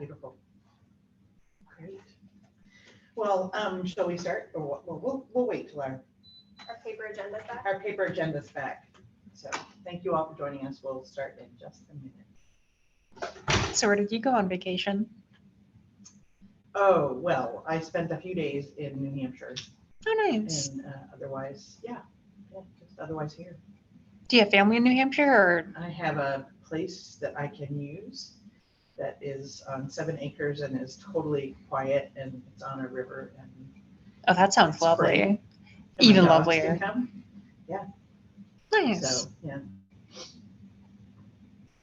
Beautiful. Great. Well, shall we start? Or we'll wait till our paper agenda's back. Our paper agenda's back. So thank you all for joining us. We'll start in just a minute. So where did you go on vacation? Oh, well, I spent a few days in New Hampshire. Oh, nice. And otherwise, just otherwise here. Do you have family in New Hampshire, or? I have a place that I can use that is on 7 acres and is totally quiet, and it's on a river. And Oh, that sounds it's lovely. free. And Even my dogs lovelier. can come. Nice. So yeah.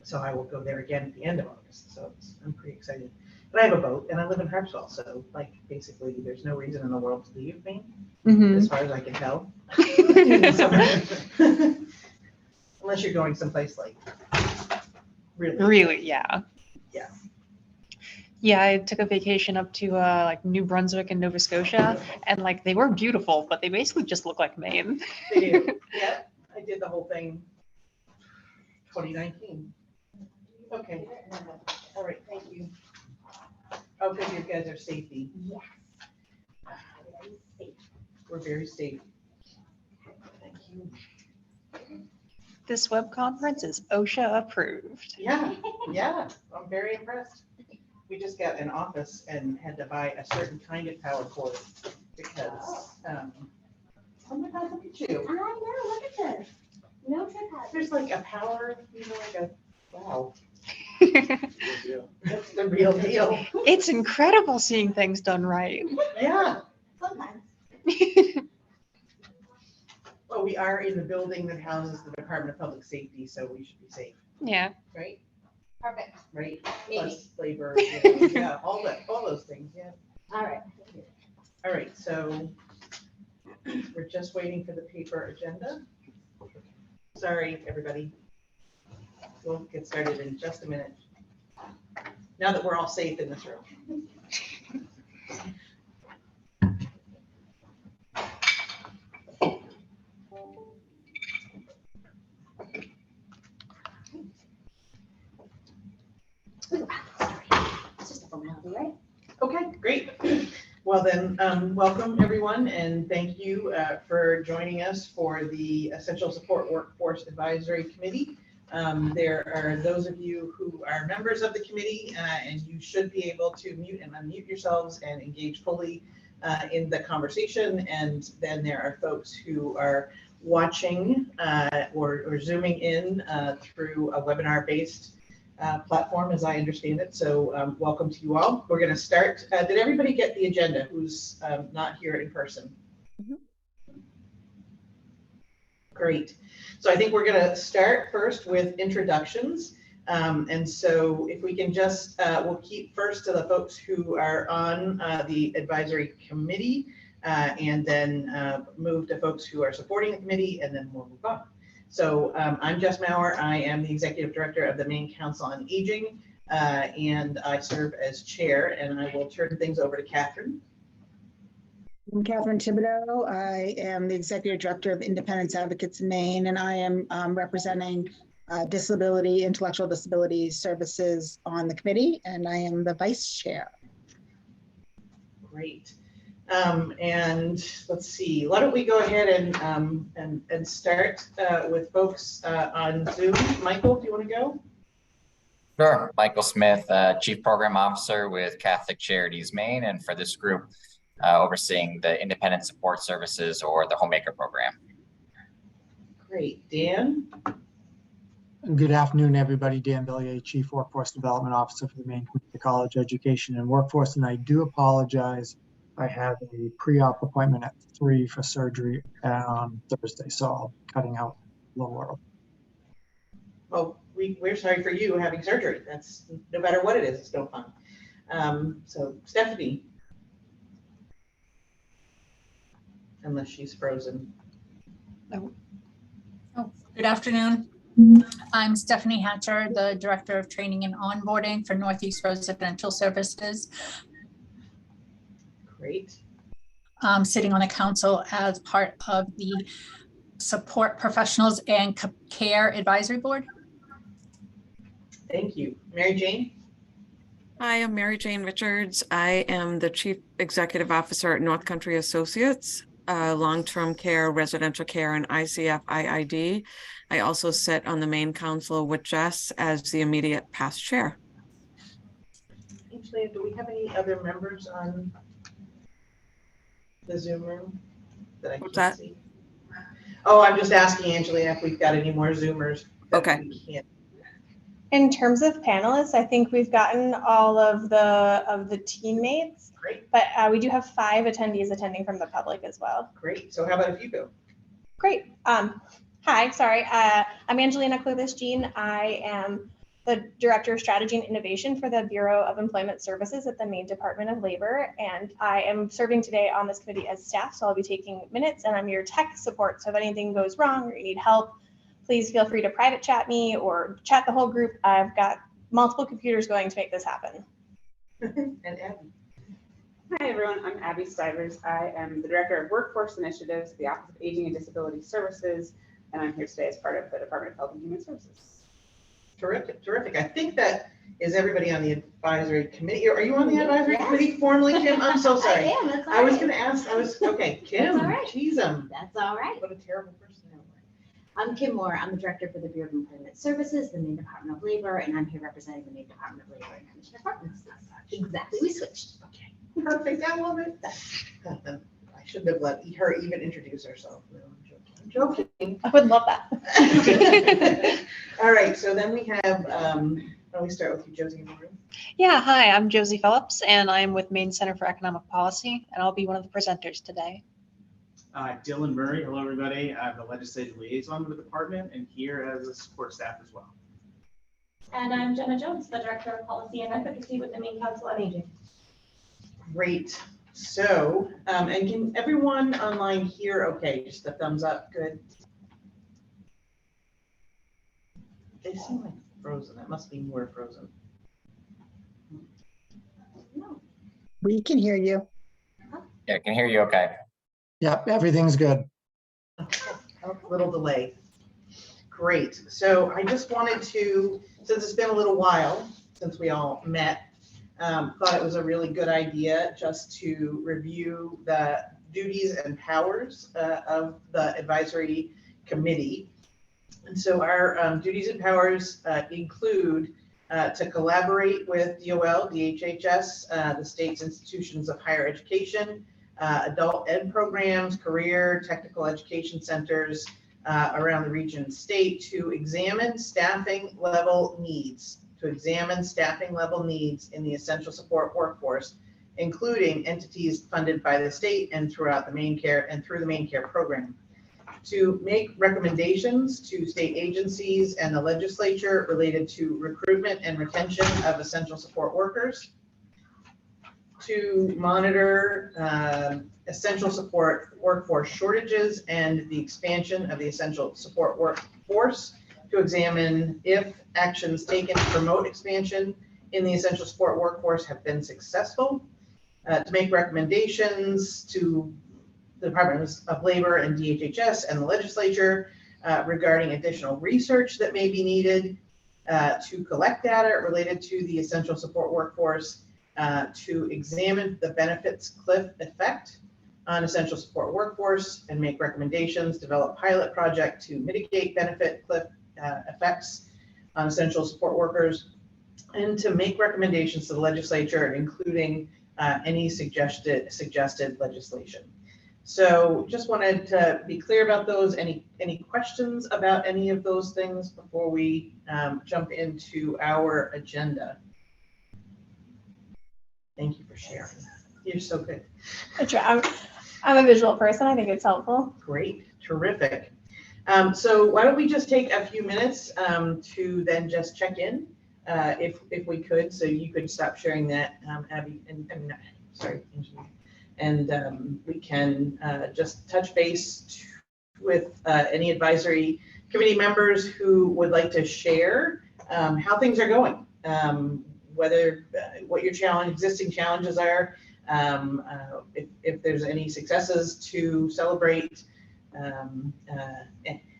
So I will go there again at the end of August. So I'm pretty excited. But I have a boat and I live in Harpswell. So like basically there's no reason in the world to leave me, as far as I can tell. Unless you're going someplace like really. Yeah. Yeah. Yeah, I took a vacation up to like New Brunswick and Nova Scotia, and like they were beautiful, but they basically just look like Maine. They do. Yeah, I did the whole thing 2019. Okay. All right, thank you. Oh, good, you guys are safety. Yes. We're very safe. Thank you. This web conference is OSHA approved. Yeah, I'm very impressed. We just got an office and had to buy a certain kind of power cord because, oh my God, look at you. I know, look at this. No tripod. There's like a power, wow, that's the real deal. It's incredible seeing things done right. Yeah. Sometimes. Well, we are in the building that houses the Department of Public Safety, so we should be safe, Yeah. right? Perfect. Right? Maybe. Plus labor, yeah, all those things, yeah. All right. All right, so we're just waiting for the paper agenda. Sorry, everybody. We'll get started in just a minute. Now that we're all safe in this room. It's just a formality, right? Okay, great. Well then, welcome everyone, and thank you for joining us for the Essential Support Workforce Advisory Committee. There are those of you who are members of the committee, and you should be able to mute and unmute yourselves and engage fully in the conversation. And then there are folks who are watching or zooming in through a webinar-based platform, as I understand it. So welcome to you all. We're going to start. Did everybody get the agenda who's not here in person? Great. So I think we're going to start first with introductions. And so if we can just, we'll keep first to the folks who are on the advisory committee, and then move to folks who are supporting the committee, and then we'll move on. So I'm Jess Maurer. I am the Executive Director of the Maine Council on Aging, and I serve as chair, and I will turn things over to Catherine. I'm Catherine Thibodeau. I am the Executive Director of Independence Advocates in Maine, and I am representing disability, intellectual disability services on the committee, and I am the vice chair. Great. And let's see, why don't we go ahead and start with folks on Zoom. Michael, do you want to go? Sure. Michael Smith, Chief Program Officer with Catholic Charities Maine, and for this group, overseeing the Independent Support Services or the Homemaker Program. Great. Dan? Good afternoon, everybody. Dan Bellier, Chief Workforce Development Officer for the Maine Community College Education and Workforce, and I do apologize. I have a pre-op appointment at 3 for surgery on Thursday, so I'll be cutting out a little early. Well, we're sorry for you having surgery. That's, no matter what it is, it's no fun. So Stephanie, unless she's frozen. Oh, good afternoon. I'm Stephanie Hatcher, the Director of Training and Onboarding for Northeast Residential Services. Great. Sitting on the council as part of the Support Professionals and Care Advisory Board. Thank you. Mary Jane? Hi, I'm Mary Jane Richards. I am the Chief Executive Officer at North Country Associates, long-term care, residential care, and ICF IID. I also sit on the main council with Jess as the immediate past chair. Angelina, do we have any other members on the Zoom room that I What's can't that? see? Oh, I'm just asking Angelina if we've got any more Zoomers that Okay. we can't. In terms of panelists, I think we've gotten all of the teammates, Great, but we do have 5 attendees attending from the public as well. great. So how about if you go? Great. Hi, sorry. I'm Angelina Clovis-Jean. I am the Director of Strategy and Innovation for the Bureau of Employment Services at the Maine Department of Labor, and I am serving today on this committee as staff, so I'll be taking minutes, and I'm your tech support. So if anything goes wrong or you need help, please feel free to private chat me or chat the whole group. I've got multiple computers going to make this happen. And Abby. Hi, everyone. I'm Abby Stivers. I am the Director of Workforce Initiatives at the Office of Aging and Disability Services, and I'm here today as part of the Department of Health and Human Services. Terrific, terrific. I think that is everybody on the advisory committee. Are you on the advisory committee formally, Kim? I'm so sorry. I am, that's all I was right. going to ask, okay, Kim, That's all right. geez, That's all right. what a terrible person. I'm Kim Moore. I'm the Director for the Bureau of Employment Services, the Maine Department of Labor, and I'm here representing the Maine Department of Labor and Pension Departments. Exactly, we switched. Okay, perfect. I love it. I shouldn't have let her even introduce herself. No, I'm joking. I would love that. All right, so then we have, why don't we start with you, Josie? Yeah, hi, I'm Josie Phillips, and I'm with Maine Center for Economic Policy, and I'll be one of the presenters today. Dylan Murray, hello everybody. I'm the legislative liaison with the department and here as a support staff as well. And I'm Jenna Jones, the Director of Policy and Advocacy with the Maine Council on Aging. Great. So, and can everyone online hear okay? Just a thumbs up, good. They seem like frozen. That must be more frozen. No. We can hear you. Yeah, I can hear you okay. Yep, everything's good. A little delay. Great. So I just wanted to, since it's been a little while since we all met, thought it was a really good idea just to review the duties and powers of the advisory committee. And so our duties and powers include to collaborate with DOL, DHHS, the state's institutions of higher education, adult ed programs, career, technical education centers around the region and state to examine staffing level needs, in the essential support workforce, including entities funded by the state and throughout the Maine Care and through the Maine Care program. To make recommendations to state agencies and the legislature related to recruitment and retention of essential support workers, to monitor essential support workforce shortages and the expansion of the essential support workforce, to examine if actions taken to promote expansion in the essential support workforce have been successful, to make recommendations to the Department of Labor and DHHS and the legislature regarding additional research that may be needed, to collect data related to the essential support workforce, to examine the benefits cliff effect on essential support workforce and make recommendations, develop pilot project to mitigate benefit cliff effects on essential support workers, and to make recommendations to the legislature, including any suggested legislation. So just wanted to be clear about those. Any questions about any of those things before we jump into our agenda? Thank you for sharing. You're so good. I'm a visual person. I think it's helpful. Great, terrific. So why don't we just take a few minutes to then just check in, if we could. So you could stop sharing that, Abby, and sorry, Angelina. And we can just touch base with any advisory committee members who would like to share how things are going. Whether what your existing challenges are, if there's any successes to celebrate,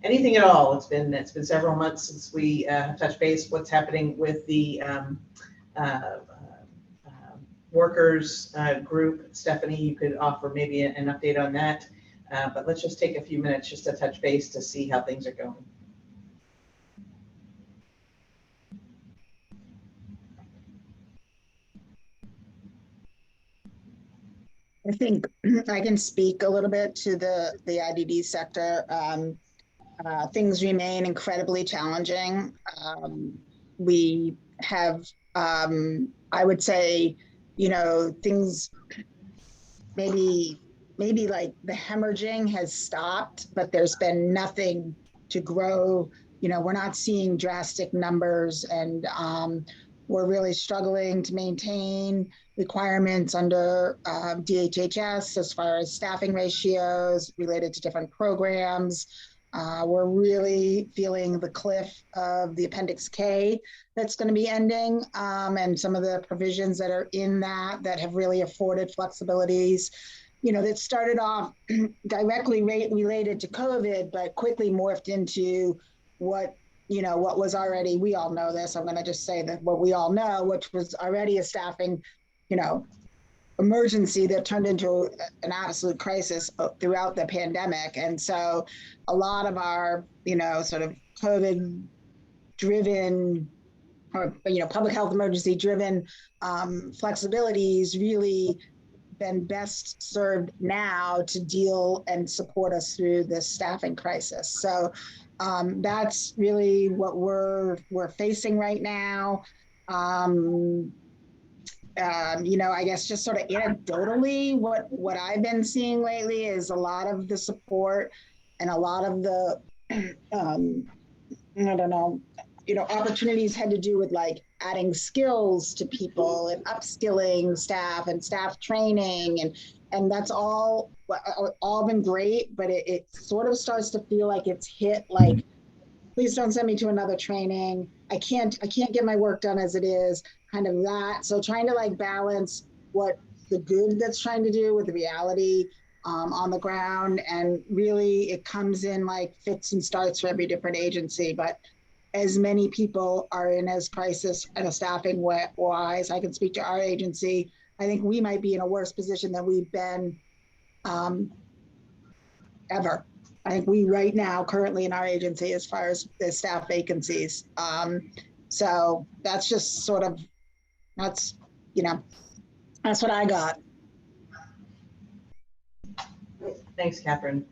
anything at all. It's been several months since we touched base. What's happening with the workers group. Stephanie, you could offer maybe an update on that. But let's just take a few minutes just to touch base to see how things are going. I think I can speak a little bit to the IDD sector. Things remain incredibly challenging. We have, I would say, things maybe like the hemorrhaging has stopped, but there's been nothing to grow. We're not seeing drastic numbers, and we're really struggling to maintain requirements under DHHS as far as staffing ratios related to different programs. We're really feeling the cliff of the Appendix K that's going to be ending, and some of the provisions that are in that have really afforded flexibilities. That started off directly related to COVID, but quickly morphed into what was already, we all know this, I'm going to just say that what we all know, which was already a staffing, emergency that turned into an absolute crisis throughout the pandemic. And so a lot of our, sort of COVID driven or, public health emergency driven flexibilities really been best served now to deal and support us through this staffing crisis. So that's really what we're facing right now. I guess just sort of anecdotally, what I've been seeing lately is a lot of the support and a lot of the, opportunities had to do with like adding skills to people and upskilling staff and staff training. And that's all been great, but it sort of starts to feel like it's hit like, please don't send me to another training. I can't get my work done as it is, kind of that. So trying to like balance what the good that's trying to do with the reality on the ground. And really it comes in like fits and starts for every different agency, but as many people are in as crisis and a staffing wise, I can speak to our agency. I think we might be in a worse position than we've been ever. I think we right now currently in our agency as far as the staff vacancies. So that's just sort of, that's what I got. Thanks, Catherine.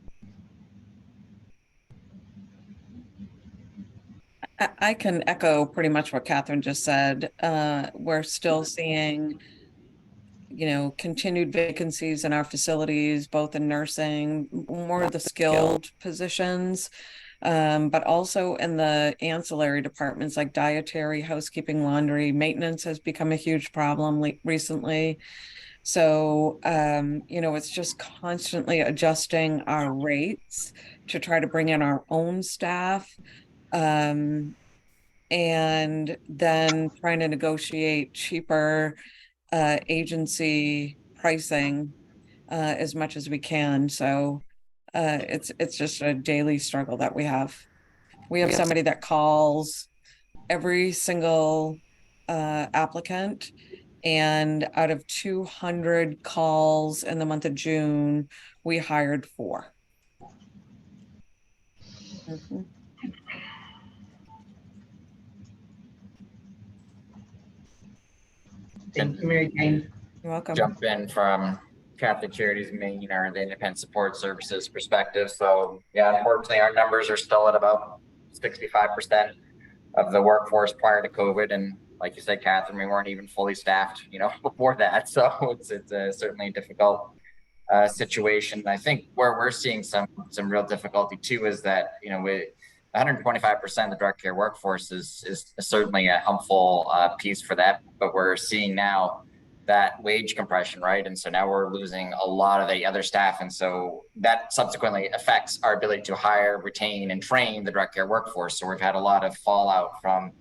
I can echo pretty much what Catherine just said. We're still seeing, continued vacancies in our facilities, both in nursing, more of the skilled positions, but also in the ancillary departments like dietary, housekeeping, laundry. Maintenance has become a huge problem recently. So, it's just constantly adjusting our rates to try to bring in our own staff. And then trying to negotiate cheaper agency pricing as much as we can. So it's just a daily struggle that we have. We have somebody that calls every single applicant, and out of 200 calls in the month of June, we hired 4. Mm-hmm. Thank you, Mary Jane. You're welcome. Jump in from Catholic Charities Maine or the Independent Support Services perspective. So yeah, unfortunately our numbers are still at about 65% of the workforce prior to COVID. And like you said, Catherine, we weren't even fully staffed, before that. So it's certainly a difficult situation. I think where we're seeing some real difficulty too is that, with 125% of the direct care workforce is certainly a helpful piece for that, but we're seeing now that wage compression, right? And so now we're losing a lot of the other staff. And so that subsequently affects our ability to hire, retain, and train the direct care workforce. So we've had a lot of fallout from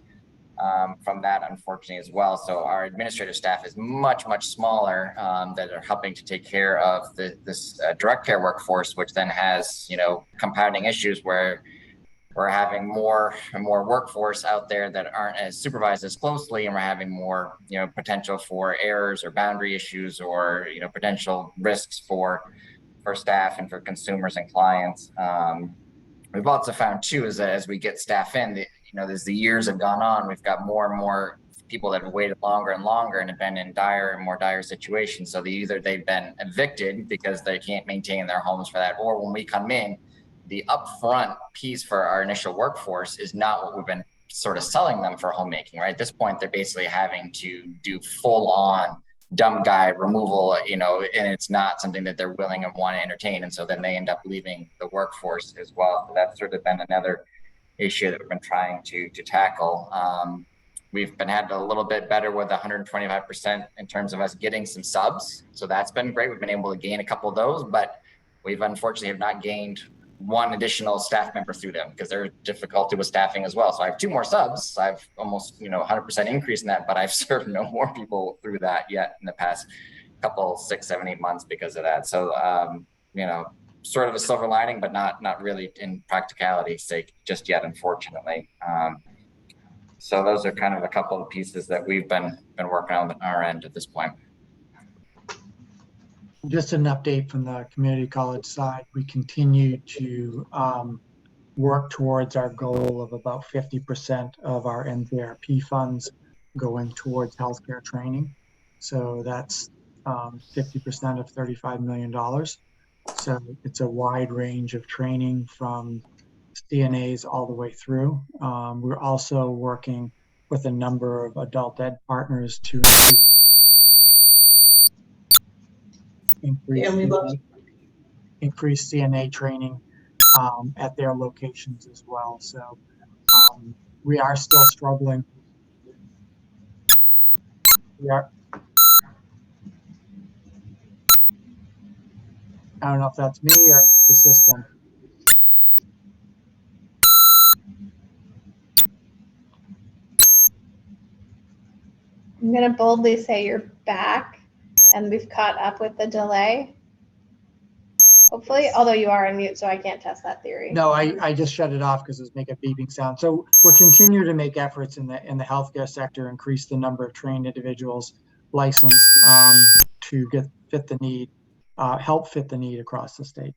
that, unfortunately, as well. So our administrative staff is much, much smaller that are helping to take care of this direct care workforce, which then has, compounding issues where we're having more and more workforce out there that aren't as supervised as closely, and we're having more, potential for errors or boundary issues, or potential risks for staff and for consumers and clients. We've also found too is that as we get staff in, as the years have gone on, we've got more and more people that have waited longer and longer and have been in more dire situations. So either they've been evicted because they can't maintain their homes for that, or when we come in, the upfront piece for our initial workforce is not what we've been sort of selling them for homemaking, right? At this point, they're basically having to do full on dumb guy removal, and it's not something that they're willing and want to entertain. And so then they end up leaving the workforce as well. So that's sort of been another issue that we've been trying to tackle. We've been had a little bit better with 125% in terms of us getting some subs. So that's been great. We've been able to gain a couple of those, but we've unfortunately have not gained one additional staff member through them because there's difficulty with staffing as well. So I have 2 more subs. I've almost, 100% increase in that, but I've served no more people through that yet in the past couple, 6, 7, 8 months because of that. So, sort of a silver lining, but not really in practicality sake just yet, unfortunately. So those are kind of a couple of pieces that we've been working on our end at this point. Just an update from the community college side. We continue to work towards our goal of about 50% of our NZRP funds going towards healthcare training. So that's 50% of $35 million. So it's a wide range of training from CNAs all the way through. We're also working with a number of adult ed partners to increase CNA training at their locations as well. So we are still struggling. I don't know if that's me or the system. I'm going to boldly say you're back and we've caught up with the delay. Hopefully, although you are on mute, so I can't test that theory. No, I just shut it off because it was making a beeping sound. So we're continuing to make efforts in the healthcare sector, increase the number of trained individuals licensed to fit the need, help fit the need across the state.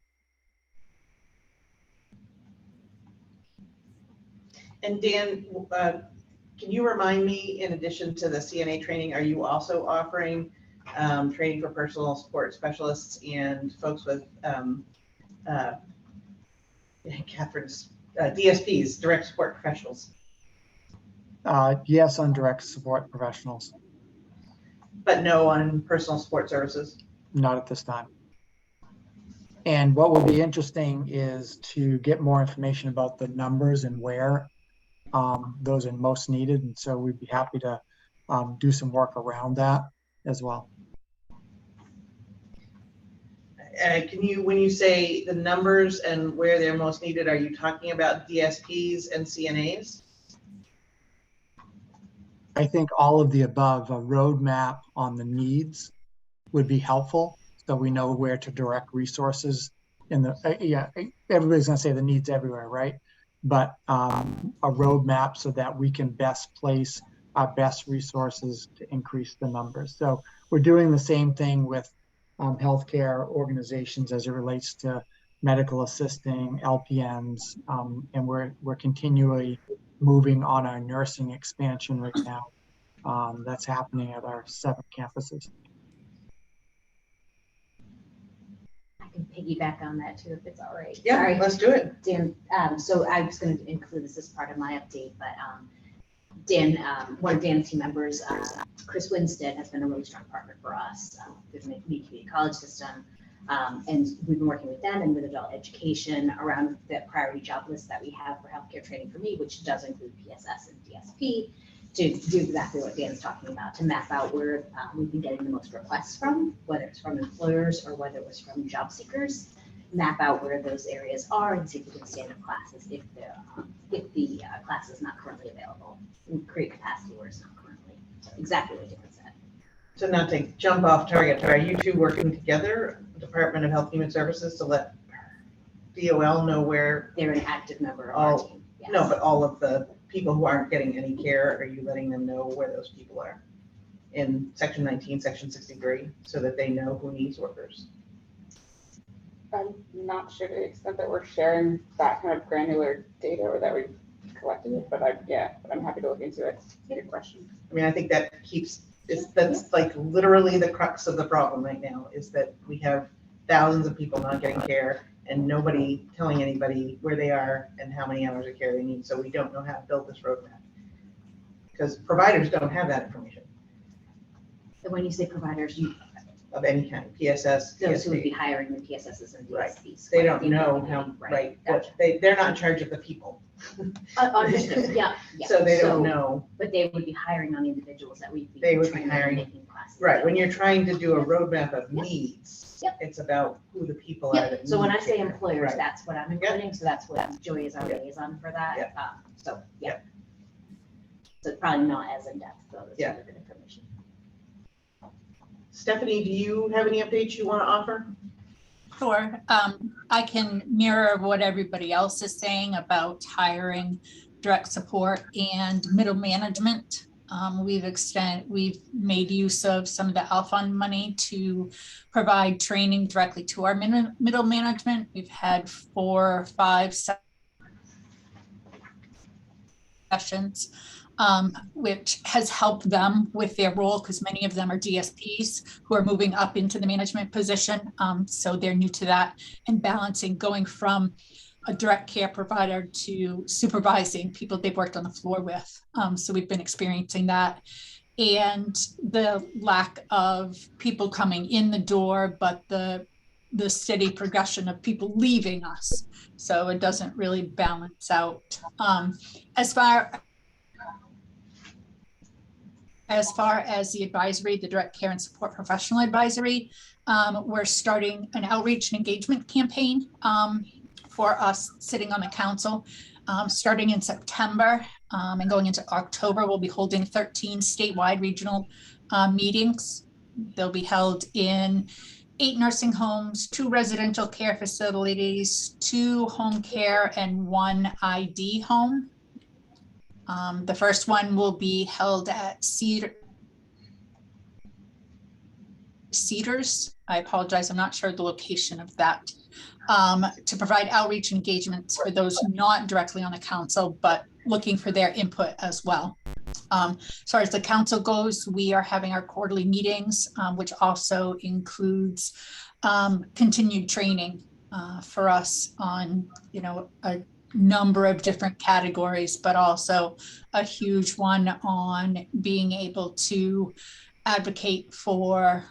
And Dan, can you remind me, in addition to the CNA training, are you also offering training for personal support specialists and folks with Catherine's DSPs, direct support professionals? Yes, on direct support professionals. But no on personal support services? Not at this time. And what will be interesting is to get more information about the numbers and where those are most needed. And so we'd be happy to do some work around that as well. Can you, when you say the numbers and where they're most needed, are you talking about DSPs and CNAs? I think all of the above. A roadmap on the needs would be helpful, so we know where to direct resources. In the everybody's going to say the needs everywhere, right? But a roadmap so that we can best place our best resources to increase the numbers. So we're doing the same thing with healthcare organizations as it relates to medical assisting, LPNs, and we're continually moving on our nursing expansion right now. That's happening at our 7 campuses. I can piggyback on that too, if it's all right. Yeah, sorry. Let's do it. Dan, so I was going to include this as part of my update, but Dan, one of Dan's team members, Chris Winstead, has been a really strong partner for us through the community college system. And we've been working with them and with adult education around the priority job list that we have for healthcare training for me, which does include PSS and DSP, to do exactly what Dan's talking about, to map out where we've been getting the most requests from, whether it's from employers or whether it was from job seekers, map out where those areas are and see if we can stand up classes if the class is not currently available, and create capacity where it's not currently. So exactly what Dan said. So not to jump off target, are you two working together, Department of Health and Human Services, to let DOL know where? They're an active member of our team. Yes. No, but all of the people who aren't getting any care, are you letting them know where those people are? In section 19, section 63, so that they know who needs workers? I'm not sure to the extent that we're sharing that kind of granular data or that we've collected it, but I'm happy to look into it. It's a good question. I mean, I think that that's like literally the crux of the problem right now, is that we have thousands of people not getting care and nobody telling anybody where they are and how many hours of care they need. So we don't know how to build this roadmap, because providers don't have that information And when you say providers, you, of any kind, PSS, those who would be PSP. hiring the PSSs and Right. DSPs. They don't know how, right, Gotcha. they're not in charge of the people. Understood, yeah. So they don't know. But they would be hiring on the individuals that we'd be. They would be training and hiring- making classes. Right, when you're trying to do a roadmap of Yep. needs, Yep. it's about who the people are Yeah, that so when I need say care. employers, Right. that's what I'm including, so that's what Joy is our Yeah. liaison for that. Yeah. So, yeah. Yeah. So it's probably not as in-depth, though, that's Yeah. really good information. Stephanie, do you have any updates you want to offer? Sure. I can mirror what everybody else is saying about hiring direct support and middle management. We've made use of some of the Alfond money to provide training directly to our middle management. We've had 4 or 5 sessions, which has helped them with their role, because many of them are DSPs who are moving up into the management position. So they're new to that, and balancing going from a direct care provider to supervising people they've worked on the floor with. So we've been experiencing that. And the lack of people coming in the door, but the steady progression of people leaving us. So it doesn't really balance out. As far as the advisory, the direct care and support professional advisory, we're starting an outreach and engagement campaign for us sitting on the council, starting in September and going into October. We'll be holding 13 statewide regional meetings. They'll be held in 8 nursing homes, 2 residential care facilities, 2 home care, and 1 ID home. The first one will be held at Stivers. I apologize, I'm not sure the location of that. To provide outreach engagements for those not directly on the council, but looking for their input as well. As far as the council goes, we are having our quarterly meetings, which also includes continued training for us on, a number of different categories, but also a huge one on being able to advocate for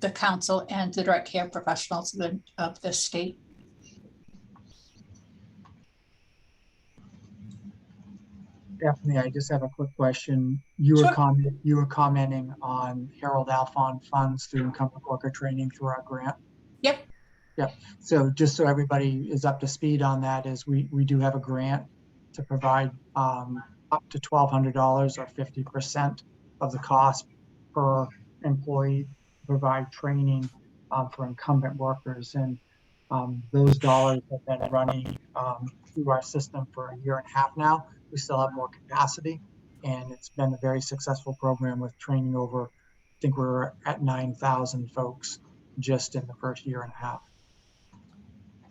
the council and the direct care professionals of the state. Stephanie, I just have a quick question. You were commenting on Harold Alfond funds through incumbent worker training through our grant. Yep. Yep. So just so everybody is up to speed on that, is we do have a grant to provide up to $1,200 or 50% of the cost per employee to provide training for incumbent workers. And those dollars have been running through our system for 1.5 years now. We still have more capacity, and it's been a very successful program with training over, I think we're at 9,000 folks just in the first 1.5 years.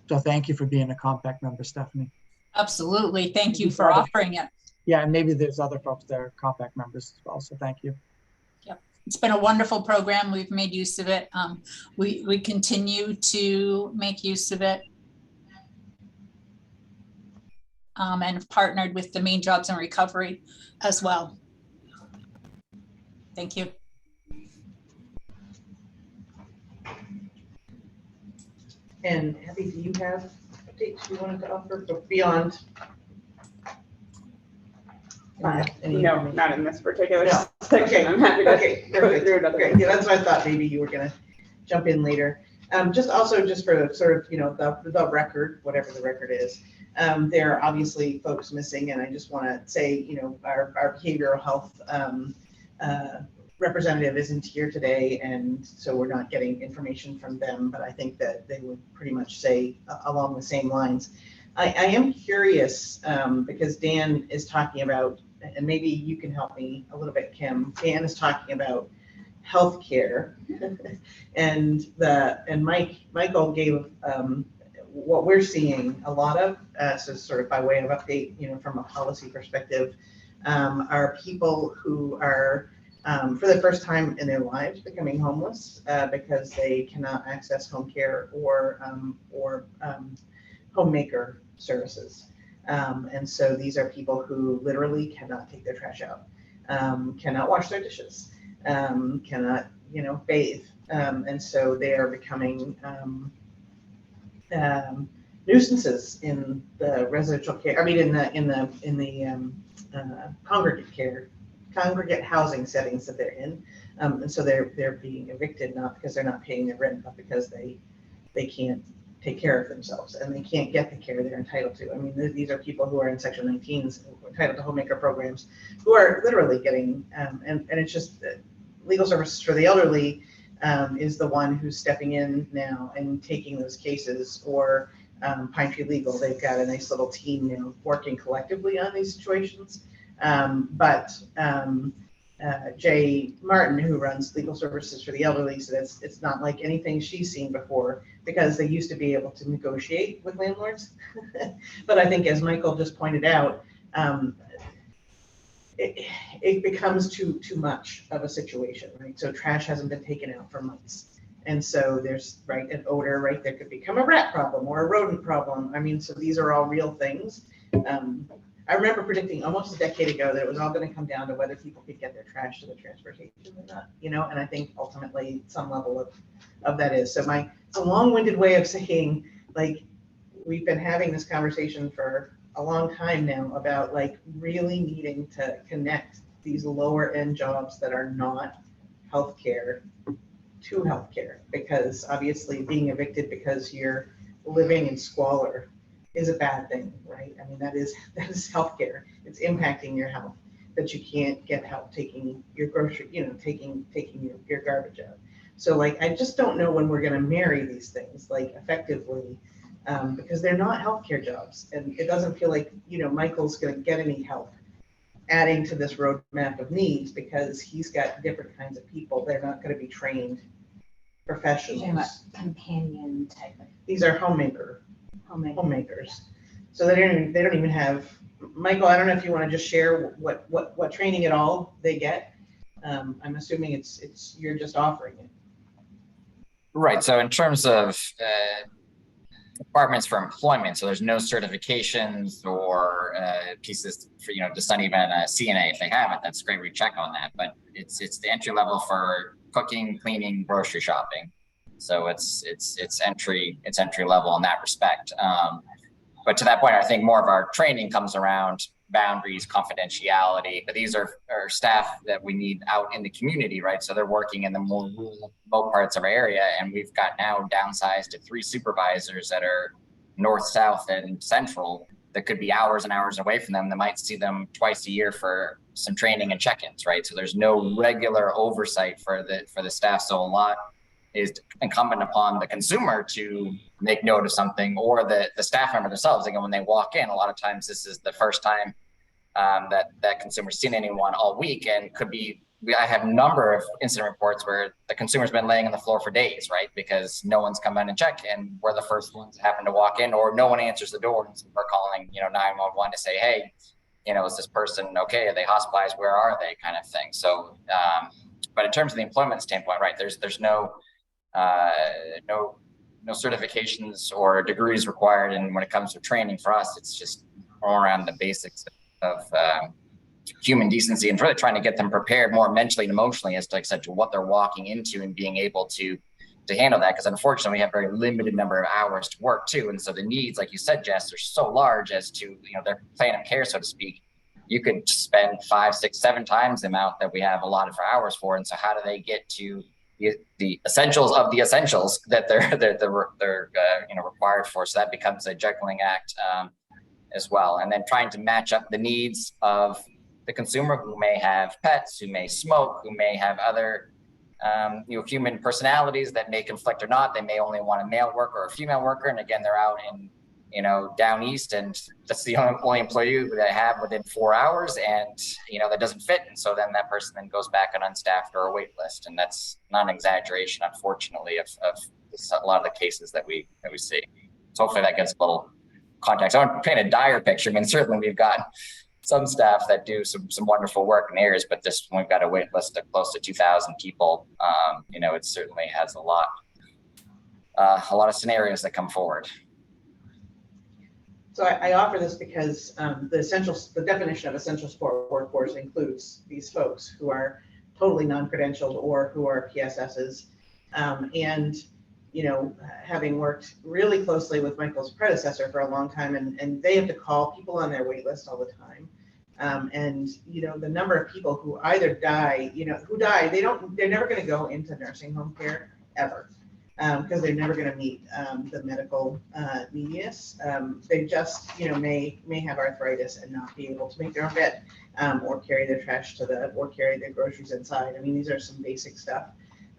So thank you for being a Compact member, Stephanie. Absolutely. Thank you for offering it. Yeah, and maybe there's other folks that are Compact members as well, so thank you. Yep. It's been a wonderful program. We've made use of it. We continue to make use of it. And have partnered with the Maine Jobs and Recovery as well. Thank you. And Abby, do you have updates you wanted to offer beyond? No, not in this particular No. section. I'm happy to go through another. Great. Yeah, that's what I thought. Maybe you were gonna jump in later. Just for sort of, the record, whatever the record is. There are obviously folks missing, and I just want to say, our behavioral health representative isn't here today, and so we're not getting information from them, but I think that they would pretty much say along the same lines. I am curious, because Dan is talking about, and maybe you can help me a little bit, Kim. Dan is talking about healthcare, and Michael gave what we're seeing a lot of, so sort of by way of update, from a policy perspective, are people who are for the first time in their lives becoming homeless because they cannot access home care or homemaker services. And so these are people who literally cannot take their trash out, cannot wash their dishes, cannot, bathe. And so they are becoming nuisances in the residential care. I mean, in the congregate housing settings that they're in. And so they're being evicted, not because they're not paying their rent, but because they can't take care of themselves and they can't get the care they're entitled to. I mean, these are people who are in Section 19s, entitled to homemaker programs, who are literally getting, and it's just Legal Services for the Elderly is the one who's stepping in now and taking those cases, or Pine Tree Legal. They've got a nice little team now working collectively on these situations. But Jay Martin, who runs Legal Services for the Elderly, said it's not like anything she's seen before, because they used to be able to negotiate with landlords. But I think, as Michael just pointed out, it becomes too much of a situation, right? So trash hasn't been taken out for months. And so there's, right, an odor, right? There could become a rat problem or a rodent problem. I mean, so these are all real things. I remember predicting almost a decade ago that it was all going to come down to whether people could get their trash to the transfer station or not, and I think ultimately some level of that is. So it's a long-winded way of saying, like, we've been having this conversation for a long time now about, like, really needing to connect these lower end jobs that are not healthcare to healthcare, because obviously being evicted because you're living in squalor is a bad thing, right? I mean, that is healthcare. It's impacting your health, that you can't get help taking your grocery, taking your garbage out. So, like, I just don't know when we're going to marry these things, like, effectively, because they're not healthcare jobs, and it doesn't feel like Michael's going to get any help adding to this roadmap of needs, because he's got different kinds of people. They're not going to be trained professionals. Companion type of. These are homemakers. So they don't even have. Michael, I don't know if you want to just share what training at all they get. I'm assuming it's you're just offering it. Right. So in terms of requirements for employment, so there's no certifications or pieces for, just not even a CNA. If they have it, that's great. We check on that. But it's the entry level for cooking, cleaning, grocery shopping. So it's entry level in that respect. But to that point, I think more of our training comes around boundaries, confidentiality. But these are staff that we need out in the community, right? So they're working in the more remote parts of our area, and we've got now downsized to 3 supervisors that are north, south, and central. That could be hours and hours away from them. That might see them twice a year for some training and check-ins, right? So there's no regular oversight for the staff. So a lot is incumbent upon the consumer to make note of something, or the staff member themselves. Again, when they walk in, a lot of times this is the first time that consumer's seen anyone all week, and I have a number of incident reports where the consumer's been laying on the floor for days, right? Because no one's come in and checked, and we're the first ones that happen to walk in, or no one answers the door, and so we're calling 911 to say, hey, is this person okay? Are they hospitalized? Where are they? Kind of thing. So, but in terms of the employment standpoint, right, there's no certifications or degrees required. And when it comes to training for us, it's just more around the basics of human decency, and really trying to get them prepared more mentally and emotionally as to, like I said, to what they're walking into, and being able to handle that. Because unfortunately, we have very limited number of hours to work too. And so the needs, like you said, Jess, are so large as to, their plan of care, so to speak. You could spend 5, 6, 7 times the amount that we have allotted for hours for. And so how do they get to the essentials of the essentials that they're required for? So that becomes a juggling act as well. And then trying to match up the needs of the consumer who may have pets, who may smoke, who may have other human personalities that may conflict or not. They may only want a male worker or a female worker. And again, they're out in, down east, and that's the only employee that I have within 4 hours, and, that doesn't fit. And so then that person then goes back on unstaffed or a wait list. And that's not an exaggeration, unfortunately, of a lot of the cases that we see. So hopefully that gets a little context. I want to paint a dire picture. I mean, certainly we've got some staff that do some wonderful work in areas, but this we've got a wait list of close to 2,000 people. It certainly has a lot of scenarios that come forward. So I offer this because the definition of essential support workforce includes these folks who are totally non-credentialed or who are PSSs, and having worked really closely with Michael's predecessor for a long time, and they have to call people on their wait list all the time. And the number of people who either die, they're never going to go into nursing home care ever, because they're never going to meet the medical neediness. They just may have arthritis and not be able to make their own bed, or carry their trash or carry their groceries inside. I mean, these are some basic stuff.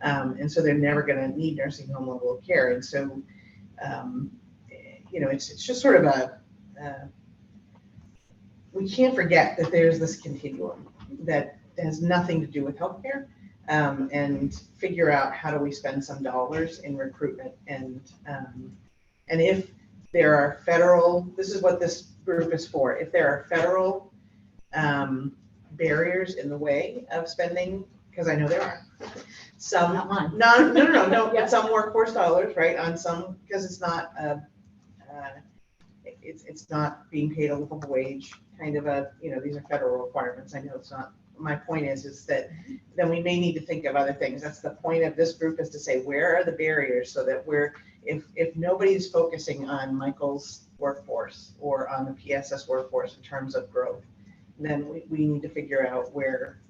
And so they're never going to need nursing home level of care. And so, it's just sort of we can't forget that there's this continuum that has nothing to do with healthcare, and figure out how do we spend some dollars in recruitment. And if there are this is what this group is for. If there are federal barriers in the way of spending, because I know there are. Some, no, but some workforce dollars, right? On some, because it's not, it's not being paid a livable wage, kind of these are federal requirements. I know it's not. My point is that then we may need to think of other things. That's the point of this group, is to say, where are the barriers, so that if nobody's focusing on Michael's workforce or on the PSS workforce in terms of growth, then we need to figure out where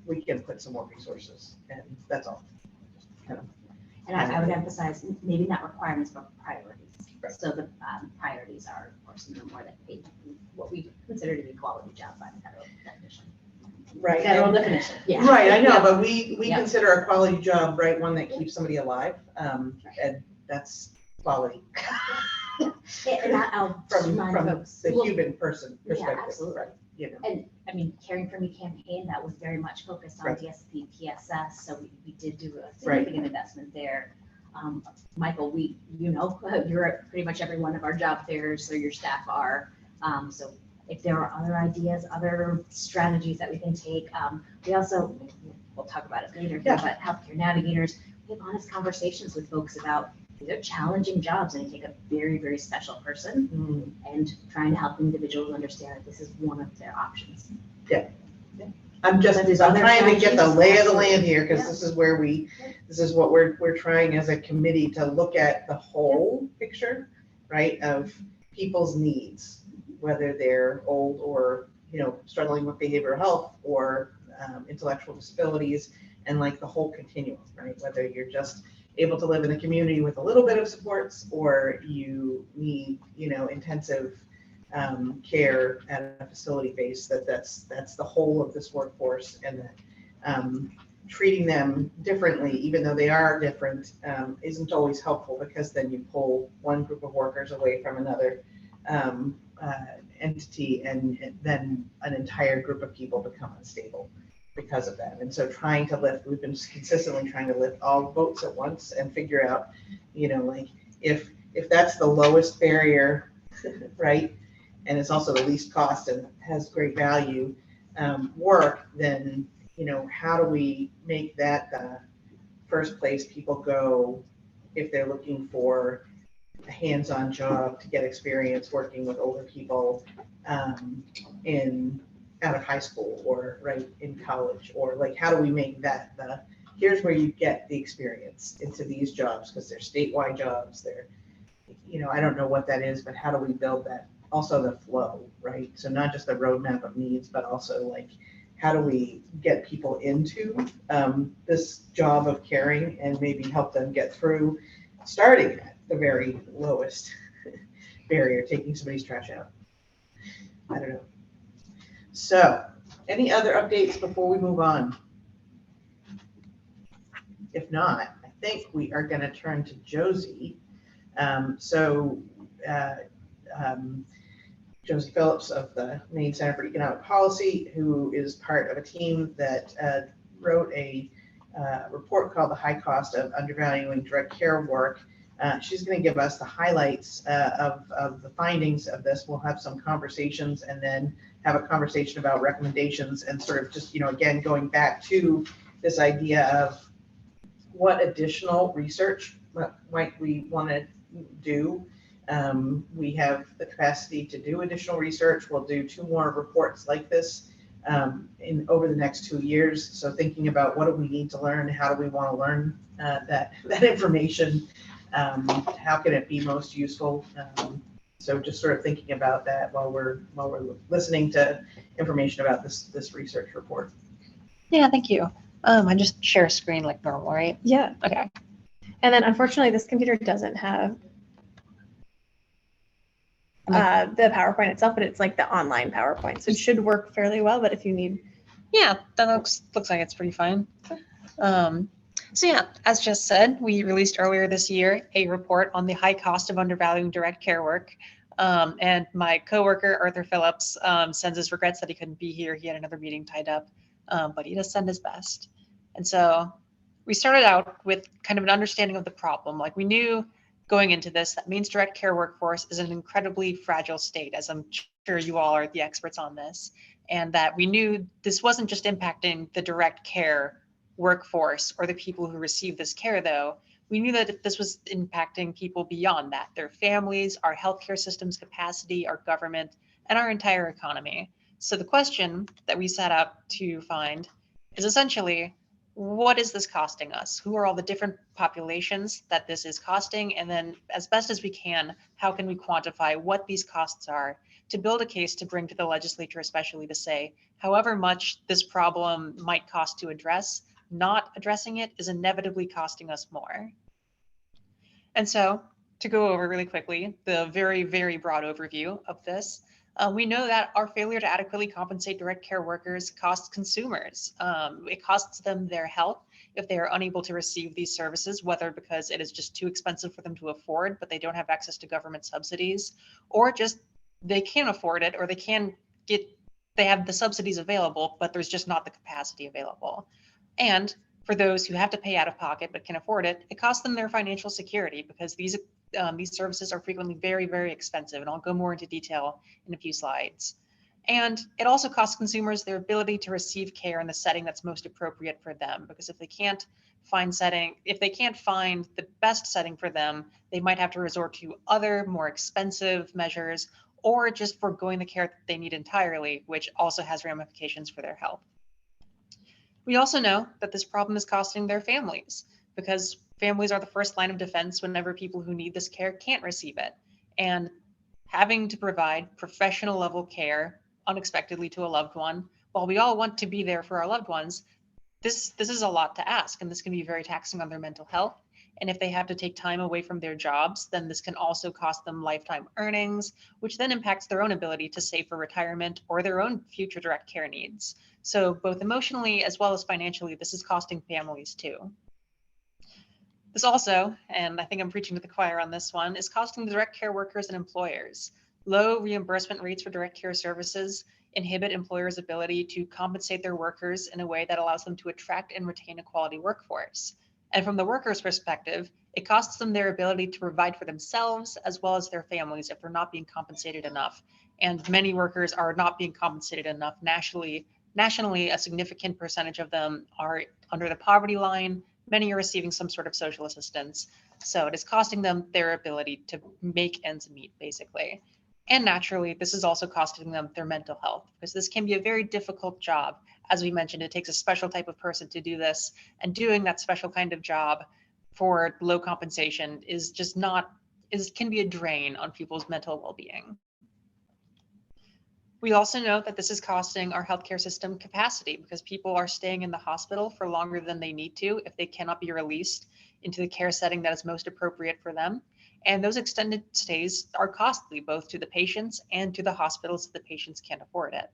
we can put some more resources, and that's all. And I would emphasize maybe not requirements, but priorities. Right. So the priorities are, of course, more than paid, what we consider to be quality jobs by the federal definition. Right. Federal definition. Yeah. Right. I know, but we consider a quality job, right, one that keeps somebody alive, and that's quality. And I'll from folks. The human person perspective. Yeah, absolutely. Right. And I mean, Caring for Me campaign, that was very much focused on Right. DSP, PSS, so we did do a significant investment there. Michael, you're at pretty much every one of our job fairs, so your staff are. So if there are other ideas, other strategies that we can take, we'll talk about it later, but healthcare navigators, we have honest conversations with folks about these are challenging jobs, and you take a very, very special person and trying to help individuals understand that this is one of their options. I'm trying to get the lay of the land here, because this is where this is what we're trying as a committee to look at the whole picture, right, of people's needs, whether they're old or, struggling with behavioral health or intellectual disabilities, and like the whole continuum, right? Whether you're just able to live in a community with a little bit of supports, or you need, intensive care at a facility base, that's the whole of this workforce, and that treating them differently, even though they are different, isn't always helpful, because then you pull one group of workers away from another entity, and then an entire group of people become unstable because of that. And so we've been consistently trying to lift all boats at once and figure out, if that's the lowest barrier, right, and it's also the least cost and has great value work, then, how do we make that the first place people go if they're looking for a hands-on job to get experience working with older people out of high school, or right in college, or like, how do we make that here's where you get the experience into these jobs, because they're statewide jobs, they're, I don't know what that is, but how do we build that? Also the flow, right? So not just the roadmap of needs, but also like, how do we get people into this job of caring, and maybe help them get through starting at the very lowest barrier, taking somebody's trash out. I don't know. So, any other updates before we move on? If not, I think we are going to turn to Josie. Josie Phillips of the Maine Center for Economic Policy, who is part of a team that wrote a report called The High Cost of Undervaluing Direct Care Work. She's going to give us the highlights of the findings of this. We'll have some conversations and then have a conversation about recommendations and sort of just, again, going back to this idea of what additional research might we want to do. We have the capacity to do additional research. We'll do 2 more reports like this over the next 2 years. So thinking about what do we need to learn, how do we want to learn that information, how can it be most useful? So just sort of thinking about that while we're listening to information about this research report. Yeah, thank you. I just share a screen like normal, right? Yeah. Okay. And then unfortunately, this computer doesn't have the PowerPoint itself, but it's like the online PowerPoint. So it should work fairly well, but if you need. Yeah, that looks like it's pretty fine. So yeah, as just said, we released earlier this year a report on the high cost of undervaluing direct care work. And my coworker, Arthur Phillips, sends his regrets that he couldn't be here. He had another meeting tied up, but he does send his best. And so we started out with kind of an understanding of the problem. Like we knew going into this, that Maine's direct care workforce is an incredibly fragile state, as I'm sure you all are the experts on this, and that we knew this wasn't just impacting the direct care workforce or the people who receive this care, though. We knew that this was impacting people beyond that, their families, our healthcare system's capacity, our government, and our entire economy. So the question that we set out to find is essentially, what is this costing us? Who are all the different populations that this is costing? And then as best as we can, how can we quantify what these costs are to build a case to bring to the legislature, especially to say, however much this problem might cost to address, not addressing it is inevitably costing us more. And so to go over really quickly, the very, very broad overview of this, we know that our failure to adequately compensate direct care workers costs consumers. It costs them their health if they are unable to receive these services, whether because it is just too expensive for them to afford, but they don't have access to government subsidies, or just they can't afford it, or they have the subsidies available, but there's just not the capacity available. And for those who have to pay out of pocket but can afford it, it costs them their financial security because these services are frequently very, very expensive, and I'll go more into detail in a few slides. And it also costs consumers their ability to receive care in the setting that's most appropriate for them, because if they can't find the best setting for them, they might have to resort to other more expensive measures, or just foregoing the care that they need entirely, which also has ramifications for their health. We also know that this problem is costing their families, because families are the first line of defense whenever people who need this care can't receive it. And having to provide professional level care unexpectedly to a loved one, while we all want to be there for our loved ones, this is a lot to ask, and this can be very taxing on their mental health. And if they have to take time away from their jobs, then this can also cost them lifetime earnings, which then impacts their own ability to save for retirement or their own future direct care needs. So both emotionally as well as financially, this is costing families too. This also, and I think I'm preaching to the choir on this one, is costing the direct care workers and employers. Low reimbursement rates for direct care services inhibit employers' ability to compensate their workers in a way that allows them to attract and retain a quality workforce. And from the workers' perspective, it costs them their ability to provide for themselves as well as their families if they're not being compensated enough. And many workers are not being compensated enough nationally. Nationally, a significant percentage of them are under the poverty line. Many are receiving some sort of social assistance. So it is costing them their ability to make ends meet, basically. And naturally, this is also costing them their mental health, because this can be a very difficult job. As we mentioned, it takes a special type of person to do this, and doing that special kind of job for low compensation can be a drain on people's mental well-being. We also know that this is costing our healthcare system capacity, because people are staying in the hospital for longer than they need to if they cannot be released into the care setting that is most appropriate for them. And those extended stays are costly both to the patients and to the hospitals if the patients can't afford it.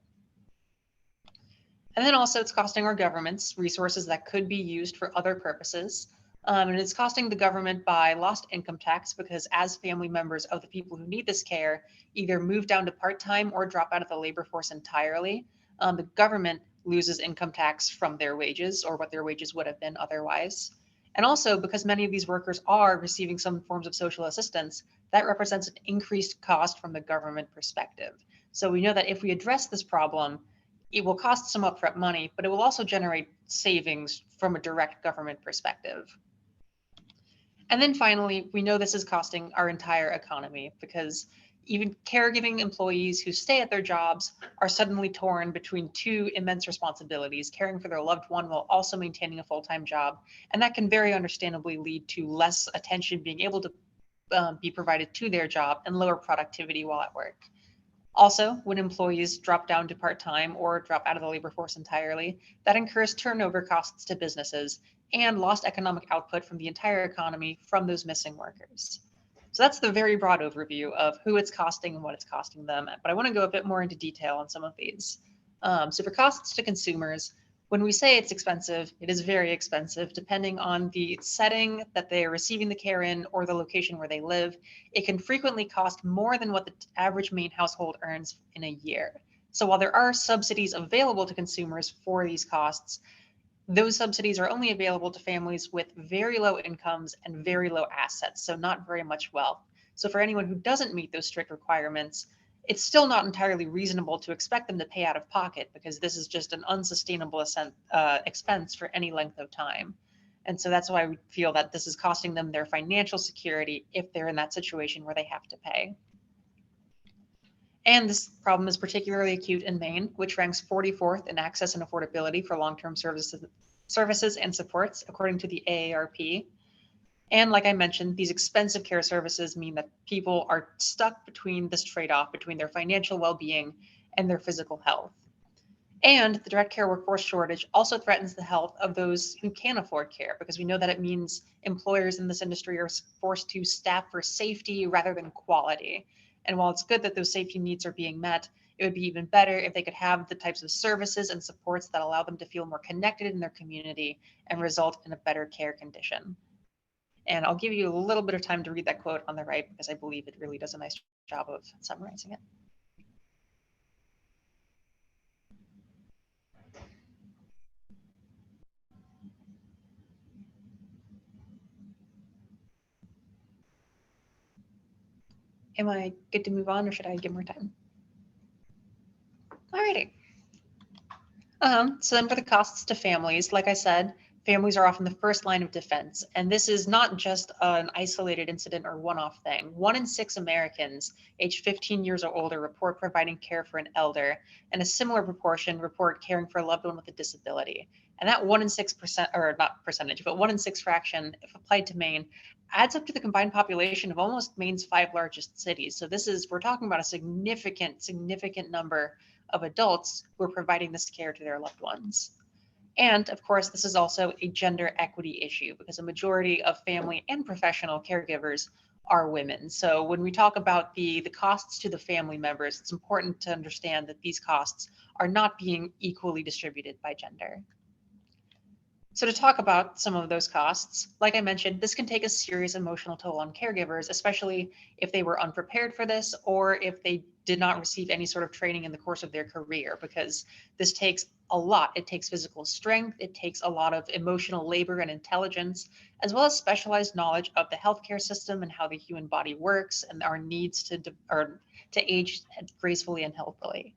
And then also it's costing our governments resources that could be used for other purposes. And it's costing the government by lost income tax because as family members of the people who need this care either move down to part-time or drop out of the labor force entirely, the government loses income tax from their wages or what their wages would have been otherwise. And also because many of these workers are receiving some forms of social assistance, that represents an increased cost from the government perspective. So we know that if we address this problem, it will cost some upfront money, but it will also generate savings from a direct government perspective. And then finally, we know this is costing our entire economy because even caregiving employees who stay at their jobs are suddenly torn between two immense responsibilities, caring for their loved one while also maintaining a full-time job. And that can very understandably lead to less attention being able to be provided to their job and lower productivity while at work. Also, when employees drop down to part-time or drop out of the labor force entirely, that incurs turnover costs to businesses and lost economic output from the entire economy from those missing workers. So that's the very broad overview of who it's costing and what it's costing them. But I want to go a bit more into detail on some of these. So for costs to consumers, when we say it's expensive, it is very expensive depending on the setting that they are receiving the care in or the location where they live. It can frequently cost more than what the average Maine household earns in a year. So while there are subsidies available to consumers for these costs, those subsidies are only available to families with very low incomes and very low assets, so not very much wealth. So for anyone who doesn't meet those strict requirements, it's still not entirely reasonable to expect them to pay out of pocket because this is just an unsustainable expense for any length of time. And so that's why we feel that this is costing them their financial security if they're in that situation where they have to pay. And this problem is particularly acute in Maine, which ranks 44th in access and affordability for long-term services and supports, according to the AARP. And like I mentioned, these expensive care services mean that people are stuck between this trade-off between their financial well-being and their physical health. And the direct care workforce shortage also threatens the health of those who can afford care, because we know that it means employers in this industry are forced to staff for safety rather than quality. And while it's good that those safety needs are being met, it would be even better if they could have the types of services and supports that allow them to feel more connected in their community and result in a better care condition. And I'll give you a little bit of time to read that quote on the right because I believe it really does a nice job of summarizing it. Am I good to move on or should I give more time? Alrighty. So then for the costs to families, like I said, families are often the first line of defense. And this is not just an isolated incident or one-off thing. 1 in 6 Americans aged 15 years or older report providing care for an elder, and a similar proportion report caring for a loved one with a disability. And that 1 in 6%, or not percentage, but 1 in 6 fraction, if applied to Maine, adds up to the combined population of almost Maine's 5 largest cities. So we're talking about a significant number of adults who are providing this care to their loved ones. And of course, this is also a gender equity issue because a majority of family and professional caregivers are women. So when we talk about the costs to the family members, it's important to understand that these costs are not being equally distributed by gender. So to talk about some of those costs, like I mentioned, this can take a serious emotional toll on caregivers, especially if they were unprepared for this or if they did not receive any sort of training in the course of their career, because this takes a lot. It takes physical strength, it takes a lot of emotional labor and intelligence, as well as specialized knowledge of the healthcare system and how the human body works and our needs to age gracefully and healthily.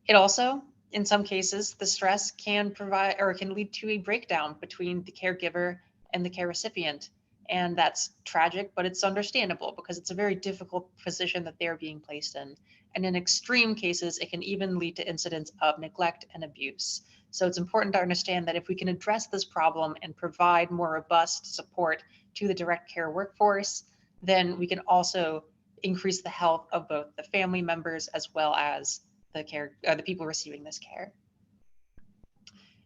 It also, in some cases, the stress can lead to a breakdown between the caregiver and the care recipient. And that's tragic, but it's understandable because it's a very difficult position that they're being placed in. And in extreme cases, it can even lead to incidents of neglect and abuse. So it's important to understand that if we can address this problem and provide more robust support to the direct care workforce, then we can also increase the health of both the family members as well as the people receiving this care.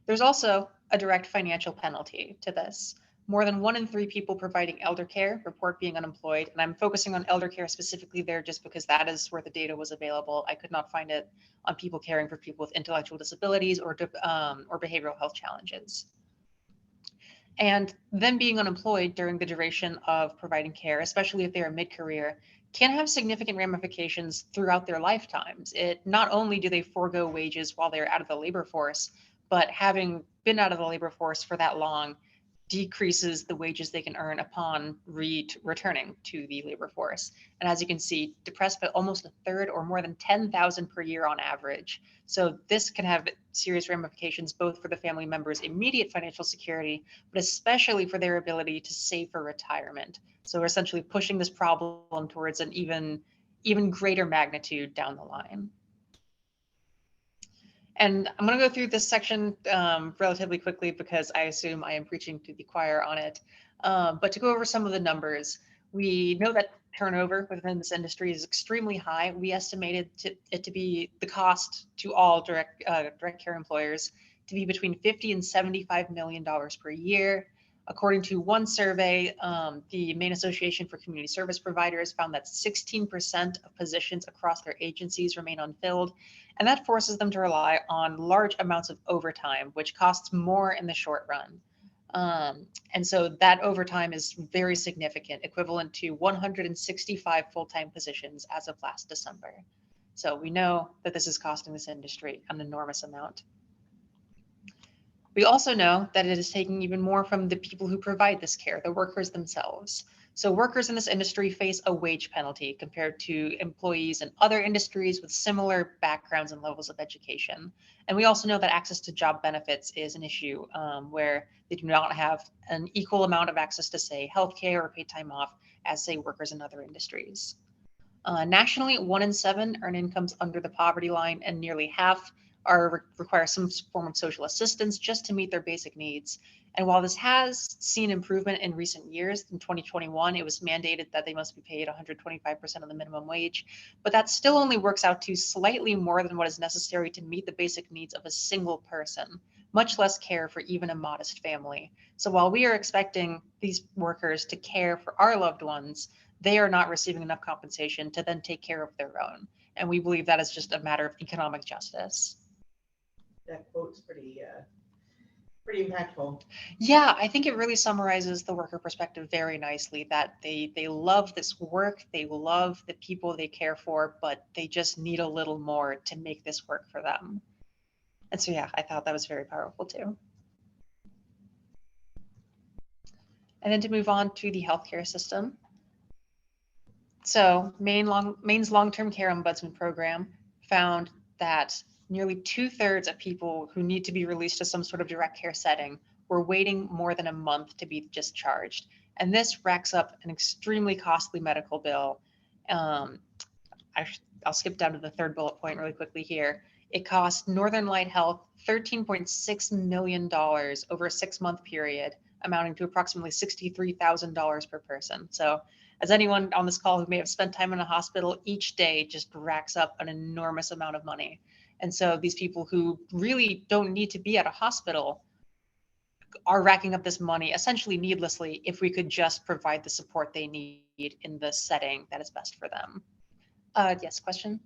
There's also a direct financial penalty to this. more than 1 in 3 people providing elder care report being unemployed. And I'm focusing on elder care specifically there just because that is where the data was available. I could not find it on people caring for people with intellectual disabilities or behavioral health challenges. And them being unemployed during the duration of providing care, especially if they're mid-career, can have significant ramifications throughout their lifetimes. It not only do they forego wages while they're out of the labor force, but having been out of the labor force for that long decreases the wages they can earn upon returning to the labor force. And as you can see, depressed by almost a third or more than 10,000 per year on average. So this can have serious ramifications both for the family members' immediate financial security, but especially for their ability to save for retirement. So we're essentially pushing this problem towards an even greater magnitude down the line. And I'm going to go through this section relatively quickly because I assume I am preaching to the choir on it. But to go over some of the numbers, we know that turnover within this industry is extremely high. We estimated it to be the cost to all direct care employers to be between $50 and $75 million per year. According to one survey, the Maine Association for Community Service Providers found that 16% of positions across their agencies remain unfilled, and that forces them to rely on large amounts of overtime, which costs more in the short run. And so that overtime is very significant, equivalent to 165 full-time positions as of last December. So we know that this is costing this industry an enormous amount. We also know that it is taking even more from the people who provide this care, the workers themselves. So workers in this industry face a wage penalty compared to employees in other industries with similar backgrounds and levels of education. And we also know that access to job benefits is an issue where they do not have an equal amount of access to, say, healthcare or paid time off as, say, workers in other industries. Nationally, 1 in 7 earn incomes under the poverty line, and nearly half require some form of social assistance just to meet their basic needs. And while this has seen improvement in recent years, in 2021, it was mandated that they must be paid 125% of the minimum wage, but that still only works out to slightly more than what is necessary to meet the basic needs of a single person, much less care for even a modest family. So while we are expecting these workers to care for our loved ones, they are not receiving enough compensation to then take care of their own. And we believe that is just a matter of economic justice. That quote's pretty impactful. Yeah, I think it really summarizes the worker perspective very nicely, that they love this work, they love the people they care for, but they just need a little more to make this work for them. And so, yeah, I thought that was very powerful too. And then to move on to the healthcare system. So Maine's long-term care ombudsman program found that nearly 2/3 of people who need to be released to some sort of direct care setting were waiting more than a month to be discharged. And this racks up an extremely costly medical bill. I'll skip down to the third bullet point really quickly here. It cost Northern Light Health $13.6 million over a 6-month period, amounting to approximately $63,000 per person. So as anyone on this call who may have spent time in a hospital, each day just racks up an enormous amount of money. And so these people who really don't need to be at a hospital are racking up this money essentially needlessly if we could just provide the support they need in the setting that is best for them. Yes, question?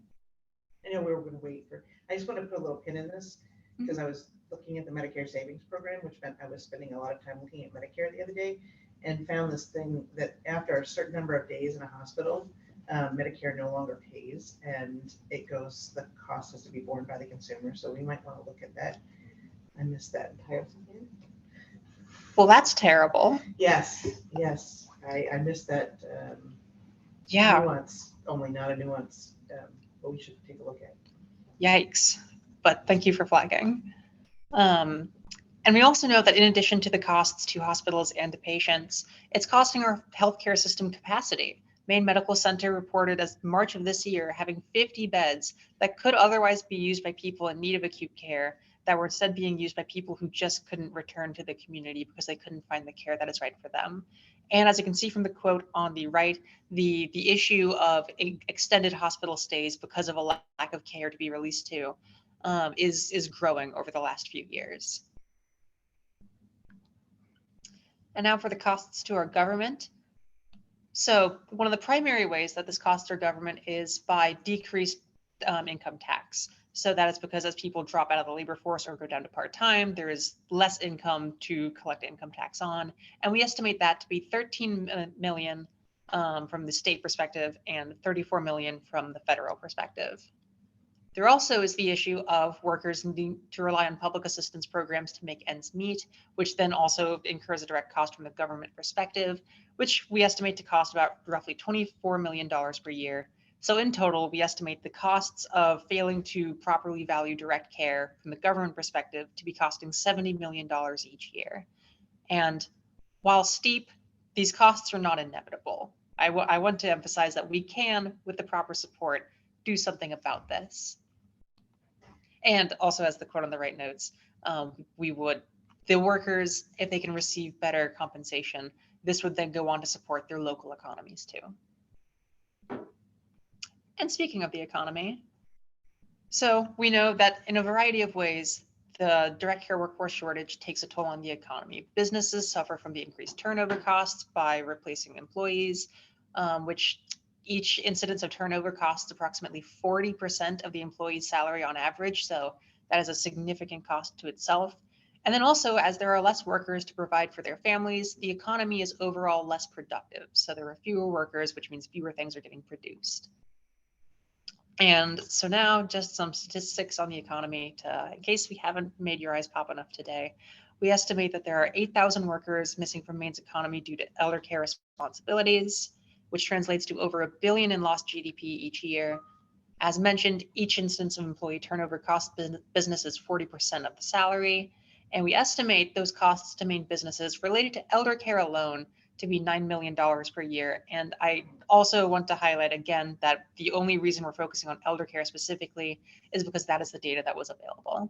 I know we were going to wait for, I just want to put a little pin in this because I was looking at the Medicare Savings Program, which meant I was spending a lot of time looking at Medicare the other day, and found this thing that after a certain number of days in a hospital, Medicare no longer pays, and it goes, the cost has to be borne by the consumer. So we might want to look at that. I missed that entirely. Well, that's terrible. Yes, I missed that nuance, only not a nuance, but we should take a look at. Yikes, but thank you for flagging. And we also know that in addition to the costs to hospitals and to patients, it's costing our healthcare system capacity. Maine Medical Center reported as March of this year having 50 beds that could otherwise be used by people in need of acute care that were instead being used by people who just couldn't return to the community because they couldn't find the care that is right for them. And as you can see from the quote on the right, the issue of extended hospital stays because of a lack of care to be released to is growing over the last few years. And now for the costs to our government. So one of the primary ways that this costs our government is by decreased income tax. So that is because as people drop out of the labor force or go down to part-time, there is less income to collect income tax on. And we estimate that to be 13 million from the state perspective and 34 million from the federal perspective. There also is the issue of workers needing to rely on public assistance programs to make ends meet, which then also incurs a direct cost from the government perspective, which we estimate to cost about roughly $24 million per year. So in total, we estimate the costs of failing to properly value direct care from the government perspective to be costing $70 million each year. And while steep, these costs are not inevitable. I want to emphasize that we can, with the proper support, do something about this. And also, as the quote on the right notes, the workers, if they can receive better compensation, this would then go on to support their local economies too. And speaking of the economy, so we know that in a variety of ways, the direct care workforce shortage takes a toll on the economy. Businesses suffer from the increased turnover costs by replacing employees, which each incidence of turnover costs approximately 40% of the employee's salary on average. So that is a significant cost to itself. And then also, as there are less workers to provide for their families, the economy is overall less productive. So there are fewer workers, which means fewer things are getting produced. And so now just some statistics on the economy in case we haven't made your eyes pop enough today. We estimate that there are 8,000 workers missing from Maine's economy due to elder care responsibilities, which translates to over $1 billion in lost GDP each year. As mentioned, each instance of employee turnover costs businesses 40% of the salary. And we estimate those costs to Maine businesses related to elder care alone to be $9 million per year. And I also want to highlight again that the only reason we're focusing on elder care specifically is because that is the data that was available.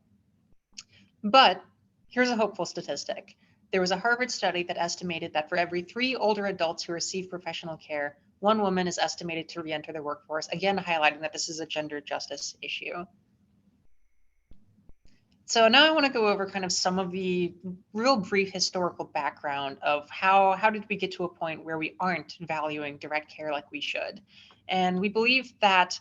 But here's a hopeful statistic. There was a Harvard study that estimated that for every 3 older adults who receive professional care, 1 woman is estimated to re-enter the workforce, again highlighting that this is a gender justice issue. So now I want to go over kind of some of the real brief historical background of how did we get to a point where we aren't valuing direct care like we should. And we believe that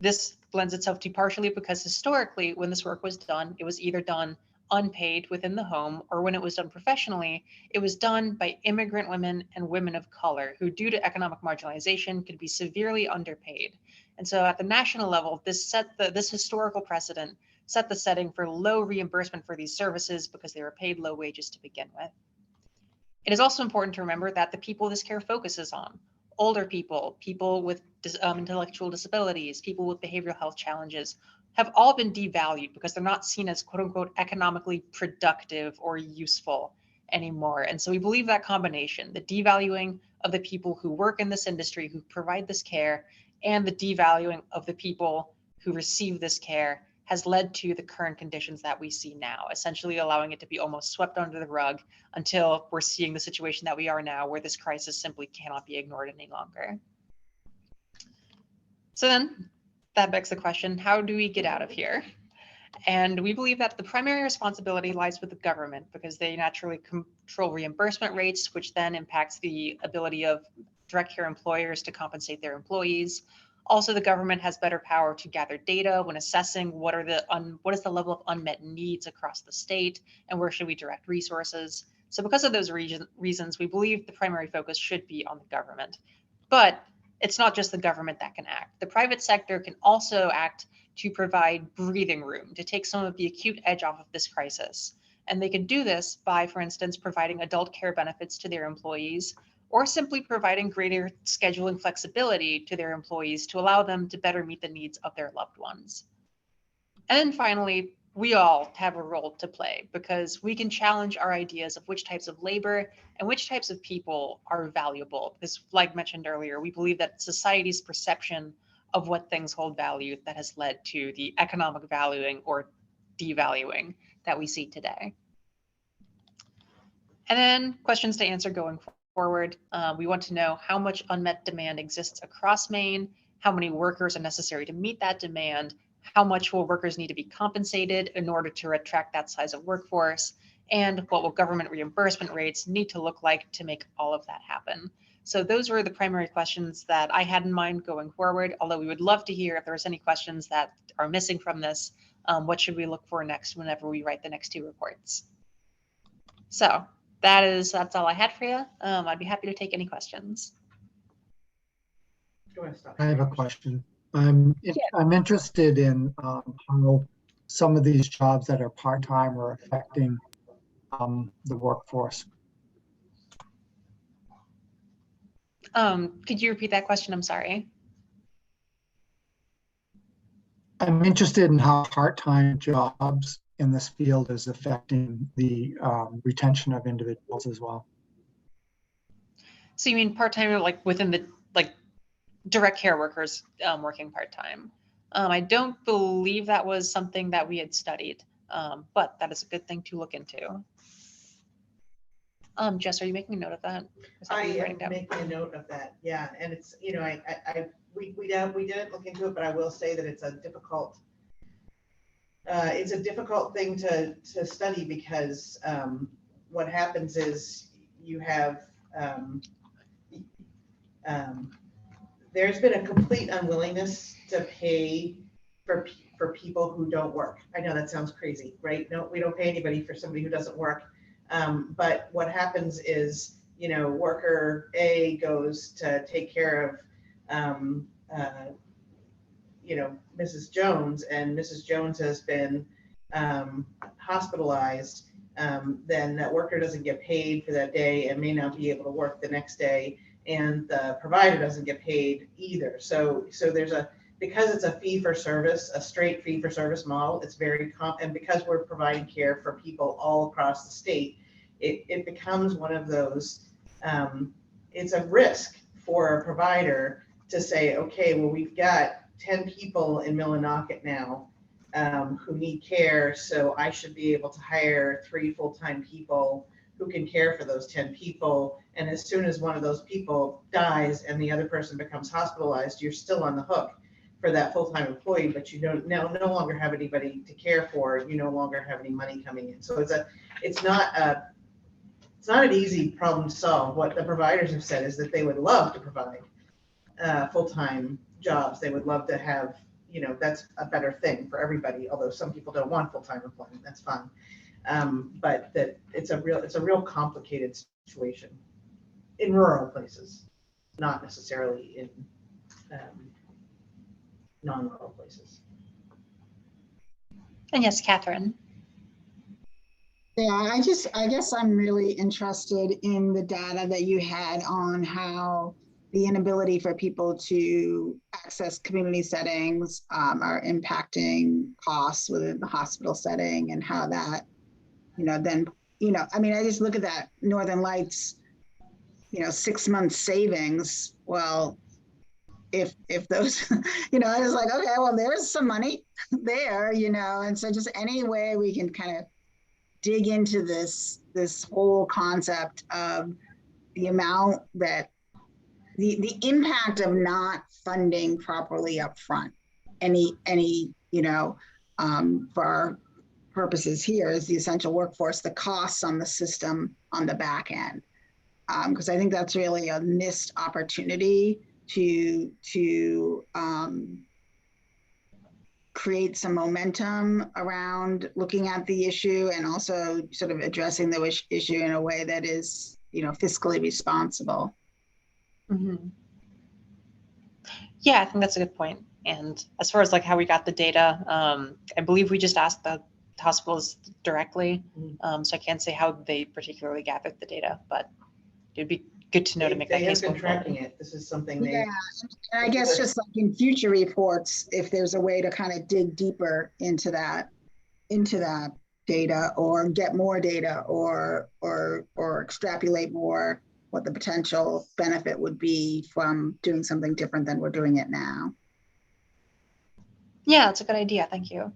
this lends itself to partially because historically when this work was done, it was either done unpaid within the home, or when it was done professionally, it was done by immigrant women and women of color who, due to economic marginalization, could be severely underpaid. And so at the national level, this historical precedent set the setting for low reimbursement for these services because they were paid low wages to begin with. It is also important to remember that the people this care focuses on, older people, people with intellectual disabilities, people with behavioral health challenges, have all been devalued because they're not seen as quote unquote economically productive or useful anymore. And so we believe that combination, the devaluing of the people who work in this industry, who provide this care, and the devaluing of the people who receive this care has led to the current conditions that we see now, essentially allowing it to be almost swept under the rug until we're seeing the situation that we are now, where this crisis simply cannot be ignored any longer. So then that begs the question, how do we get out of here? And we believe that the primary responsibility lies with the government because they naturally control reimbursement rates, which then impacts the ability of direct care employers to compensate their employees. Also, the government has better power to gather data when assessing what is the level of unmet needs across the state and where should we direct resources. So because of those reasons, we believe the primary focus should be on the government. But it's not just the government that can act. The private sector can also act to provide breathing room, to take some of the acute edge off of this crisis. And they can do this by, for instance, providing adult care benefits to their employees, or simply providing greater scheduling flexibility to their employees to allow them to better meet the needs of their loved ones. And then finally, we all have a role to play because we can challenge our ideas of which types of labor and which types of people are valuable. Because like mentioned earlier, we believe that society's perception of what things hold value that has led to the economic valuing or devaluing that we see today. And then questions to answer going forward. We want to know how much unmet demand exists across Maine, how many workers are necessary to meet that demand, how much will workers need to be compensated in order to attract that size of workforce, and what will government reimbursement rates need to look like to make all of that happen? So those were the primary questions that I had in mind going forward, although we would love to hear if there's any questions that are missing from this. What should we look for next whenever we write the next 2 reports? So that's all I had for you. I'd be happy to take any questions. I have a question. I'm interested in how some of these jobs that are part-time are affecting the workforce. Could you repeat that question? I'm sorry. I'm interested in how part-time jobs in this field is affecting the retention of individuals as well. So you mean part-time, like within the direct care workers working part-time? I don't believe that was something that we had studied, but that is a good thing to look into. Jess, are you making a note of that? I am making a note of that. Yeah, and it's, you know, we didn't look into it, but I will say that it's a difficult thing to study because what happens is you have there's been a complete unwillingness to pay for people who don't work. I know that sounds crazy, right? No, we don't pay anybody for somebody who doesn't work. But what happens is, you know, worker A goes to take care of, you know, Mrs. Jones, and Mrs. Jones has been hospitalized. Then that worker doesn't get paid for that day and may not be able to work the next day, and the provider doesn't get paid either. So there's because it's a fee for service, a straight fee for service model, it's very and because we're providing care for people all across the state, it becomes one of those, it's a risk for a provider to say, okay, well, we've got 10 people in Millinocket now who need care, so I should be able to hire 3 full-time people who can care for those 10 people. And as soon as one of those people dies and the other person becomes hospitalized, you're still on the hook for that full-time employee, but you don't no longer have anybody to care for. You no longer have any money coming in. So it's not an easy problem to solve. What the providers have said is that they would love to provide full-time jobs. They would love to have, you know, that's a better thing for everybody. Although some people don't want full-time employment, that's fine. But that it's a real complicated situation in rural places, not necessarily in non-rural places. And yes, Catherine. Yeah, I guess I'm really interested in the data that you had on how the inability for people to access community settings are impacting costs within the hospital setting, and how that, you know, then, you know, I mean, I just look at that Northern Lights, you know, 6 months savings. Well, if those, you know, I was like, okay, well, there's some money there, you know, and so just any way we can kind of dig into this whole concept of the amount that the impact of not funding properly up front. Any you know, for our purposes here is the essential workforce, the costs on the system on the back end, because I think that's really a missed opportunity to create some momentum around looking at the issue, and also sort of addressing the issue in a way that is, you know, fiscally responsible. Mm-hmm. Yeah, I think that's a good point. And as far as like how we got the data, I believe we just asked the hospitals directly. So I can't say how they particularly gathered the data, but it'd be good to know to make that case. They have been tracking it. This is something they. Yeah, and I guess just like in future reports, if there's a way to kind of dig deeper into that data, or get more data, or extrapolate more what the potential benefit would be from doing something different than we're doing it now. Yeah, that's a good idea. Thank you.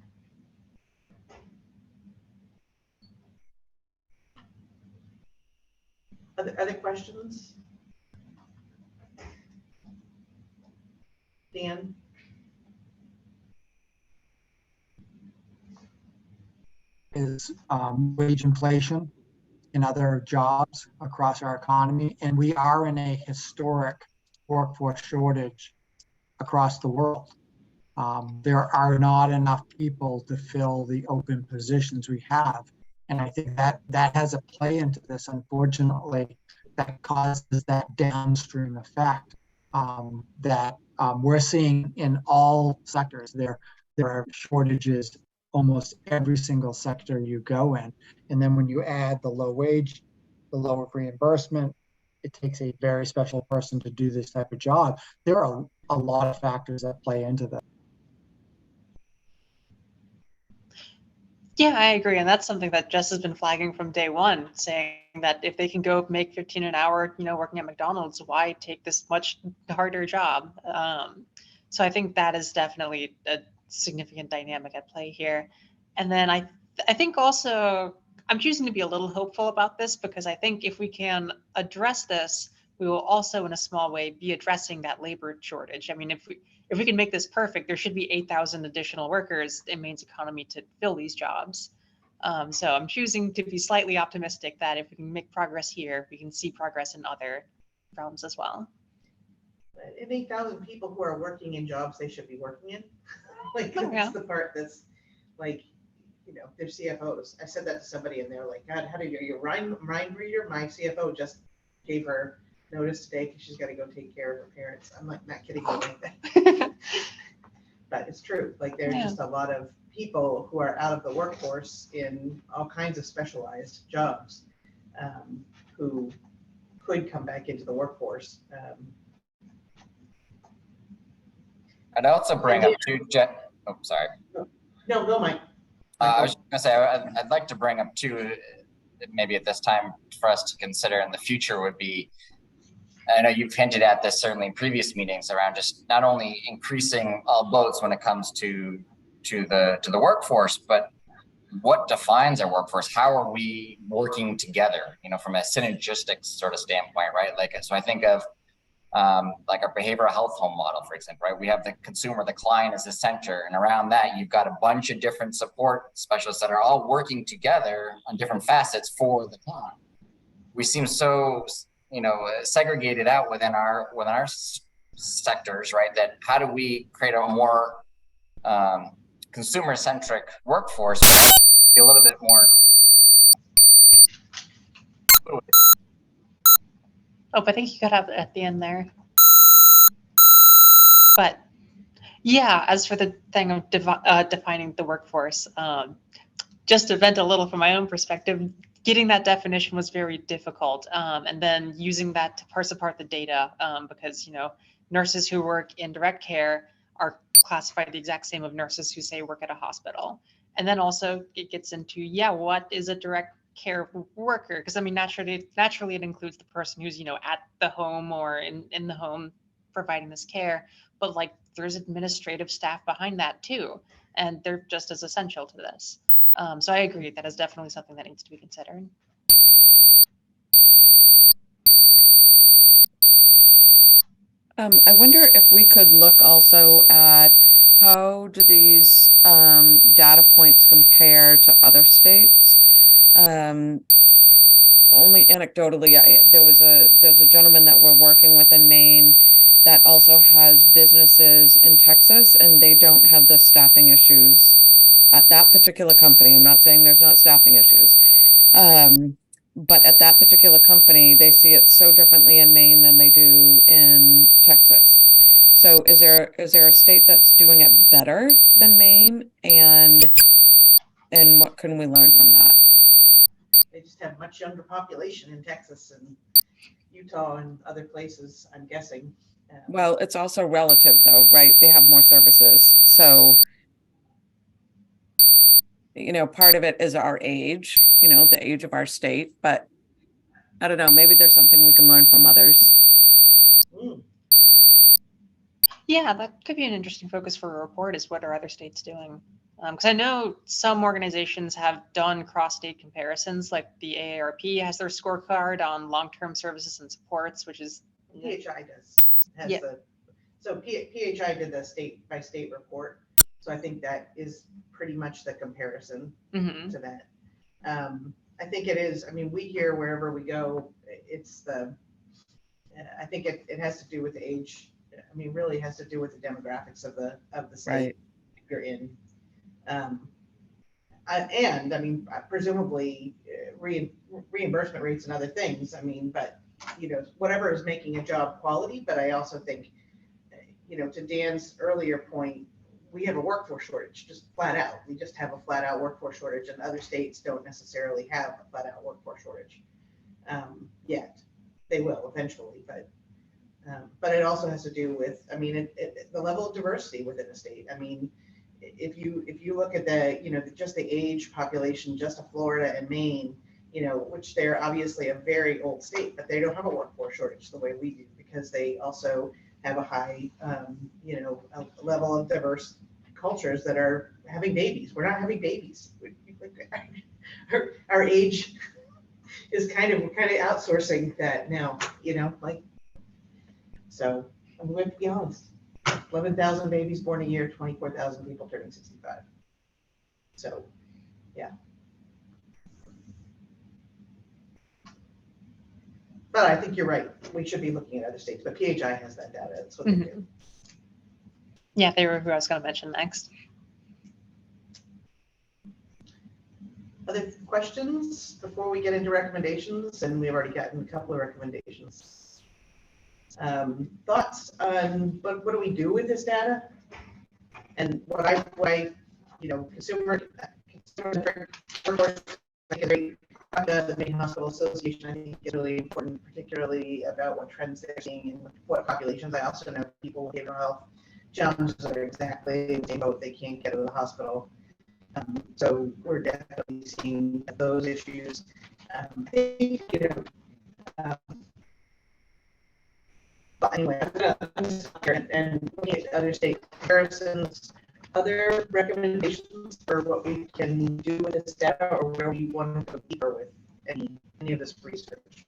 Other questions? Dan? is wage inflation in other jobs across our economy. And we are in a historic workforce shortage across the world. There are not enough people to fill the open positions we have. And I think that has a play into this, unfortunately, that causes that downstream effect that we're seeing in all sectors. There are shortages almost every single sector you go in. And then when you add the low wage, the lower reimbursement, it takes a very special person to do this type of job. There are a lot of factors that play into that. Yeah, I agree. And that's something that Jess has been flagging from day one, saying that if they can go make 15 an hour, working at McDonald's, why take this much harder job? So I think that is definitely a significant dynamic at play here. And then I think also I'm choosing to be a little hopeful about this, because I think if we can address this, we will also in a small way be addressing that labor shortage. I mean, if we can make this perfect, there should be 8,000 additional workers in Maine's economy to fill these jobs. So I'm choosing to be slightly optimistic that if we can make progress here, we can see progress in other realms as well. And 8,000 people who are working in jobs they should be working in. Like, Oh, yeah. that's the part that's like, they're CFOs. I said that to somebody and they're like, God, how do you mind reader? My CFO just gave her notice today because she's got to go take care of her parents. I'm like, not kidding you like that. But it's true. Like, there's just a lot of people who are out of the workforce in all kinds of specialized jobs who could come back into the workforce. I'd also bring up too, oh, sorry. No, go, Mike. I was gonna say, I'd like to bring up too, maybe at this time for us to consider in the future would be, I know you've hinted at this certainly in previous meetings around just not only increasing all boats when it comes to the workforce, but what defines our workforce? How are we working together, from a synergistic sort of standpoint, right? Like, so I think of like our behavioral health home model, for example, right? We have the consumer, the client as the center, and around that, you've got a bunch of different support specialists that are all working together on different facets for the client. We seem so, segregated out within our sectors, right? That how do we create a more consumer-centric workforce, be a little bit more. Oh, I think you got out at the end there. But yeah, as for the thing of defining the workforce, just to vent a little from my own perspective, getting that definition was very difficult. And then using that to parse apart the data, because, nurses who work in direct care are classified the exact same of nurses who say work at a hospital. And then also it gets into, what is a direct care worker? Because I mean, naturally it includes the person who's, at the home or in the home providing this care, but like there's administrative staff behind that too. And they're just as essential to this. So I agree, that is definitely something that needs to be considered. I wonder if we could look also at how do these data points compare to other states? Only anecdotally, there's a gentleman that we're working with in Maine that also has businesses in Texas, and they don't have the staffing issues at that particular company. I'm not saying there's not staffing issues. But at that particular company, they see it so differently in Maine than they do in Texas. So is there a state that's doing it better than Maine, and what can we learn from that? They just have much younger population in Texas and Utah and other places, I'm guessing. Well, it's also relative though, right? They have more services. So, part of it is our age, the age of our state, but I don't know, maybe there's something we can learn from others. Yeah, that could be an interesting focus for a report, is what are other states doing? Because I know some organizations have done cross-state comparisons, like the AARP has their scorecard on long-term services and supports, which is... PHI does. So PHI did the state-by-state report, So I think that is pretty much the comparison Mhm. to that. I think it is, I mean, we hear wherever we go, I think it has to do with the age. I mean, really has to do with the demographics of the state you're in. And I mean, presumably reimbursement rates and other things. I mean, but whatever is making a job quality. But I also think, to Dan's earlier point, we have a workforce shortage, just flat out. We just have a flat out workforce shortage, and other states don't necessarily have a flat out workforce shortage yet. They will eventually, but it also has to do with, I mean, the level of diversity within the state. I mean, if you look at just the age population just of Florida and Maine, which they're obviously a very old state, but they don't have a workforce shortage the way we do, because they also have a high, a level of diverse cultures that are having babies. We're not having babies. Our age is kind of outsourcing that now, so I'm going to be honest. 11,000 babies born a year, 24,000 people turning 65. So, yeah. But I think you're right. We should be looking at other states, but PHI has that data. That's what they do. Yeah, they were who I was going to mention next. Other questions before we get into recommendations? And we've already gotten a couple of recommendations. Thoughts on what do we do with this data? And what I consumer the Maine Hospital Association, I think, is really important, particularly about what trends they're seeing and what populations. I also know people with behavioral health challenges are exactly the same boat. They can't get to the hospital. So we're definitely seeing those issues. I think, but anyway, I'm just here and looking at other state comparisons, other recommendations for what we can do with this data, or where we want to go deeper with any of this research.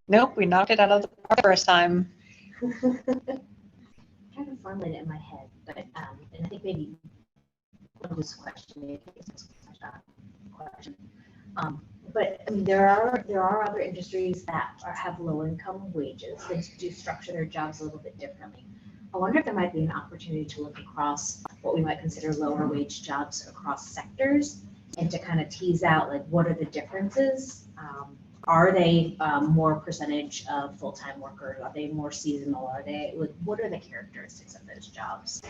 Nope, we knocked it out of the park the first time. I'm trying to formulate it in my head, but and I think maybe this question, but I mean, there are other industries that have low income wages that do structure their jobs a little bit differently. I wonder if there might be an opportunity to look across what we might consider lower wage jobs across sectors, and to kind of tease out like what are the differences. Are they more percentage of full-time workers? Are they more seasonal? Are they what are the characteristics of those jobs?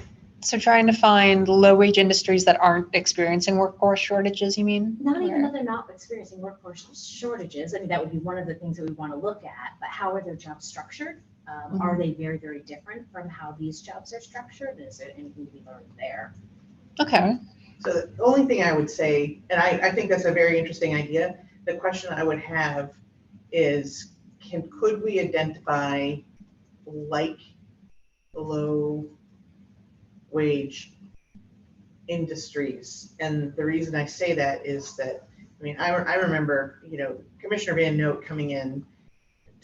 So trying to find low-wage industries that aren't experiencing workforce shortages, you mean? Not even that they're not experiencing workforce shortages. I mean, that would be one of the things that we want to look at, but how are their jobs structured? Are they very, very different from how these jobs are structured? Is there anything to be learned there? Okay. So the only thing I would say, and I think that's a very interesting idea, the question I would have is, could we identify like low wage industries? And the reason I say that is that, I mean, I remember, Commissioner Van Note coming in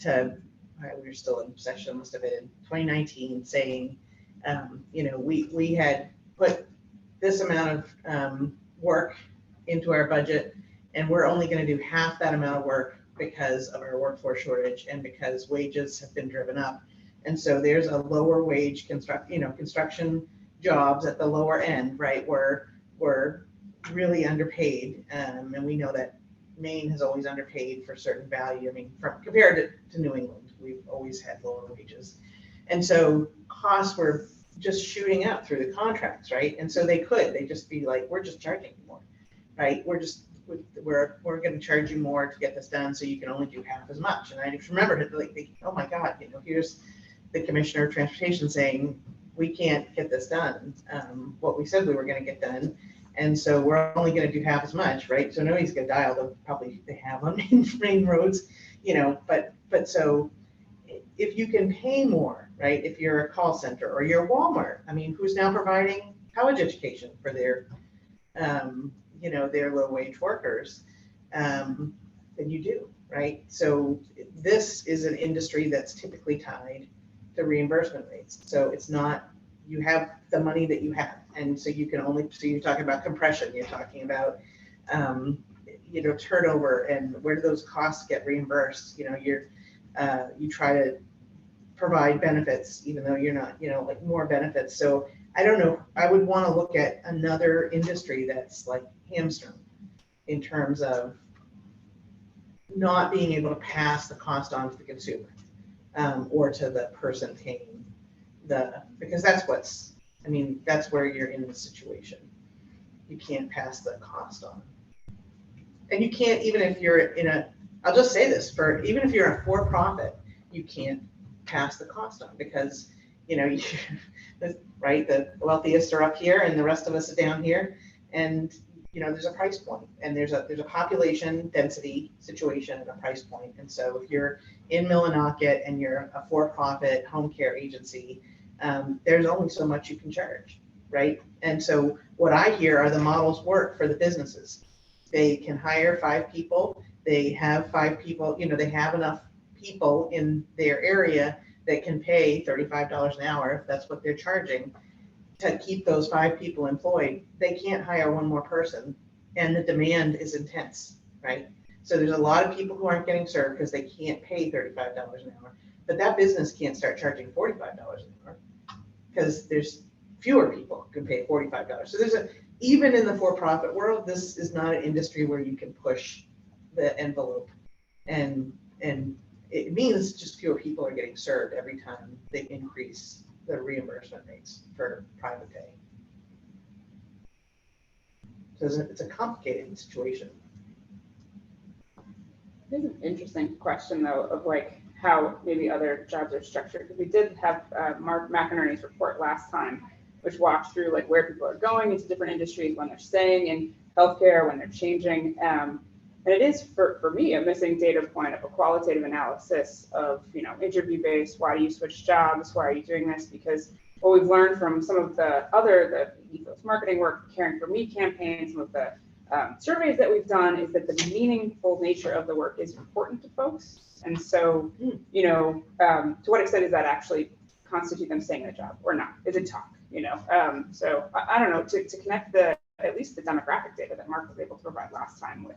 we were still in session, must have been in 2019, saying, we had put this amount of work into our budget, and we're only going to do half that amount of work because of our workforce shortage and because wages have been driven up. And so there's a lower wage construction jobs at the lower end, right, where we're really underpaid. And we know that Maine has always underpaid for certain value. I mean, compared to New England, we've always had lower wages. And so costs were just shooting up through the contracts, right? And so they just be like, we're just charging you more, right? We're going to charge you more to get this done, so you can only do half as much. And I just remember thinking, oh my God, here's the Commissioner of Transportation saying, we can't get this done. What we said we were going to get done. And so we're only going to do half as much, right? So nobody's going to die, although probably they have on main roads, but so if you can pay more right? If you're a call center or you're Walmart, I mean, who's now providing college education for their, you know, their low wage workers, then you do, right? So this is an industry that's typically tied to reimbursement rates. So it's not, you have the money that you have. And so you can only, so you're talking about compression, you're talking about, you know, turnover and where do those costs get reimbursed? You know, you try to provide benefits, even though you're not, you know, like more benefits. So I don't know, I would want to look at another industry that's like hamstrung in terms of not being able to pass the cost on to the consumer, or to the person paying because that's what's, I mean, that's where you're in the situation. You can't pass the cost on. And you can't, even if you're in I'll just say this, even if you're a for-profit, you can't pass the cost on because, you know, right, the wealthiest are up here and the rest of us are down here. And, you know, there's a price point and there's a population density situation and a price point. And so if you're in Millinocket and you're a for-profit home care agency, there's only so much you can charge, right? And so what I hear are the models work for the businesses. They can hire 5 people. They have 5 people, you know, they have enough people in their area that can pay $35 an hour, if that's what they're charging, to keep those 5 people employed. They can't hire one more person, and the demand is intense, right? So there's a lot of people who aren't getting served because they can't pay $35 an hour, but that business can't start charging $45 an hour because there's fewer people who can pay $45. So even in the for-profit world, this is not an industry where you can push the envelope, and it means just fewer people are getting served every time they increase the reimbursement rates for private pay. So it's a complicated situation. It's an interesting question though, of like how maybe other jobs are structured. Because we did have Mark McInerney's report last time, which walked through like where people are going into different industries, when they're staying in healthcare, when they're changing. And it is for me a missing data point of a qualitative analysis of, you know, interview based, why do you switch jobs? Why are you doing this? Because what we've learned from some of the ethos marketing work, Caring for Me campaign, some of the surveys that we've done is that the meaningful nature of the work is important to folks. And so, you know, to what extent does that actually constitute them staying in a job or not? Is it talk, you know? So I don't know, to connect at least the demographic data that Mark was able to provide last time with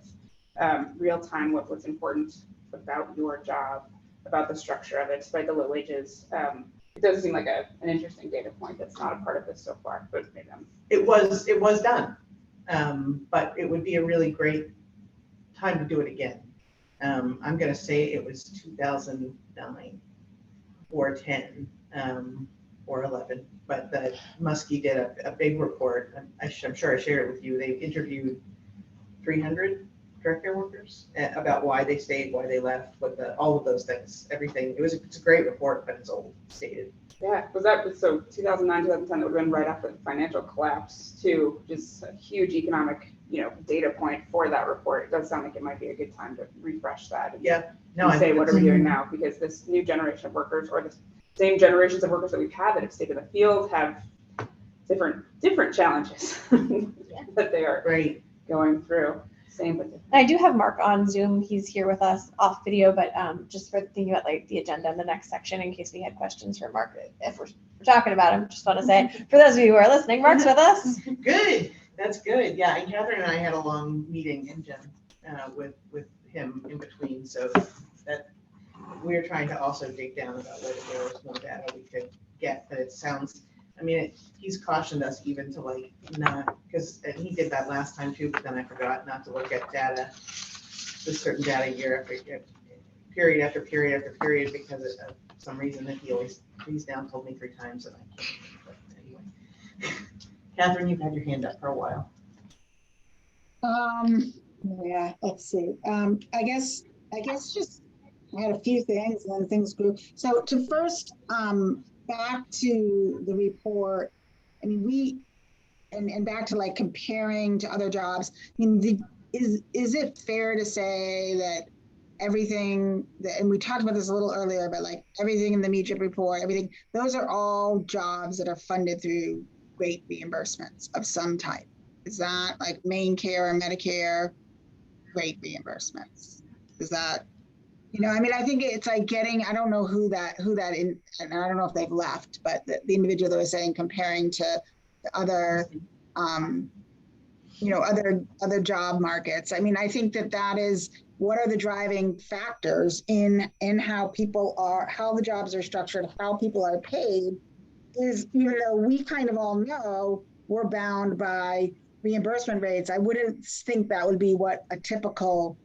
real time, what's important about your job, about the structure of it, despite the low wages. It does seem like an interesting data point that's not a part of this so far, but maybe it was done, but it would be a really great time to do it again. I'm going to say it was 2009 or 10 or 11, but the Muskie did a big report. I'm sure I shared it with you. They interviewed 300 direct care workers about why they stayed, why they left, all of those things, everything. It's a great report, but it's old, stated. Yeah, so 2009, 2010, that would have been right after the financial collapse too, just a huge economic, you know, data point for that report. It does sound like it might be a good time to refresh that. And say, what are we doing now? Because this new generation of workers, or the same generations of workers that we've had that have stayed in the field, have different challenges that they are going through. I do have Mark on Zoom. He's here with us off video, but just for thinking about like the agenda in the next section, in case we had questions for Mark, if we're talking about him, just want to say, for those of you who are listening, Mark's with us. Good, that's good. Yeah, and Catherine and I had a long meeting in Jen with him in between, so that we're trying to also dig down about whether there was more data we could get, but it sounds, I mean, he's cautioned us even to like not, because he did that last time too, but then I forgot not to look at data, the certain data year after year, period after period after period, because of some reason that he's down told me 3 times and I can't. But anyway, Catherine, you've had your hand up for a while. Yeah, let's see. I guess just I had a few things and then things grew. So to first, back to the report, I mean, and back to like comparing to other jobs, I mean, is it fair to say that everything, and we talked about this a little earlier, but like everything in the MECEP report, everything, those are all jobs that are funded through rate reimbursements of some type. Is that like main care or Medicare rate reimbursements? Is that, you know, I mean, I think it's like getting, I don't know who that in, and I don't know if they've left, but the individual that was saying comparing to the other, you know, other job markets. I mean, I think that is, what are the driving factors in how people are, how the jobs are structured, how people are paid, is, even though we kind of all know we're bound by reimbursement rates, I wouldn't think that would be what a typical,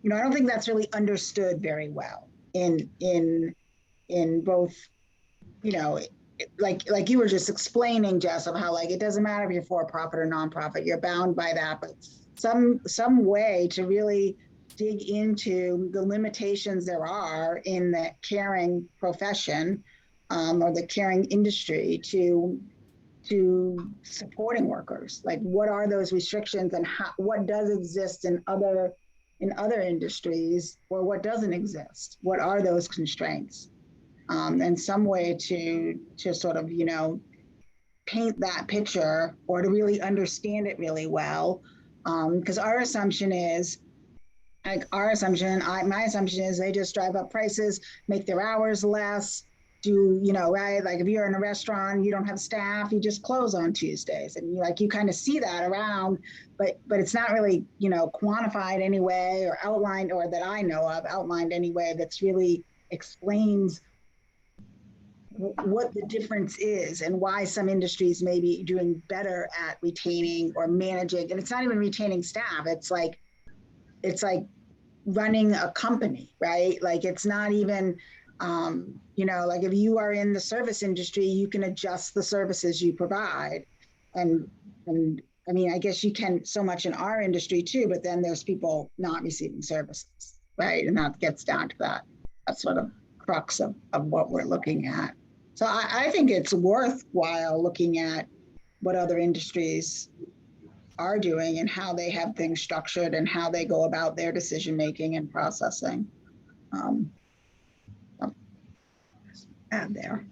you know, I don't think that's really understood very well in both, you know, like you were just explaining, Jess, of how like it doesn't matter if you're for profit or nonprofit, you're bound by that, but some way to really dig into the limitations there are in the caring profession, or the caring industry to supporting workers. Like, what are those restrictions, and what does exist in other industries, or what doesn't exist? What are those constraints? And some way to sort of, you know, paint that picture, or to really understand it really well. Because our assumption is, like my assumption is they just drive up prices, make their hours less, do, you know, right? Like if you're in a restaurant, you don't have staff, you just close on Tuesdays. And you kind of see that around, but it's not really, you know, quantified anyway, or outlined, or that I know of, outlined anyway, that's really explains what the difference is and why some industries may be doing better at retaining or managing. And it's not even retaining staff. It's like running a company, right? Like it's not even, you know, like if you are in the service industry, you can adjust the services you provide. And I mean, I guess you can so much in our industry too, but then there's people not receiving services, right? And that gets down to that sort of crux of what we're looking at. So I think it's worthwhile looking at what other industries are doing and how they have things structured and how they go about their decision-making and processing. Add there.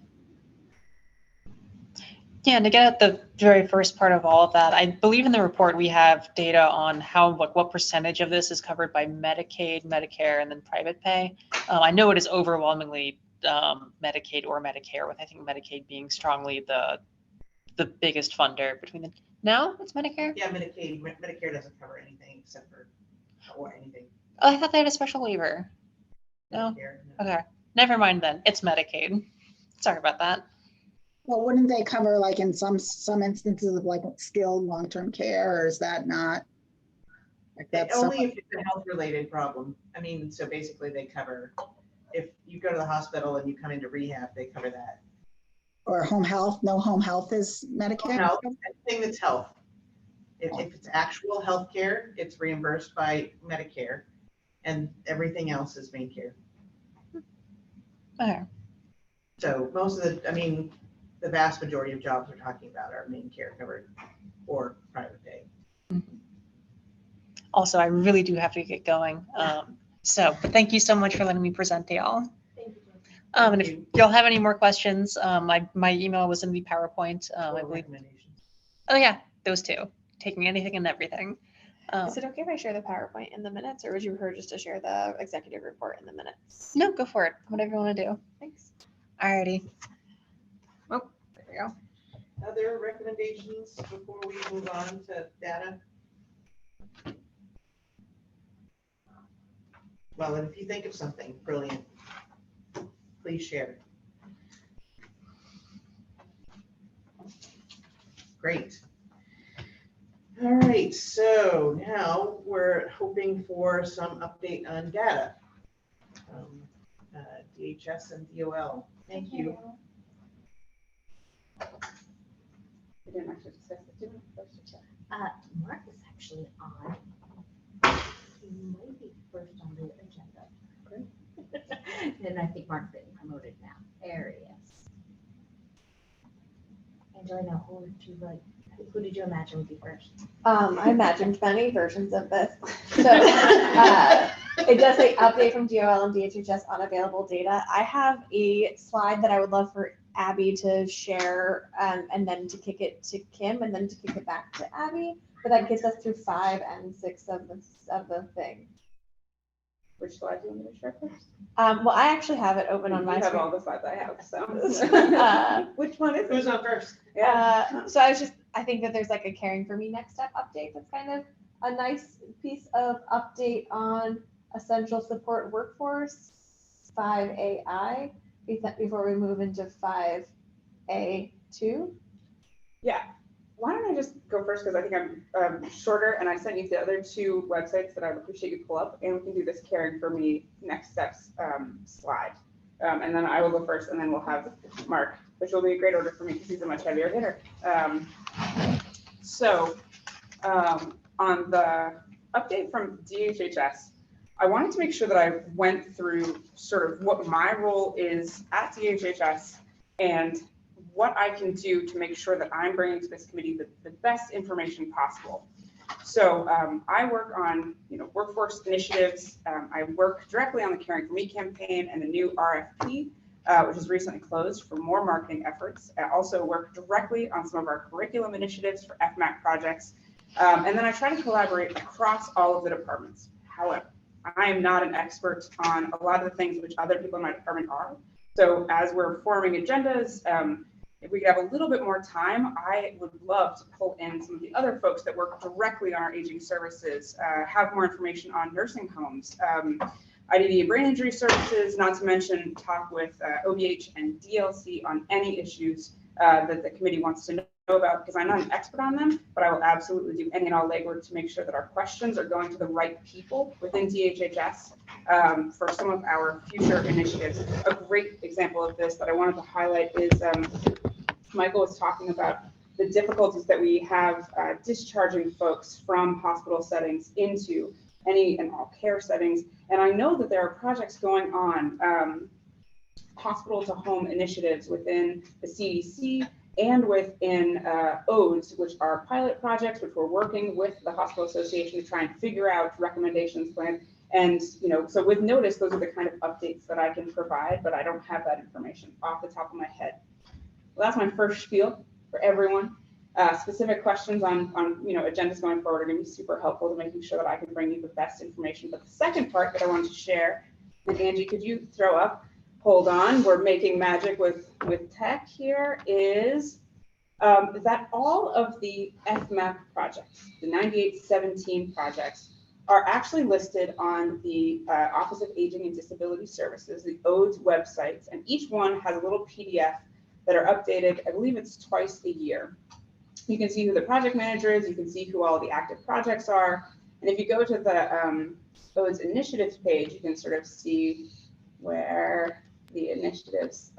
Yeah, and to get at the very first part of all of that, I believe in the report we have data on what percentage of this is covered by Medicaid, Medicare, and then private pay. I know it is overwhelmingly Medicaid or Medicare, with I think Medicaid being strongly the biggest funder between the. No, it's Medicare. Yeah, Medicare doesn't cover anything except for anything. Oh, I thought they had a special waiver. No. Medicare, no. Okay, never mind then. It's Medicaid. Sorry about that. Well, wouldn't they cover, like in some instances of like skilled long-term care, or is that not? Like that's only if it's a health-related problem. I mean, so basically they cover, if you go to the hospital and you come into rehab, they cover that. Or home health? No, home health is Medicare? Home health, anything that's health. If it's actual health care, it's reimbursed by Medicare, and everything else is main care. Okay. So most of the vast majority of jobs we're talking about are main care covered or private pay. Also, I really do have to get going. But thank you so much for letting me present to y'all. Thank you. And if y'all have any more questions, my email was in the PowerPoint. I believe. Oh yeah, those two. Taking anything and everything. Is it okay if I share the PowerPoint in the minutes, or would you prefer just to share the executive report in the minutes? No, go for it. Whatever you want to do. Thanks. Alrighty. Oh, there we go. Other recommendations before we move on to data? Well, and if you think of something brilliant, please share. Great. All right, so now we're hoping for some update on data. DHS and DOL. Thank you. We didn't actually discuss it, did we? Mark is actually on. He might be first on the agenda. And I think Mark's getting promoted now. There he is. Angelina, who did you imagine would be first? I imagined many versions of this. So It does say update from DOL and DHHS on available data. I have a slide that I would love for Abby to share, and then to kick it to Kim, and then to kick it back to Abby. But that gets us through 5 and 6 of the thing. Which slide do you want me to share first? Well, I actually have it open on my You have screen. all the slides I have, so. Which one is, who's on first? So I think that there's like a Caring for Me Next Step update. That's kind of a nice piece of update on essential support workforce, 5AI, before we move into 5A2. Yeah, why don't I just go first, because I think I'm shorter, and I sent you the other 2 websites that I would appreciate you pull up, and we can do this Caring for Me Next Steps slide. And then I will go first, and then we'll have Mark, which will be a great order for me because he's a much heavier hitter. On the update from DHHS, I wanted to make sure that I went through sort of what my role is at DHHS and what I can do to make sure that I'm bringing to this committee the best information possible. So I work on workforce initiatives. I work directly on the Caring for Me campaign and the new RFP, which is recently closed for more marketing efforts. I also work directly on some of our curriculum initiatives for FMAC projects. And then I try to collaborate across all of the departments. However, I am not an expert on a lot of the things which other people in my department are. So as we're forming agendas, if we could have a little bit more time, I would love to pull in some of the other folks that work directly on our aging services, have more information on nursing homes, IDD brain injury services, not to mention talk with OBH and DLC on any issues that the committee wants to know about, because I'm not an expert on them, but I will absolutely do any and all legwork to make sure that our questions are going to the right people within DHHS for some of our future initiatives. A great example of this that I wanted to highlight is Michael was talking about the difficulties that we have discharging folks from hospital settings into any and all care settings. And I know that there are projects going on, hospital to home initiatives within the CDC and within ODES, which are pilot projects, which we're working with the Hospital Association to try and figure out recommendations plan. And, so with notice, those are the kind of updates that I can provide, but I don't have that information off the top of my head. Well, that's my first spiel for everyone. Specific questions on agendas going forward are going to be super helpful to making sure that I can bring you the best information. But the second part that I wanted to share, and Angie, could you throw up? Hold on, we're making magic with tech here, is that all of the FMAP projects, the 9817 projects, are actually listed on the Office of Aging and Disability Services, the ODES websites, and each one has a little PDF that are updated. I believe it's twice a year. You can see who the project manager is, you can see who all the active projects are, and if you go to the ODES initiatives page, you can sort of see where the initiatives,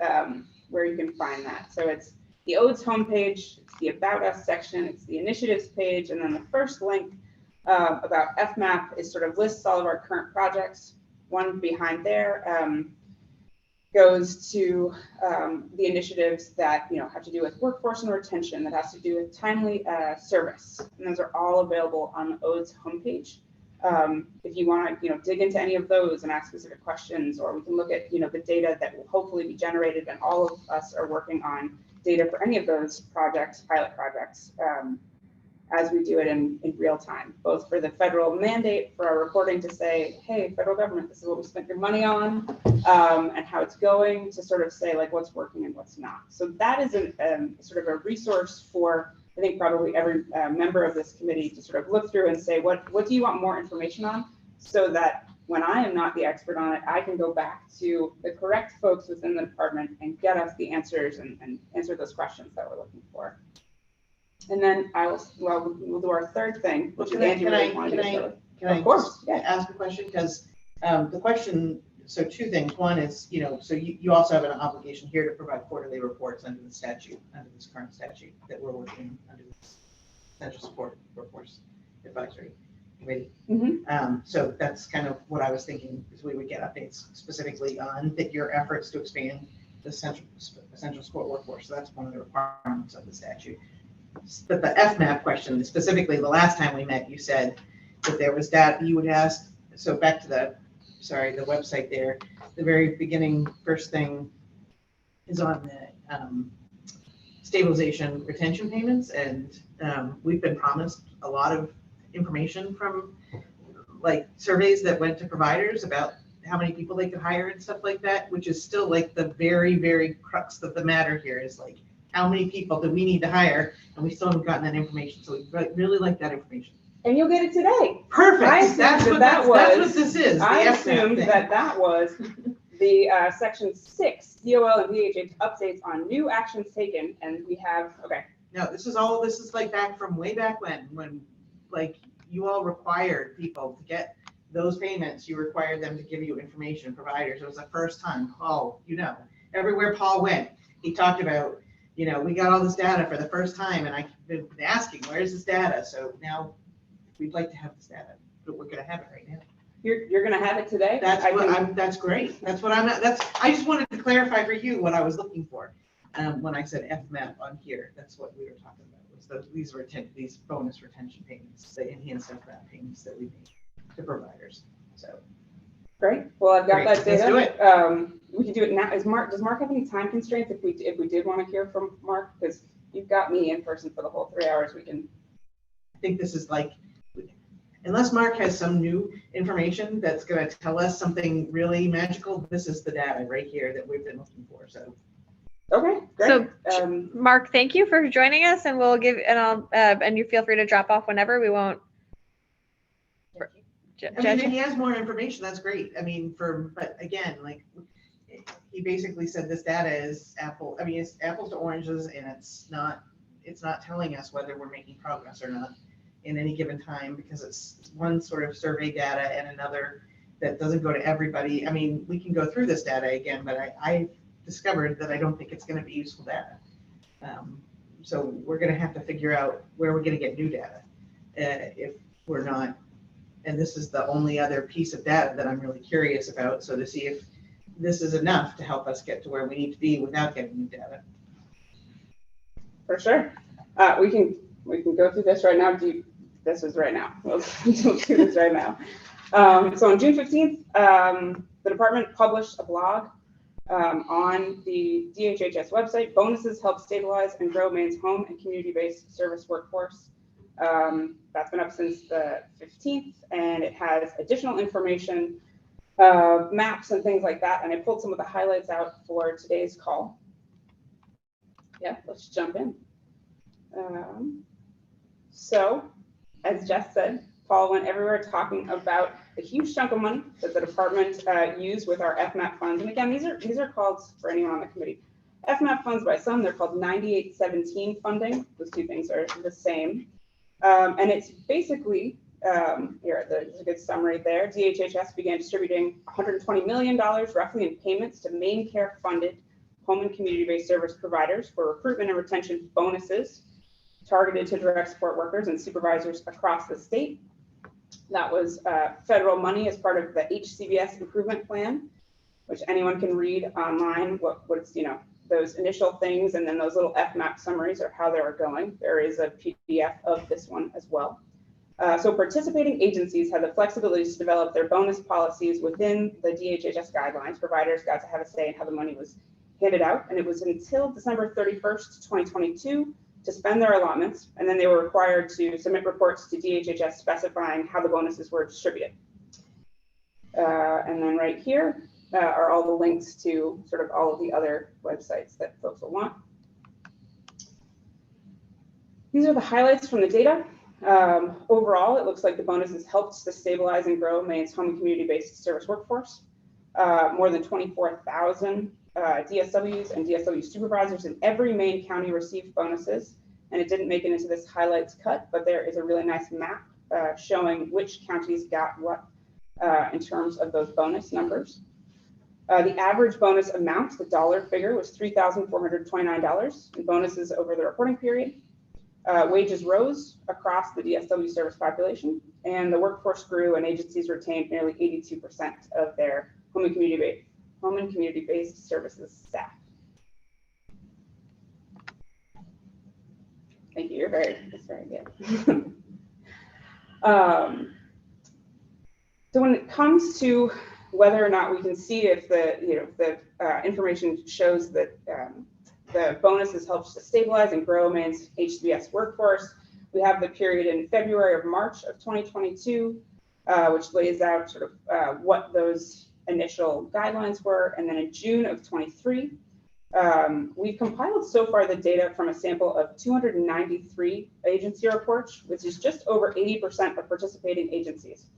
where you can find that. So it's the ODES homepage, it's the About Us section, it's the initiatives page, and then the first link about FMAP is sort of lists all of our current projects. One behind there goes to the initiatives that have to do with workforce and retention, that has to do with timely service, and those are all available on the ODES homepage. If you want to dig into any of those and ask specific questions, or we can look at the data that will hopefully be generated, and all of us are working on data for any of those projects, pilot projects, as we do it in real time, both for the federal mandate for our reporting to say, hey, federal government, this is what we spent your money on, and how it's going, to sort of say like what's working and what's not. So that is sort of a resource for, I think, probably every member of this committee to sort of look through and say, what do you want more information on, so that when I am not the expert on it, I can go back to the correct folks within the department and get us the answers and answer those questions that we're looking for. And then we'll do our third thing, which is Angie really wanted to show. Can I of course, yeah. ask a question? Because the question, so two things. One is, so you also have an obligation here to provide quarterly reports under the statute, under this current statute that we're working under this Essential Support Workforce Advisory Committee. Mm-hmm. So that's kind of what I was thinking, is we would get updates specifically on that your efforts to expand the essential support workforce. So that's one of the requirements of the statute. But the FMAP question, specifically the last time we met, you said that there was data you would ask. So back to the sorry, the website there, the very beginning, first thing is on the stabilization retention payments. And we've been promised a lot of information from like surveys that went to providers about how many people they could hire and stuff like that, which is still like the very, very crux of the matter here is like, how many people do we need to hire? And we still haven't gotten that information. So we really like that information. And you'll get it today. Perfect. I assumed That's what that's this is. the I FNAP assumed thing. that was the Section 6 DOL and DHH updates on new actions taken, and we have, okay. No, this is like back from way back when like you all required people to get those payments, you required them to give you information, providers. It was the first time. Paul, everywhere Paul went, he talked about, we got all this data for the first time, and I've been asking, where's this data? So now we'd like to have this data, but we're gonna have it right now. You're gonna have it today? That's great. I just wanted to clarify for you what I was looking for. When I said FMAP on here, that's what we were talking about, was these bonus retention payments, the enhanced FMAP payments that we make to providers. So great. Well, I've got that data. Let's do it. We can do it now. Does Mark have any time constraints if we did want to hear from Mark? Because you've got me in person for the whole 3 hours. We can. I think this is like, unless Mark has some new information that's going to tell us something really magical, this is the data right here that we've been looking for. So. Okay, great. So, Mark, thank you for joining us, and we'll give, and you feel free to drop off whenever. We won't. If he has more information, that's great. But again, like he basically said, this data is it's apples to oranges, and it's not telling us whether we're making progress or not in any given time, because it's one sort of survey data and another that doesn't go to everybody. We can go through this data again, but I discovered that I don't think it's going to be useful data. So we're going to have to figure out where we're going to get new data if we're not. And this is the only other piece of data that I'm really curious about. So to see if this is enough to help us get to where we need to be without getting new data. For sure. We can go through this right now. This is right now. We'll do this right now. So on June 15th, the department published a blog on the DHHS website. Bonuses help stabilize and grow Maine's home and community-based service workforce. That's been up since the 15th, and it has additional information, maps and things like that. And I pulled some of the highlights out for today's call. Yeah, let's jump in. So, as Jess said, Paul went everywhere talking about the huge chunk of money that the department used with our FMAP funds. And again, these are called, for anyone on the committee, FMAP funds by some, they're called 9817 funding. Those two things are the same. And it's basically, here, there's a good summary there. DHHS began distributing $120 million roughly in payments to main care funded home and community-based service providers for recruitment and retention bonuses targeted to direct support workers and supervisors across the state. That was federal money as part of the HCBS improvement plan, which anyone can read online, what's, those initial things, and then those little FMAP summaries are how they were going. There is a PDF of this one as well. So participating agencies had the flexibility to develop their bonus policies within the DHHS guidelines. Providers got to have a say in how the money was handed out, and it was until December 31st, 2022 to spend their allotments, and then they were required to submit reports to DHHS specifying how the bonuses were distributed. And then right here are all the links to sort of all of the other websites that folks will want. These are the highlights from the data. Overall, it looks like the bonuses helped to stabilize and grow Maine's home and community-based service workforce. More than 24,000 DSWs and DSW supervisors in every Maine county received bonuses, and it didn't make it into this highlights cut, but there is a really nice map showing which counties got what in terms of those bonus numbers. The average bonus amount, the dollar figure, was $3,429 in bonuses over the reporting period. Wages rose across the DSW service population, and the workforce grew, and agencies retained nearly 82% of their home and community-based services staff. Thank you. That's very good. So when it comes to whether or not we can see if the information shows that the bonuses helps to stabilize and grow Maine's HCBS workforce. We have the period in February or March of 2022, which lays out sort of what those initial guidelines were. And then in June of 23, we've compiled so far the data from a sample of 293 agency reports, which is just over 80% of participating agencies.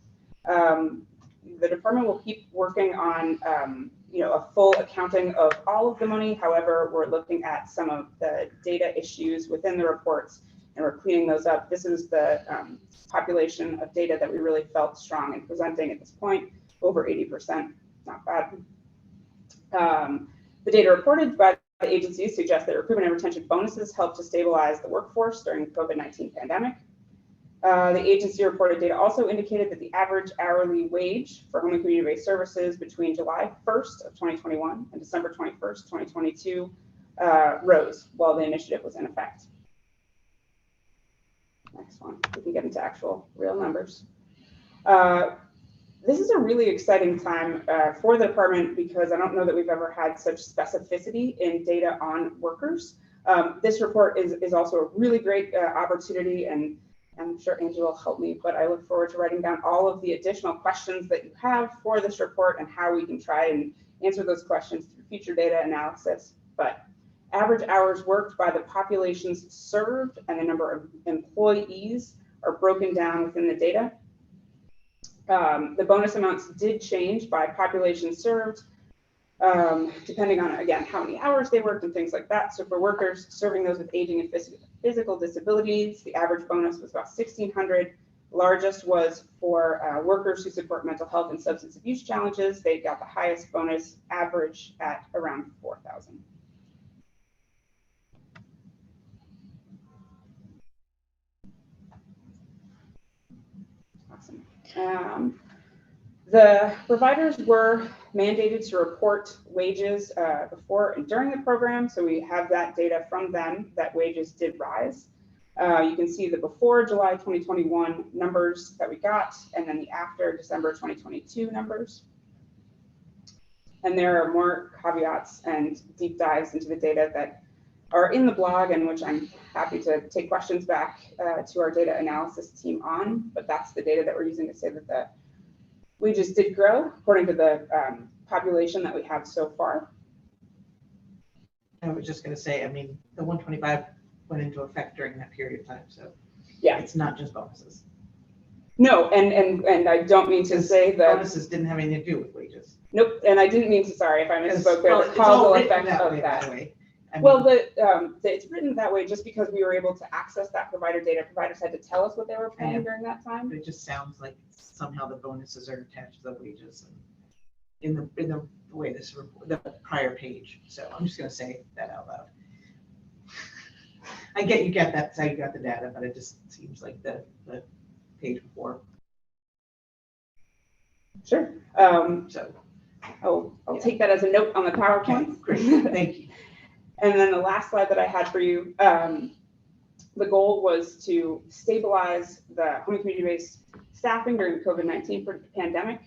The department will keep working on a full accounting of all of the money. However, we're looking at some of the data issues within the reports and we're cleaning those up. This is the population of data that we really felt strong in presenting at this point, over 80%, not bad. The data reported by the agencies suggest that recruitment and retention bonuses help to stabilize the workforce during the COVID-19 pandemic. The agency reported data also indicated that the average hourly wage for home and community-based services between July 1st of 2021 and December 21st, 2022 rose while the initiative was in effect. Next one, we can get into actual real numbers. This is a really exciting time for the department because I don't know that we've ever had such specificity in data on workers. This report is also a really great opportunity, and I'm sure Angela will help me, but I look forward to writing down all of the additional questions that you have for this report and how we can try and answer those questions through future data analysis. But average hours worked by the populations served and the number of employees are broken down within the data. The bonus amounts did change by population served, depending on, again, how many hours they worked and things like that. So for workers serving those with aging and physical disabilities, the average bonus was about $1,600. Largest was for workers who support mental health and substance abuse challenges. They got the highest bonus, average at around $4,000. Awesome. The providers were mandated to report wages before and during the program, so we have that data from them that wages did rise. You can see the before July 2021 numbers that we got, and then the after December 2022 numbers. And there are more caveats and deep dives into the data that are in the blog, and which I'm happy to take questions back to our data analysis team on, but that's the data that we're using to say that the wages did grow according to the population that we have so far. I was just going to say, I mean, the 125 went into effect during that period of time, so yeah, it's not just bonuses. No, and I don't mean to say that bonuses didn't have anything to do with wages. Nope, and I didn't mean to. Sorry if I misspoke there. The causal effect of that. Well, it's written that way just because we were able to access that provider data. Providers had to tell us what they were paying during that time. But it just sounds like somehow the bonuses are attached to the wages and in the way this report, the prior page. So I'm just going to say that out loud. I get you get that's how you got the data, but it just seems like the page before. Sure. So I'll take that as a note on the PowerPoint. Okay, great. Thank you. And then the last slide that I had for you, the goal was to stabilize the home and community-based staffing during the COVID-19 pandemic.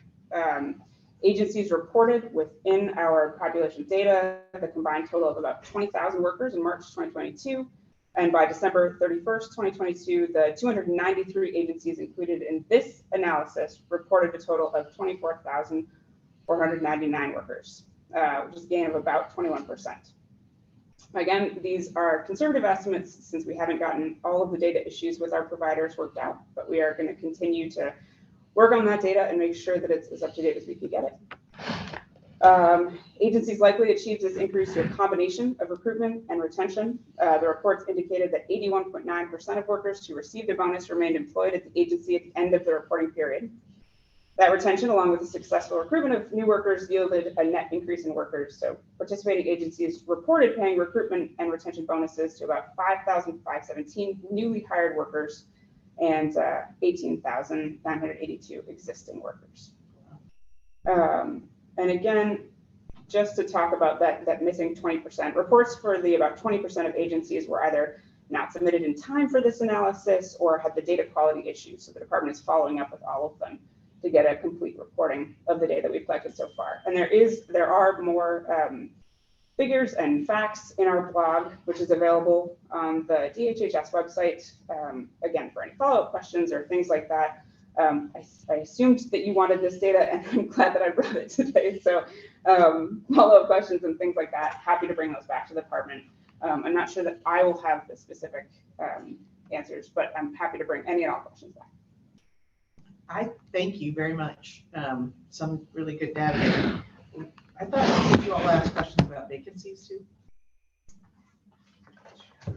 Agencies reported within our population data the combined total of about 20,000 workers in March 2022. And by December 31st, 2022, the 293 agencies included in this analysis reported a total of 24,499 workers, which is a gain of about 21%. Again, these are conservative estimates since we haven't gotten all of the data issues with our providers worked out, but we are going to continue to work on that data and make sure that it's as up to date as we can get it. Agencies likely achieved this increase through a combination of recruitment and retention. The reports indicated that 81.9% of workers who received a bonus remained employed at the agency at the end of the reporting period. That retention, along with the successful recruitment of new workers, yielded a net increase in workers. So participating agencies reported paying recruitment and retention bonuses to about 5,517 newly hired workers and 18,982 existing workers. And again, just to talk about that missing 20%, reports for the about 20% of agencies were either not submitted in time for this analysis or had the data quality issues. So the department is following up with all of them. to get a complete reporting of the data we've collected so far. And there are more figures and facts in our blog, which is available on the DHHS website. Again, for any follow-up questions or things like that. I assumed that you wanted this data, and I'm glad that I brought it today. So follow-up questions and things like that, happy to bring those back to the department. I'm not sure that I will have the specific answers, but I'm happy to bring any and all questions back. I thank you very much. Some really good data. I thought you all asked questions about vacancies too. Do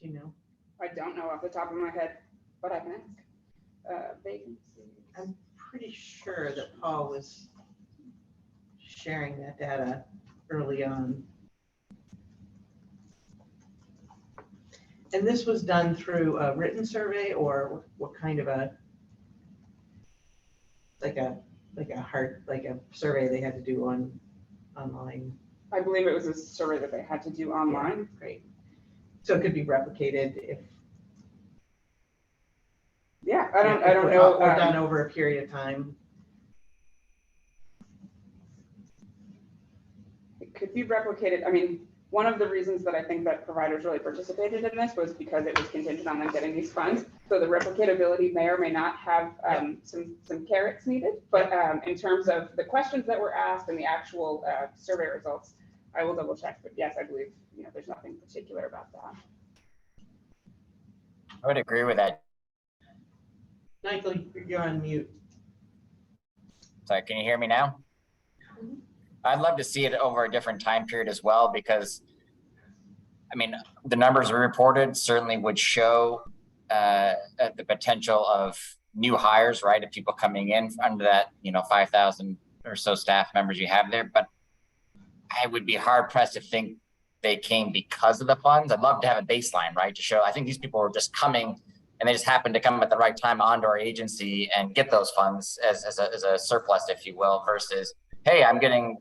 you know? I don't know off the top of my head, but I can ask. Vacancies. I'm pretty sure that Paul was sharing that data early on. And this was done through a written survey, or what kind of a, like a survey they had to do online? I believe it was a survey that they had to do online. Yeah, great. So it could be replicated if. Yeah, I don't know. Or done over a period of time. It could be replicated. I mean, one of the reasons that I think that providers really participated in this was because it was contingent on them getting these funds. So the replicatability may or may not have some carrots needed. But in terms of the questions that were asked and the actual survey results, I will double check. But yes, I believe there's nothing particular about that. I would agree with that. Michael, you're on mute. Sorry, can you hear me now? I'd love to see it over a different time period as well, because I mean, the numbers we reported certainly would show the potential of new hires, right? Of people coming in under that, 5,000 or so staff members you have there. But I would be hard pressed to think they came because of the funds. I'd love to have a baseline, right? To show, I think these people were just coming and they just happened to come at the right time onto our agency and get those funds as a surplus, if you will, versus, hey, I'm getting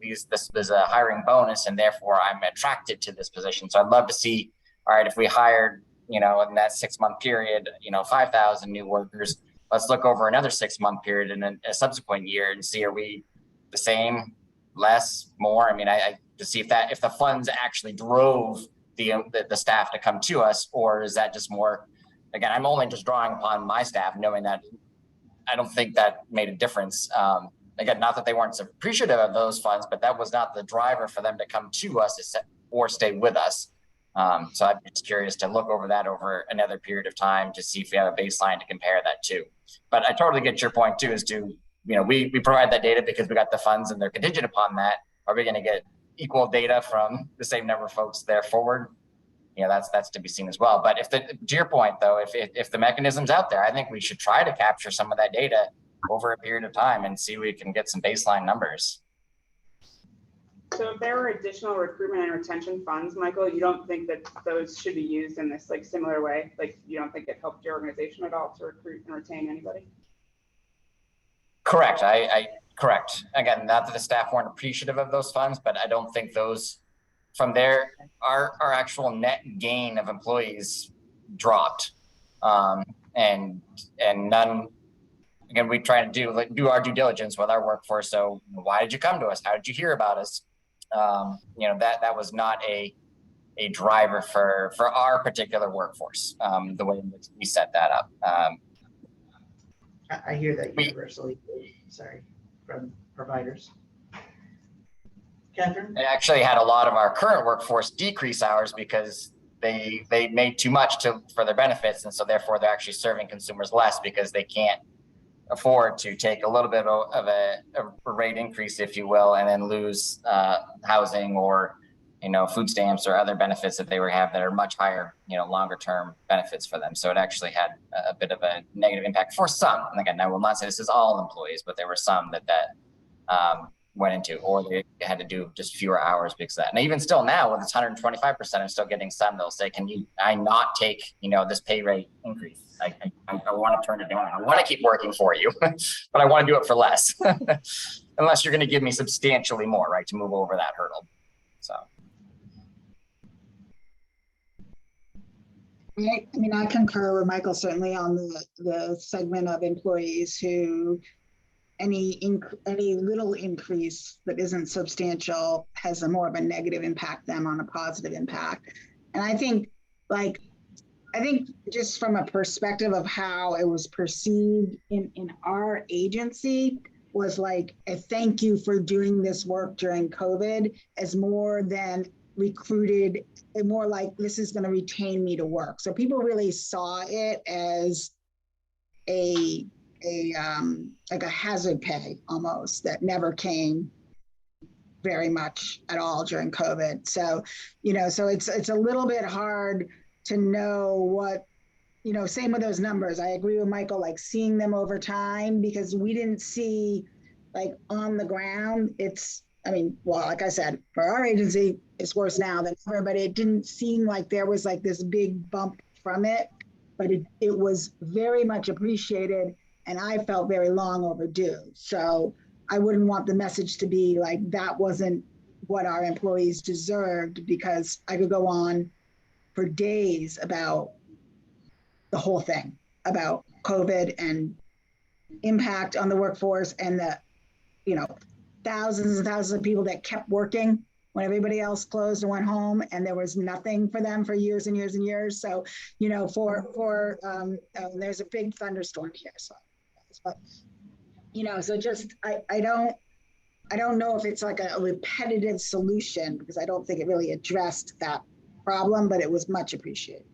there's a hiring bonus and therefore I'm attracted to this position. So I'd love to see, all right, if we hired, in that 6-month period, 5,000 new workers, let's look over another 6-month period and then a subsequent year and see, are we the same, less, more? I mean, I to see if the funds actually drove the staff to come to us, or is that just more, again, I'm only just drawing upon my staff, knowing that I don't think that made a difference. Again, not that they weren't appreciative of those funds, but that was not the driver for them to come to us or stay with us. So I'm just curious to look over that over another period of time to see if we have a baseline to compare that to. But I totally get your point too, is to, we provide that data because we got the funds and they're contingent upon that. Are we going to get equal data from the same number of folks there forward? That's to be seen as well. But to your point though, if the mechanism's out there, I think we should try to capture some of that data over a period of time and see if we can get some baseline numbers. So if there were additional recruitment and retention funds, Michael, you don't think that those should be used in this similar way? You don't think it helped your organization at all to recruit and retain anybody? Correct. Correct. Again, not that the staff weren't appreciative of those funds, but I don't think those from there, our actual net gain of employees dropped. And none, again, we try to do our due diligence with our workforce. So why did you come to us? How did you hear about us? That was not a driver for our particular workforce, the way in which we set that up. I hear that universally, from providers. Catherine? I actually had a lot of our current workforce decrease hours because they made too much for their benefits. And so therefore they're actually serving consumers less because they can't afford to take a little bit of a rate increase, if you will, and then lose housing or, food stamps or other benefits that they have that are much higher, longer term benefits for them. So it actually had a bit of a negative impact for some. And again, I will not say this is all employees, but there were some that went into, or they had to do just fewer hours because of that. And even still now, with it's 125%, I'm still getting some. They'll say, "Can I not take, this pay rate increase? I want to turn it down. I want to keep working for you, but I want to do it for less, unless you're going to give me substantially more, right, to move over that hurdle." So. I mean, I concur with Michael certainly on the segment of employees who any little increase that isn't substantial has a more of a negative impact than on a positive impact. And I think just from a perspective of how it was perceived in our agency was like a thank you for doing this work during COVID as more than recruited, and more like this is going to retain me to work. So people really saw it as like a hazard pay almost that never came very much at all during COVID. So, so it's a little bit hard to know what, same with those numbers. I agree with Michael, like seeing them over time, because we didn't see like on the ground. Well, like I said, for our agency, it's worse now than ever, but it didn't seem like there was like this big bump from it, but it was very much appreciated. And I felt very long overdue. So I wouldn't want the message to be like that wasn't what our employees deserved, because I could go on for days about the whole thing, about COVID and impact on the workforce and the, thousands and thousands of people that kept working when everybody else closed and went home, and there was nothing for them for years and years and years. So, there's a big thunderstorm here. So, but, so just, I don't know if it's like a repetitive solution, because I don't think it really addressed that problem, but it was much appreciated.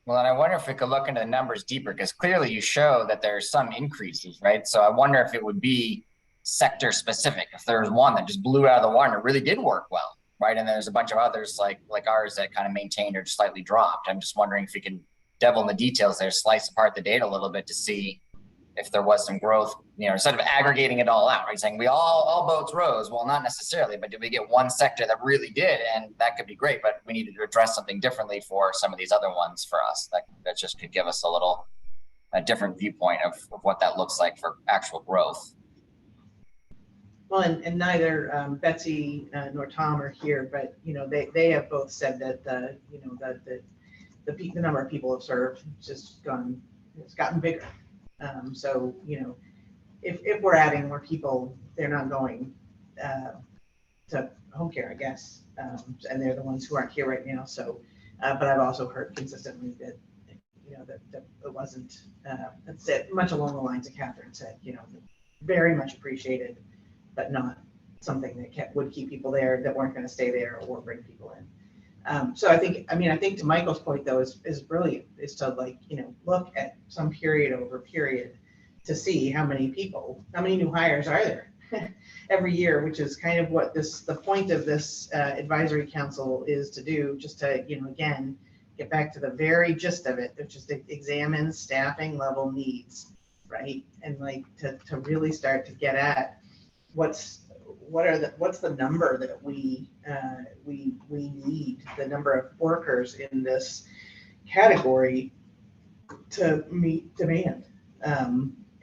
Well, and I wonder if we could look into the numbers deeper, because clearly you show that there's some increases, right? So I wonder if it would be sector specific, if there was one that just blew out of the water and it really did work well, right? And there's a bunch of others like ours that kind of maintained or just slightly dropped. I'm just wondering if we can devil in the details there, slice apart the data a little bit to see if there was some growth, instead of aggregating it all out, right? Saying we all boats rose. Well, not necessarily, but did we get one sector that really did? And that could be great, but we needed to address something differently for some of these other ones for us. That just could give us a different viewpoint of what that looks like for actual growth. Well, and neither Betsy nor Tom are here, but they have both said that the number of people served it's gotten bigger. So if we're adding more people, they're not going to home care, I guess, and they're the ones who aren't here right now. So, but I've also heard consistently that that it wasn't that's it, much along the lines of Catherine said. Very much appreciated, but not something that would keep people there that weren't going to stay there or bring people in. So I think to Michael's point though is brilliant, is to look at some period over period to see how many new hires are there every year, which is kind of what the point of this advisory council is to do, just to again get back to the very gist of it, which is to examine staffing level needs, right? And to really start to get at what's the number that we need, the number of workers in this category to meet demand,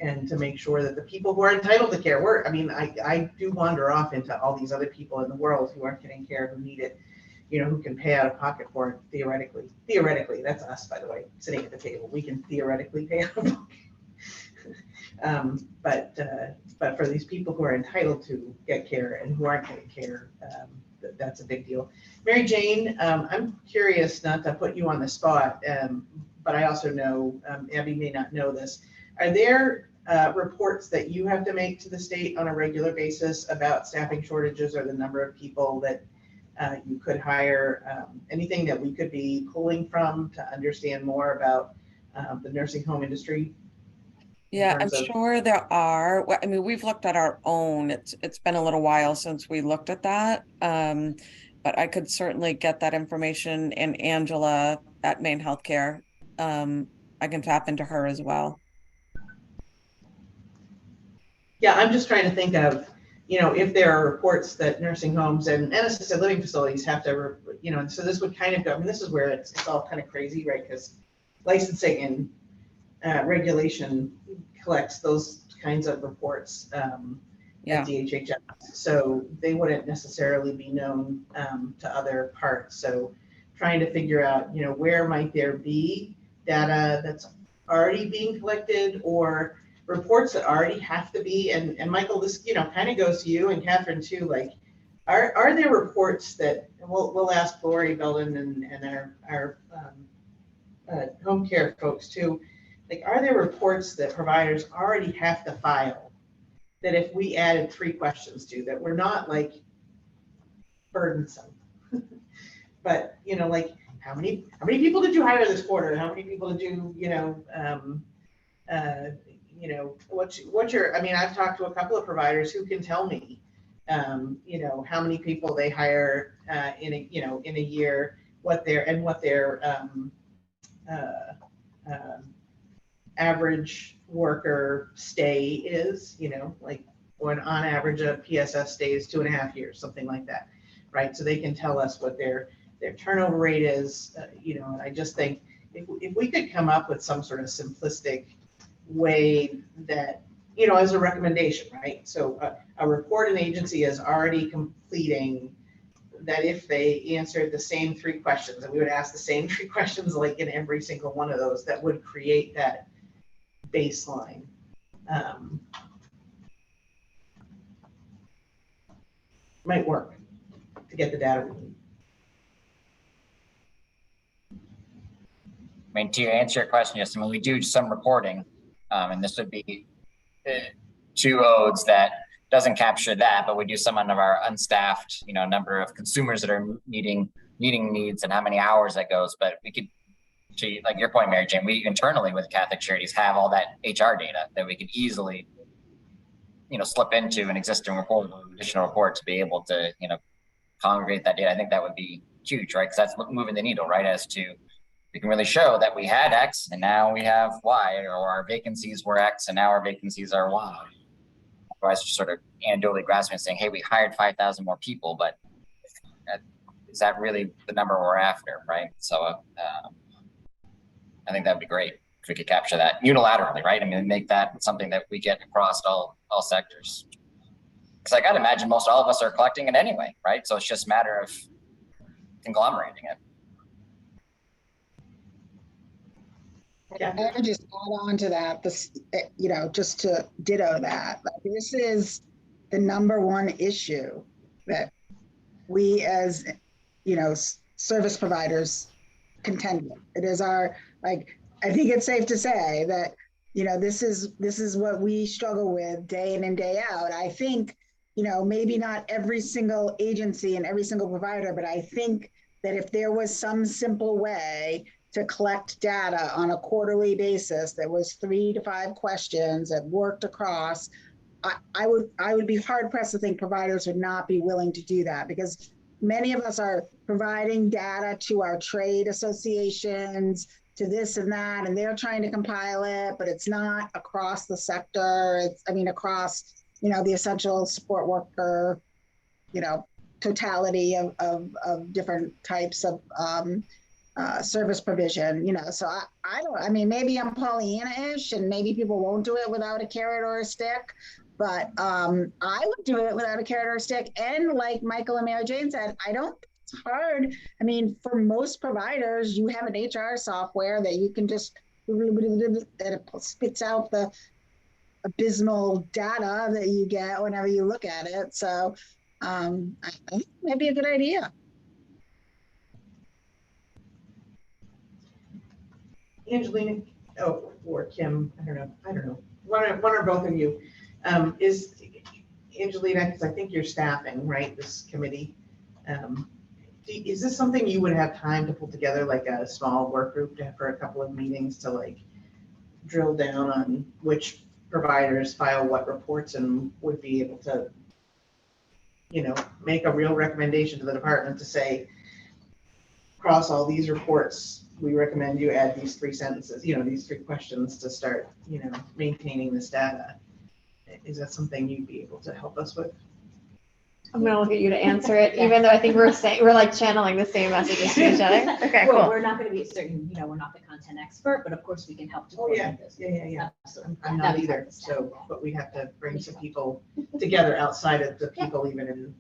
and to make sure that the people who are entitled to care work. I do wander off into all these other people in the world who aren't getting care, who need it, who can pay out of pocket for it theoretically. That's us, by the way, sitting at the table. We can theoretically pay out of pocket. But for these people who are entitled to get care and who aren't getting care, that's a big deal. Mary Jane, I'm curious, not to put you on the spot, but I also know Abby may not know this. Are there reports that you have to make to the state on a regular basis about staffing shortages or the number of people that you could hire? Anything that we could be pulling from to understand more about the nursing home industry? Yeah, I'm sure there are. We've looked at our own. It's been a little while since we looked at that. But I could certainly get that information, and Angela at Maine Healthcare, I can tap into her as well. Yeah, I'm just trying to think of, if there are reports that nursing homes and assisted living facilities have to, so this would kind of go, this is where it's all kind of crazy, right? Because licensing and regulation collects those kinds of reports. Yeah. at DHHS. So they wouldn't necessarily be known to other parts. So trying to figure out, you know, where might there be data that's already being collected or reports that already have to be, and Michael, this, you know, kind of goes to you and Catherine too, like, are there reports that, we'll ask Lori Belden and our home care folks too, like, are there reports that providers already have to file that if we added 3 questions to, that we're not like burdensome? But, you know, like, how many people did you hire this quarter? How many people did you, what's your, I mean, I've talked to a couple of providers who can tell me, how many people they hire in a year, what their average worker stay is, like when on average a PSS stay is 2.5 years, something like that, right? So they can tell us what their turnover rate is, and I just think if we could come up with some sort of simplistic way that, as a recommendation, right? So a report an agency is already completing, that if they answered the same 3 questions, and we would ask the same 3 questions like in every single one of those, that would create that baseline. Might work to get the data we need. I mean, to answer your question, yes, I mean, we do some reporting, and this would be 2 odes that doesn't capture that, but we do some of our unstaffed, number of consumers that are meeting needs and how many hours that goes. But we could, to like your point, Mary Jane, we internally with Catholic Charities have all that HR data that we could easily, slip into an existing report, additional report to be able to, congregate that data. I think that would be huge, right? Because that's moving the needle, right? As to, we can really show that we had X and now we have Y, or our vacancies were X and now our vacancies are Y. Otherwise, just sort of anecdotally grasping and saying, hey, we hired 5,000 more people, but is that really the number we're after, right? So I think that'd be great if we could capture that unilaterally, right? I mean, make that something that we get across all sectors. Because I got to imagine most all of us are collecting it anyway, right? So it's just a matter of conglomerating it. Yeah. I would just add on to that, this, just to ditto that, this is the #1 issue that we as, service providers contend with. It is our, I think it's safe to say that, this is what we struggle with day in and day out. I think, maybe not every single agency and every single provider, but I think that if there was some simple way to collect data on a quarterly basis that was 3 to 5 questions that worked across, I would be hard pressed to think providers would not be willing to do that, because many of us are providing data to our trade associations, to this and that, and they're trying to compile it, but it's not across the sector. It's, across, the essential support worker, totality of different types of service provision, so maybe I'm Pollyanna-ish and maybe people won't do it without a carrot or a stick, but I would do it without a carrot or a stick. And like Michael and Mary Jane said, I don't think it's hard. I mean, for most providers, you have an HR software that you can just, that it spits out the abysmal data that you get whenever you look at it. So I think it might be a good idea. Angelina, or Kim, I don't know. One or both of you, is Angelina, because I think you're staffing, right, this committee. Is this something you would have time to pull together, like a small work group for a couple of meetings to like drill down on which providers file what reports and would be able to, make a real recommendation to the department to say, across all these reports, we recommend you add these 3 sentences, these 3 questions to start, maintaining this data. Is that something you'd be able to help us with? I'm gonna look at you to answer it, even though I think we're like channeling the same messages to each other. Okay, Well, cool. we're not gonna be certain, we're not the content expert, but of course we can help to Oh, yeah. coordinate those. Yeah. Absolutely. I'm Yeah, not that'd be part either, of the staff. so, but we have to bring some people together outside of the people even in.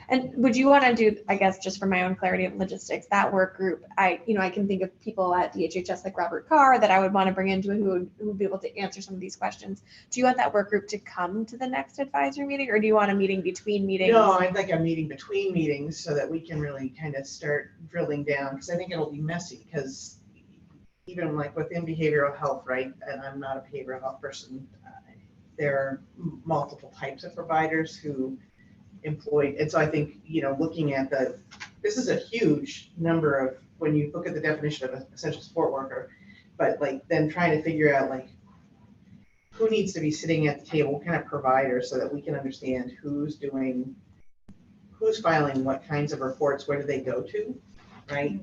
And would you want to do, I guess, just for my own clarity of logistics, that work group, I can think of people at DHHS like Robert Carr that I would want to bring into it who would be able to answer some of these questions. Do you want that work group to come to the next advisory meeting, or do you want a meeting between meetings? No, I'd like a meeting between meetings so that we can really kind of start drilling down, because I think it'll be messy, because even like within behavioral health, right, and I'm not a behavioral health person, there are multiple types of providers who employ, and so I think, looking at this is a huge number of, when you look at the definition of an essential support worker, but like then trying to figure out like who needs to be sitting at the table, what kind of provider, so that we can understand who's filing what kinds of reports, where do they go to, right?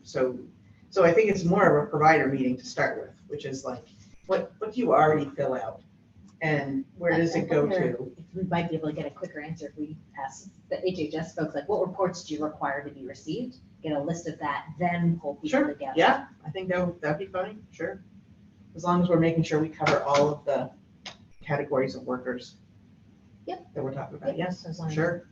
So I think it's more of a provider meeting to start with, which is like, what do you already fill out? And where does it go to? If we might be able to get a quicker answer if we ask the HHS folks, like, what reports do you require to be received? Get a list of that, then pull people Sure, together. yeah, I think that'd be fine, sure. As long as we're making sure we cover all of the categories of workers. Yep. That we're talking about, Yep, yes, as long as- sure.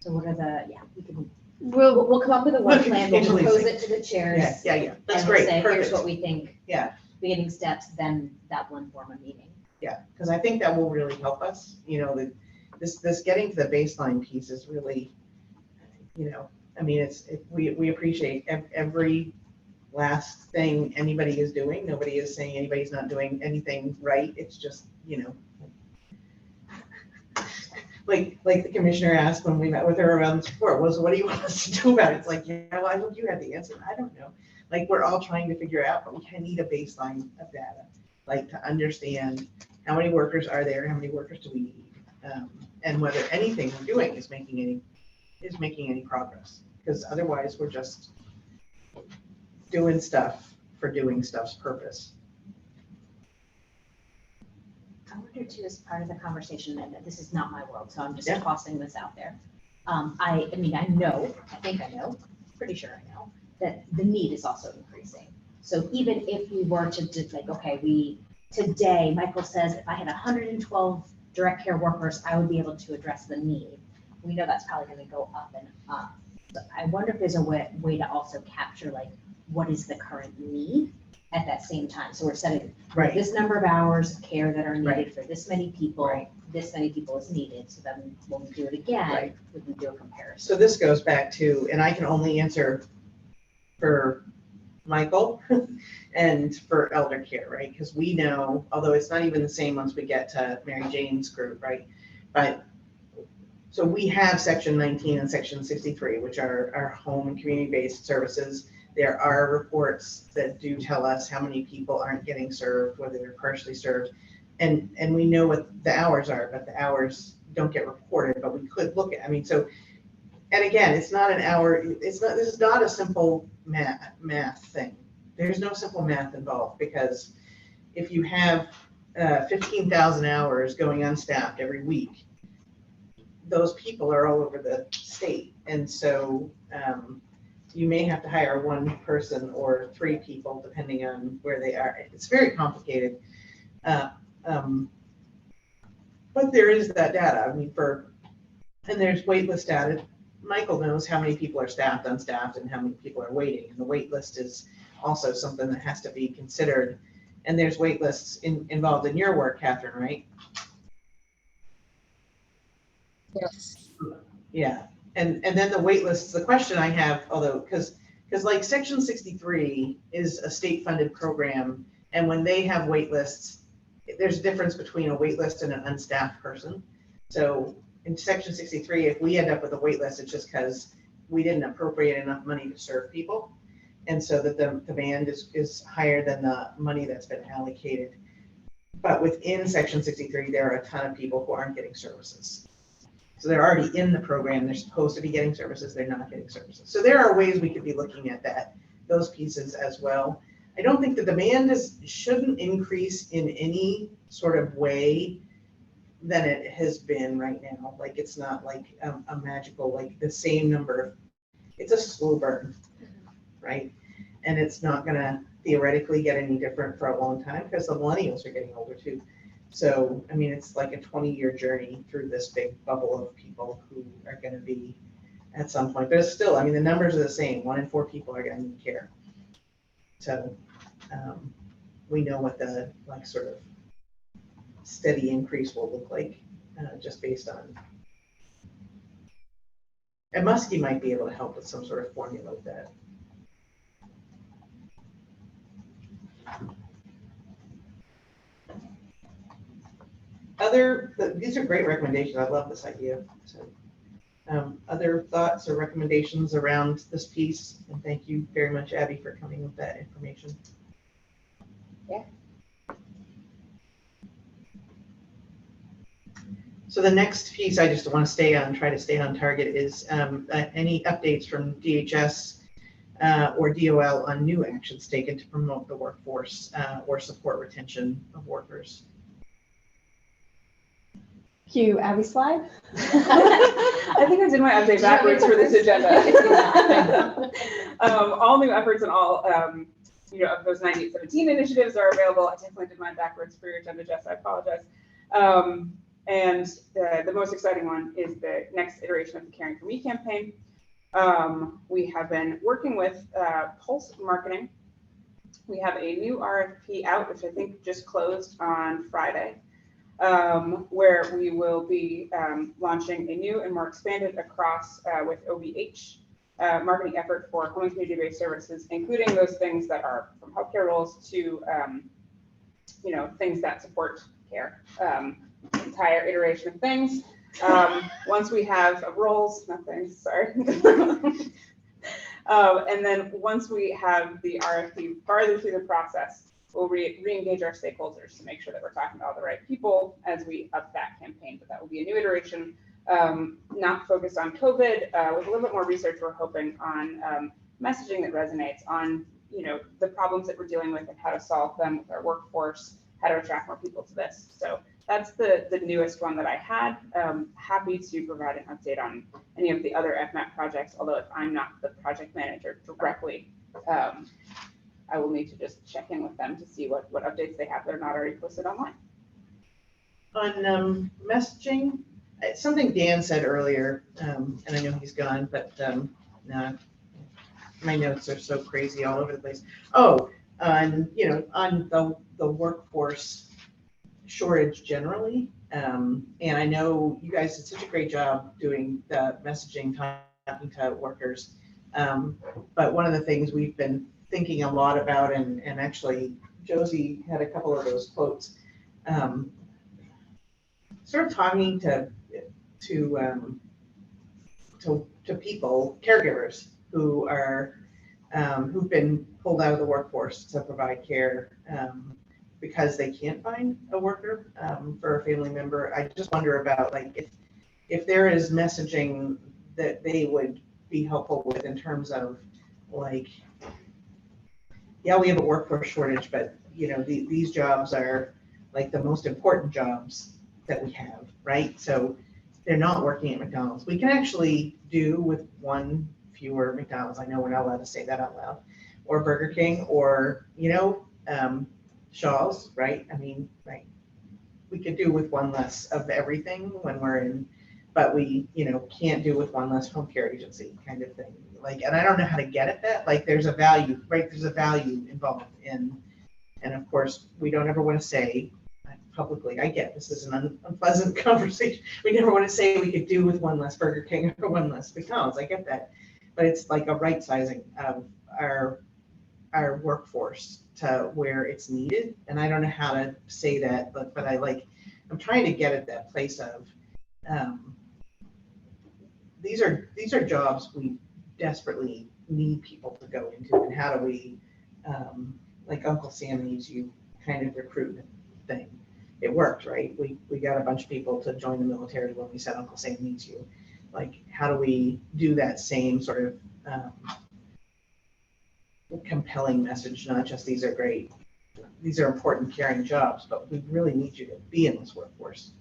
So what are we can, We'll we'll come up with a work Look, plan, we'll Angelina's propose like- it to the chairs. Yeah, that's and we'll great, say, here's perfect. what we think, Yeah, beginning steps, then that will inform a meeting. yeah, because I think that will really help us, this getting to the baseline piece is really, I mean, we appreciate every last thing anybody is doing. Nobody is saying anybody's not doing anything right. It's just, like the commissioner asked when we met with her around support was, what do you want us to do about it? It's like, I hope you had the answer. I don't know. Like, we're all trying to figure out, but we kind of need a baseline of data, like to understand how many workers are there, how many workers do we need, and whether anything we're doing is making any progress. Because otherwise, we're just doing stuff for doing stuff's purpose. I wonder too, as part of the conversation, and this is not my world, so I'm just Yeah. tossing this out there. Pretty sure I know, that the need is also increasing. So even if we were to just like, okay, today, Michael says, if I had 112 direct care workers, I would be able to address the need. We know that's probably gonna go up and up. So I wonder if there's a way to also capture like, what is the current need at that same time? So we're setting Right. this number of hours of care that are needed Right. for this many people, Right. this many people is needed. So then when we do it again, Right. we can do a comparison. So this goes back to, and I can only answer for Michael and for elder care, right? Because we know, although it's not even the same once we get to Mary Jane's group, right? But so we have section 19 and section 63, which are our home and community-based services. There are reports that do tell us how many people aren't getting served, whether they're partially served. And we know what the hours are, but the hours don't get reported, but we could look at, and again, it's not an hour, this is not a simple math thing. There's no simple math involved, because if you have 15,000 hours going unstaffed every week, those people are all over the state. And so you may have to hire one person or three people, depending on where they are. It's very complicated. But there is that data, and there's wait list data. Michael knows how many people are staffed, unstaffed, and how many people are waiting. And the wait list is also something that has to be considered. And there's wait lists involved in your work, Catherine, right? Yes. Yeah, and then the wait lists, the question I have, although, because like section 63 is a state-funded program, and when they have wait lists, there's a difference between a wait list and an unstaffed person. So in section 63, if we end up with a wait list, it's just because we didn't appropriate enough money to serve people. And so that the demand is higher than the money that's been allocated. But within section 63, there are a ton of people who aren't getting services. So they're already in the program, they're supposed to be getting services, they're not getting services. So there are ways we could be looking at those pieces as well. I don't think the demand shouldn't increase in any sort of way than it has been right now. Like, it's not like a magical, like the same number of, it's a slow burn, right? And it's not gonna theoretically get any different for a long time because the millennials are getting older too. So, I mean, it's like a 20-year journey through this big bubble of people who are gonna be at some point, but it's still, I mean, the numbers are the same. 1 in 4 people are gonna need care. So we know what the like sort of steady increase will look like just based on, and Muskie might be able to help with some sort of formula with that. These are great recommendations. I love this idea. So, other thoughts or recommendations around this piece? And thank you very much, Abby, for coming with that information. Yeah. So the next piece I just want to try to stay on target is any updates from DHS or DOL on new actions taken to promote the workforce or support retention of workers. Cue Abby's slide. I think I did my update backwards for this agenda. All new efforts and all, of those 9817 initiatives are available. I definitely did mine backwards for your agenda, Jess. I apologize. And the most exciting one is the next iteration of the Caring for Me campaign. We have been working with Pulse Marketing. We have a new RFP out, which I think just closed on Friday. Where we will be launching a new and more expanded across with OVH marketing effort for home and community-based services, including those things that are from healthcare roles to things that support care. Entire iteration of things. Once we have roles, not things, sorry. And then once we have the RFP farther through the process, we'll re-engage our stakeholders to make sure that we're talking to all the right people as we up that campaign. But that will be a new iteration, not focused on COVID, with a little bit more research. We're hoping on messaging that resonates on, the problems that we're dealing with and how to solve them with our workforce, how to attract more people to this. So that's the newest one that I had. Happy to provide an update on any of the other FMAP projects, although if I'm not the project manager directly, I will need to just check in with them to see what updates they have that are not already posted online. On messaging, something Dan said earlier, and I know he's gone, but no, my notes are so crazy all over the place. Oh, on the workforce shortage generally, and I know you guys did such a great job doing the messaging, talking to workers, but one of the things we've been thinking a lot about, and actually Josie had a couple of those quotes, sort of talking to people, caregivers who are who've been pulled out of the workforce to provide care because they can't find a worker for a family member. I just wonder about like if there is messaging that they would be helpful with in terms of like, yeah, we have a workforce shortage, but these jobs are like the most important jobs that we have, right? So they're not working at McDonald's. We can actually do with one fewer McDonald's. I know we're not allowed to say that out loud, or Burger King, or Shaw's, right? I mean, right? We could do with one less of everything when we're in, but we can't do with one less home care agency kind of thing. Like, and I don't know how to get at that. Like, there's a value, right? There's a value involved in, and of course, we don't ever want to say publicly, I get this is an unpleasant conversation. We never want to say we could do with one less Burger King or one less McDonald's. I get that, but it's like a right sizing of our workforce to where it's needed. And I don't know how to say that, but I'm trying to get at that place of these are jobs we desperately need people to go into, and how do we like Uncle Sam needs you kind of recruitment thing. It worked, right? We got a bunch of people to join the military when we said Uncle Sam needs you. Like, how do we do that same sort of compelling message? Not just these are great, these are important, caring jobs, but we really need you to be in this workforce.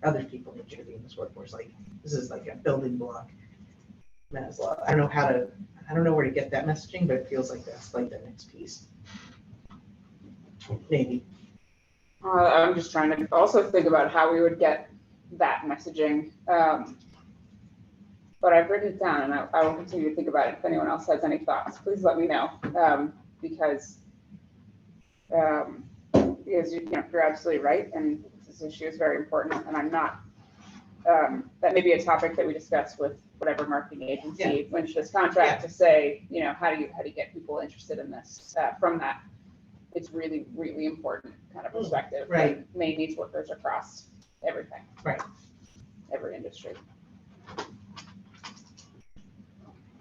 other people need you to be in this workforce. Like, this is like a building block. I don't know where to get that messaging, but it feels like that's like the next piece. Maybe. I'm just trying to also think about how we would get that messaging. But I've written it down, and I will continue to think about it. If anyone else has any thoughts, please let me know. Because you're absolutely right, and this issue is very important. And I'm not. That may be a topic that we discuss with whatever marketing agency wins this contract to say, how do you get people interested in this? From that, it's really, really important kind of perspective. Right. May needs workers across everything. Right. Every industry.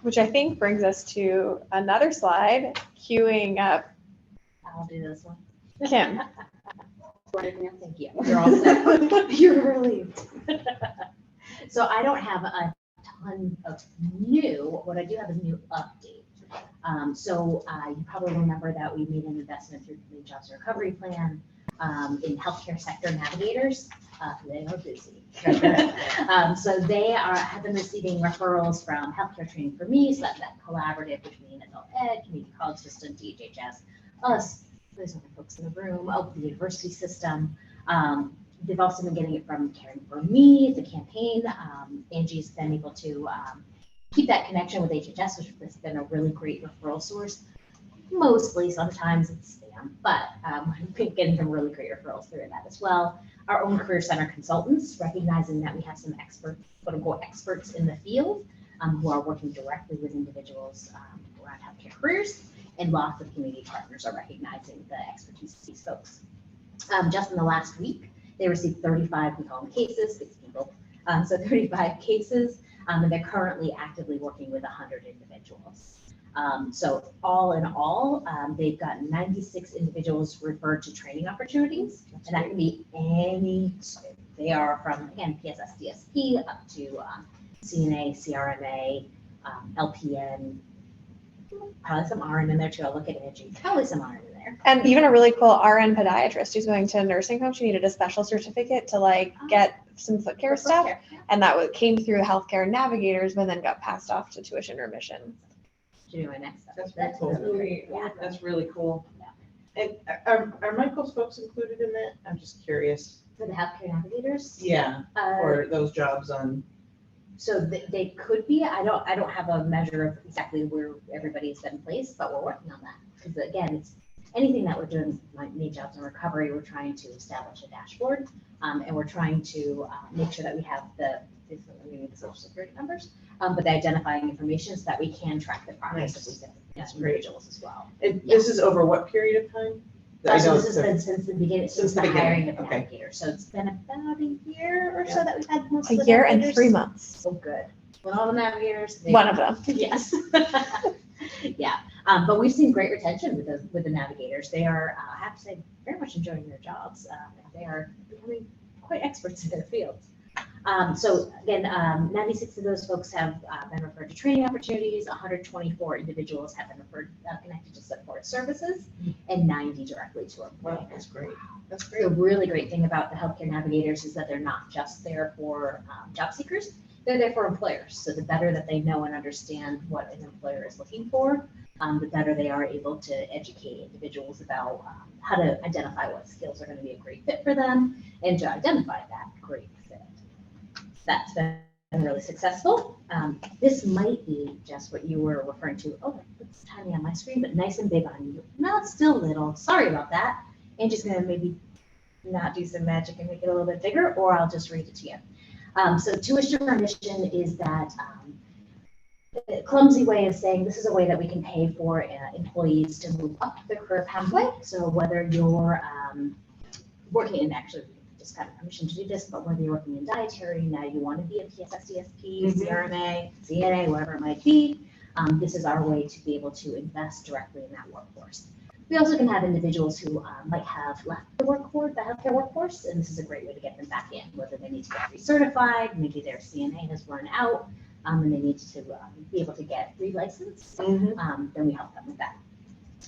Which I think brings us to another slide, queuing up I'll do this one. Kim. Thank you. You're all set. You're relieved. So I don't have a ton of new. What I do have is new update. You probably remember that we made an investment through the Jobs Recovery Plan in healthcare sector navigators. They are busy. So they have been receiving referrals from Healthcare Training for Me, so that's that collaborative between adult ed, community college system, DHHS, us, those other folks in the room, the university system. They've also been getting it from Caring for Me, the campaign. Angie's been able to keep that connection with HHS, which has been a really great referral source. Mostly, sometimes it's spam, but we've been getting some really great referrals through that as well. Our own Career Center consultants, recognizing that we have some experts, quote unquote, experts in the field who are working directly with individuals around healthcare careers, and lots of community partners are recognizing the expertise of these folks. Just in the last week, they received 35, we call them cases, 6 people, so 35 cases, and they're currently actively working with 100 individuals. So all in all, they've got 96 individuals referred to training opportunities, and that can be any, they are from, again, PSS, DSP, up to CNA, CRMA, LPN, probably some RN in there too. I'll look at Angie, probably some RN in there. And even a really cool RN podiatrist who's going to a nursing home. She needed a special certificate to get some foot care stuff. And that came through healthcare navigators, but then got passed off to tuition remission. That's very cool. That's really cool. And are Michael's folks included in that? I'm just curious. For the healthcare navigators? Yeah, or those jobs on. So they could be. I don't have a measure of exactly where everybody's been placed, but we're working on that. Because again, it's anything that we're doing with Need Jobs and Recovery, we're trying to establish a dashboard, and we're trying to make sure that we have the social security numbers, but the identifying information so that we can track the progress of these individuals as well. This is over what period of time? So this has been since the beginning, since the hiring of the okay. navigator. So it's been about a year or so that we've had most A of the year and navigators. 3 months. Oh, good. With all the navigators. One of them. Yes. Yeah. But we've seen great retention with the navigators. They are, I have to say, very much enjoying their jobs. They are becoming quite experts in their fields. So again, 96 of those folks have been referred to training opportunities, 124 individuals have been referred, connected to support services, and 90 directly to employment. Wow, that's great. That's great. The really great thing about the healthcare navigators is that they're not just there for job seekers, they're there for employers. So the better that they know and understand what an employer is looking for, the better they are able to educate individuals about how to identify what skills are going to be a great fit for them and to identify that great fit. That's been really successful. This might be just what you were referring to. Oh, it's tiny on my screen, but nice and big on you. No, it's still little. Sorry about that. Angie's going to maybe not do some magic and make it a little bit bigger, or I'll just read it to you. So tuition remission is that clumsy way of saying this is a way that we can pay for employees to move up the career pathway. So whether you're working in actually just got permission to do this, but whether you're working in dietary, now you want to be a PSS, DSP, CRMA, CNA, whatever it might be, this is our way to be able to invest directly in that workforce. We also can have individuals who might have left the workforce, the healthcare workforce, and this is a great way to get them back in, whether they need to get recertified, maybe their CNA has run out, and they need to be able to get relicensed, then we help them with that.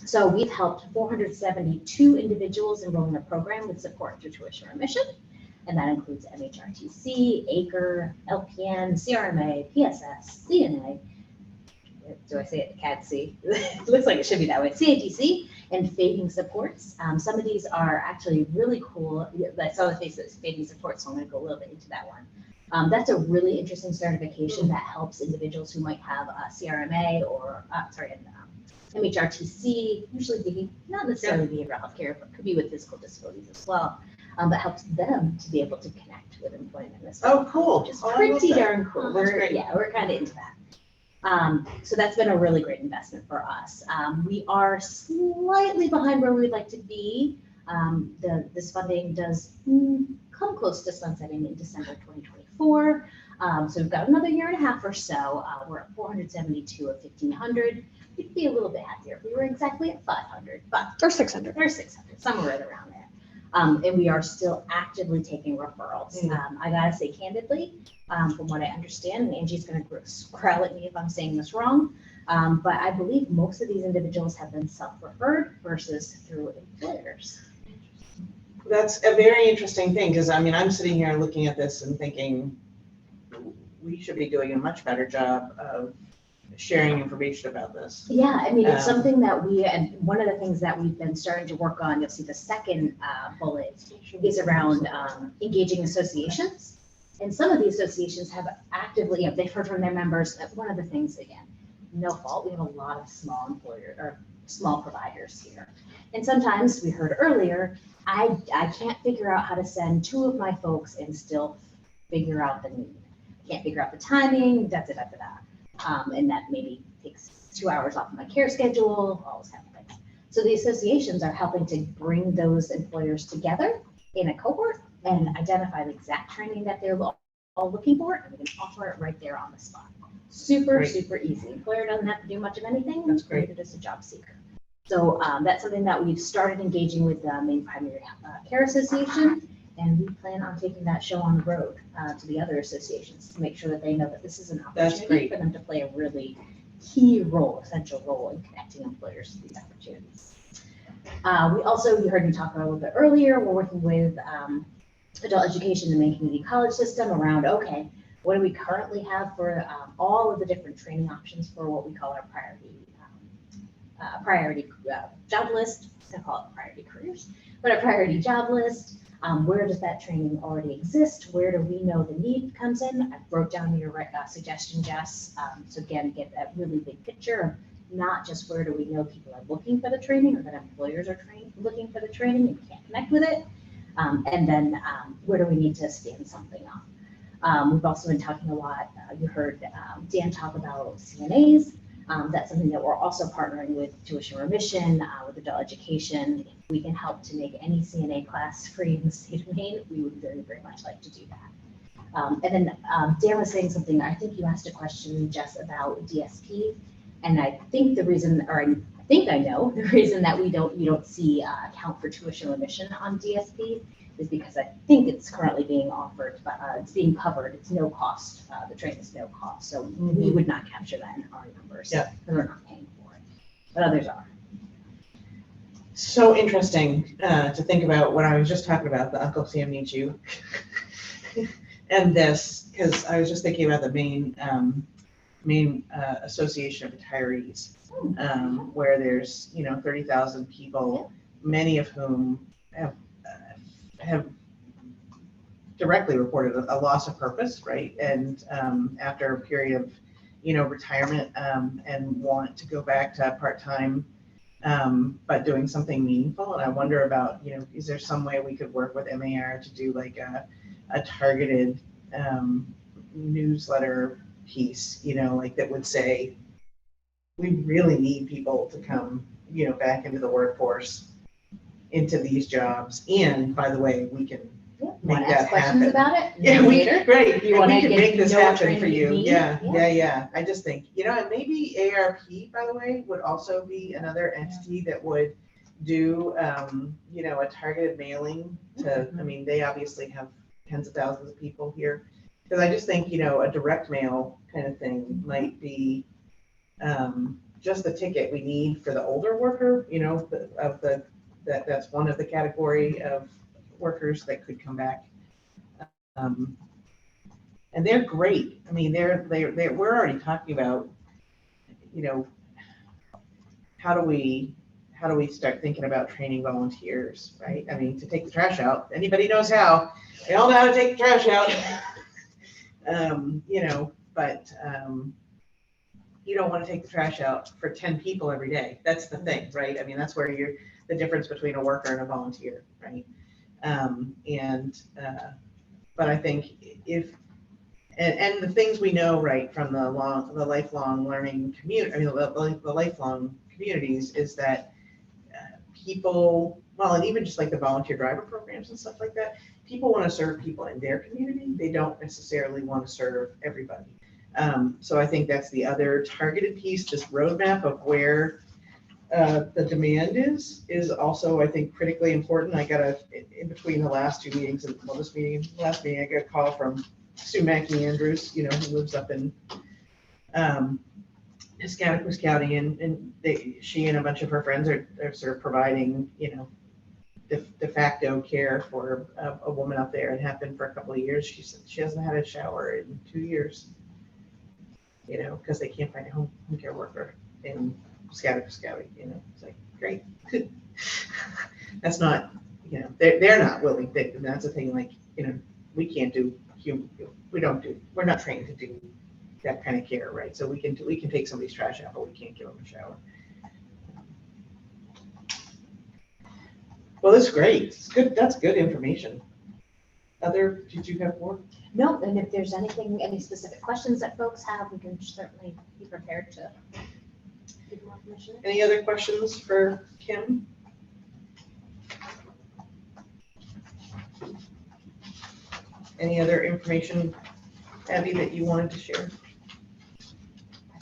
So we've helped 472 individuals enroll in the program with support through tuition remission. And that includes MHRTC, ACRE, LPN, CRMA, PSS, CNA. Do I say it? CADC. It looks like it should be that way. CADC and fading supports. Some of these are actually really cool. I saw the face that's fading supports, so I'm going to go a little bit into that one. That's a really interesting certification that helps individuals who might have a CRMA or, MHRTC, usually not necessarily behavioral health care, but could be with physical disabilities as well. But helps them to be able to connect with employment as well. Oh, cool. Which is pretty darn cool. Oh, that's great. We're kind of into that. So that's been a really great investment for us. We are slightly behind where we'd like to be. This funding does come close to sunsetting in December 2024. So we've got another year and a half or so. We're at 472 of 1,500. We'd be a little bit happier if we were exactly at 500, but Or 600. or 600, somewhere right around there. And we are still actively taking referrals. I gotta say candidly, from what I understand, and Angie's gonna growl at me if I'm saying this wrong, but I believe most of these individuals have been self-referred versus through employers. That's a very interesting thing, because I mean, I'm sitting here looking at this and thinking we should be doing a much better job of sharing information about this. Yeah, I mean, it's something that and one of the things that we've been starting to work on, you'll see the second bullet is around engaging associations. And some of the associations have actively, they've heard from their members. One of the things, again, no fault, we have a lot of small employers or small providers here. And sometimes we heard earlier, I can't figure out how to send 2 of my folks and still figure out the need. Can't figure out the timing, and that maybe takes 2 hours off of my care schedule, all those kind of things. So the associations are helping to bring those employers together in a cohort and identify the exact training that they're all looking for, and we can offer it right there on the spot. Super easy. Employer doesn't have to do much of anything. That's great. They're just a job seeker. So that's something that we've started engaging with the Maine Primary Care Association, and we plan on taking that show on the road to the other associations to make sure that they know that this is an opportunity for them to play a really key role, essential role in connecting employers to these opportunities. We also, you heard me talk about a little bit earlier, we're working with adult education in the Maine Community College system around, okay, what do we currently have for all of the different training options for what we call our priority job list. I call it priority careers, but a priority job list. Where does that training already exist? Where do we know the need comes in? I wrote down your suggestion, Jess. So again, get that really big picture of not just where do we know people are looking for the training or that employers are looking for the training and can't connect with it. And then where do we need to stand something up? We've also been talking a lot, you heard Dan talk about CNAs. That's something that we're also partnering with Tuition Remission, with adult education. If we can help to make any CNA class free in the state of Maine, we would very, very much like to do that. And then Dan was saying something, I think you asked a question, Jess, about DSP. And I think the reason, or I think I know, the reason that you don't see account for tuition remission on DSP is because I think it's currently being offered, but it's being covered. It's no cost. The training is no cost. So we would not capture that in our numbers. Yeah. Because we're not paying for it, but others are. So interesting to think about when I was just talking about the Uncle Sam Needs You and this, because I was just thinking about the Maine Association of Retirees, where there's 30,000 people, many of whom have directly reported a loss of purpose, right? And after a period of retirement and want to go back to part-time, but doing something meaningful. And I wonder about, is there some way we could work with MAR to do like a targeted newsletter piece, like that would say, we really need people to come, back into the workforce, into these jobs. And by the way, we can make that happen. About it? Yeah, we later? great. You We want to can get make this know what happen training for you you. need? Yeah. I just think, and maybe AARP, by the way, would also be another entity that would do, a targeted mailing to, I mean, they obviously have tens of thousands of people here. Because I just think, a direct mail kind of thing might be just the ticket we need for the older worker, that's one of the category of workers that could come back And they're great. I mean, we're already talking about, you know, how do we start thinking about training volunteers, right? I mean, to take the trash out, anybody knows how. They all know how to take the trash out. You know, but you don't want to take the trash out for 10 people every day. That's the thing, right? I mean, that's where the difference between a worker and a volunteer, right? But I think and the things we know, right, from the lifelong learning community, I mean, the lifelong communities is that people, well, and even just like the volunteer driver programs and stuff like that, people want to serve people in their community. They don't necessarily want to serve everybody. So I think that's the other targeted piece, this roadmap of where the demand is also, I think, critically important. I got in between the last two meetings and last meeting, I got a call from Sue Mackey Andrews, you know, who lives up in Piscataqua County, and she and a bunch of her friends are sort of providing, you know, de facto care for a woman up there, and have been for a couple of years. She said she hasn't had a shower in 2 years, you know, because they can't find a home care worker in Piscataqua, you know. It's like, great. That's not, you know, they're not willing. That's the thing, like, you know, we can't do we're not trained to do that kind of care, right? So we can take somebody's trash out, but we can't give them a shower. Well, that's great. It's good. That's good information. Did you have more? No, and if there's any specific questions that folks have, we can certainly be prepared to give more information. Any other questions for Kim? Any other information, Abby, that you wanted to share?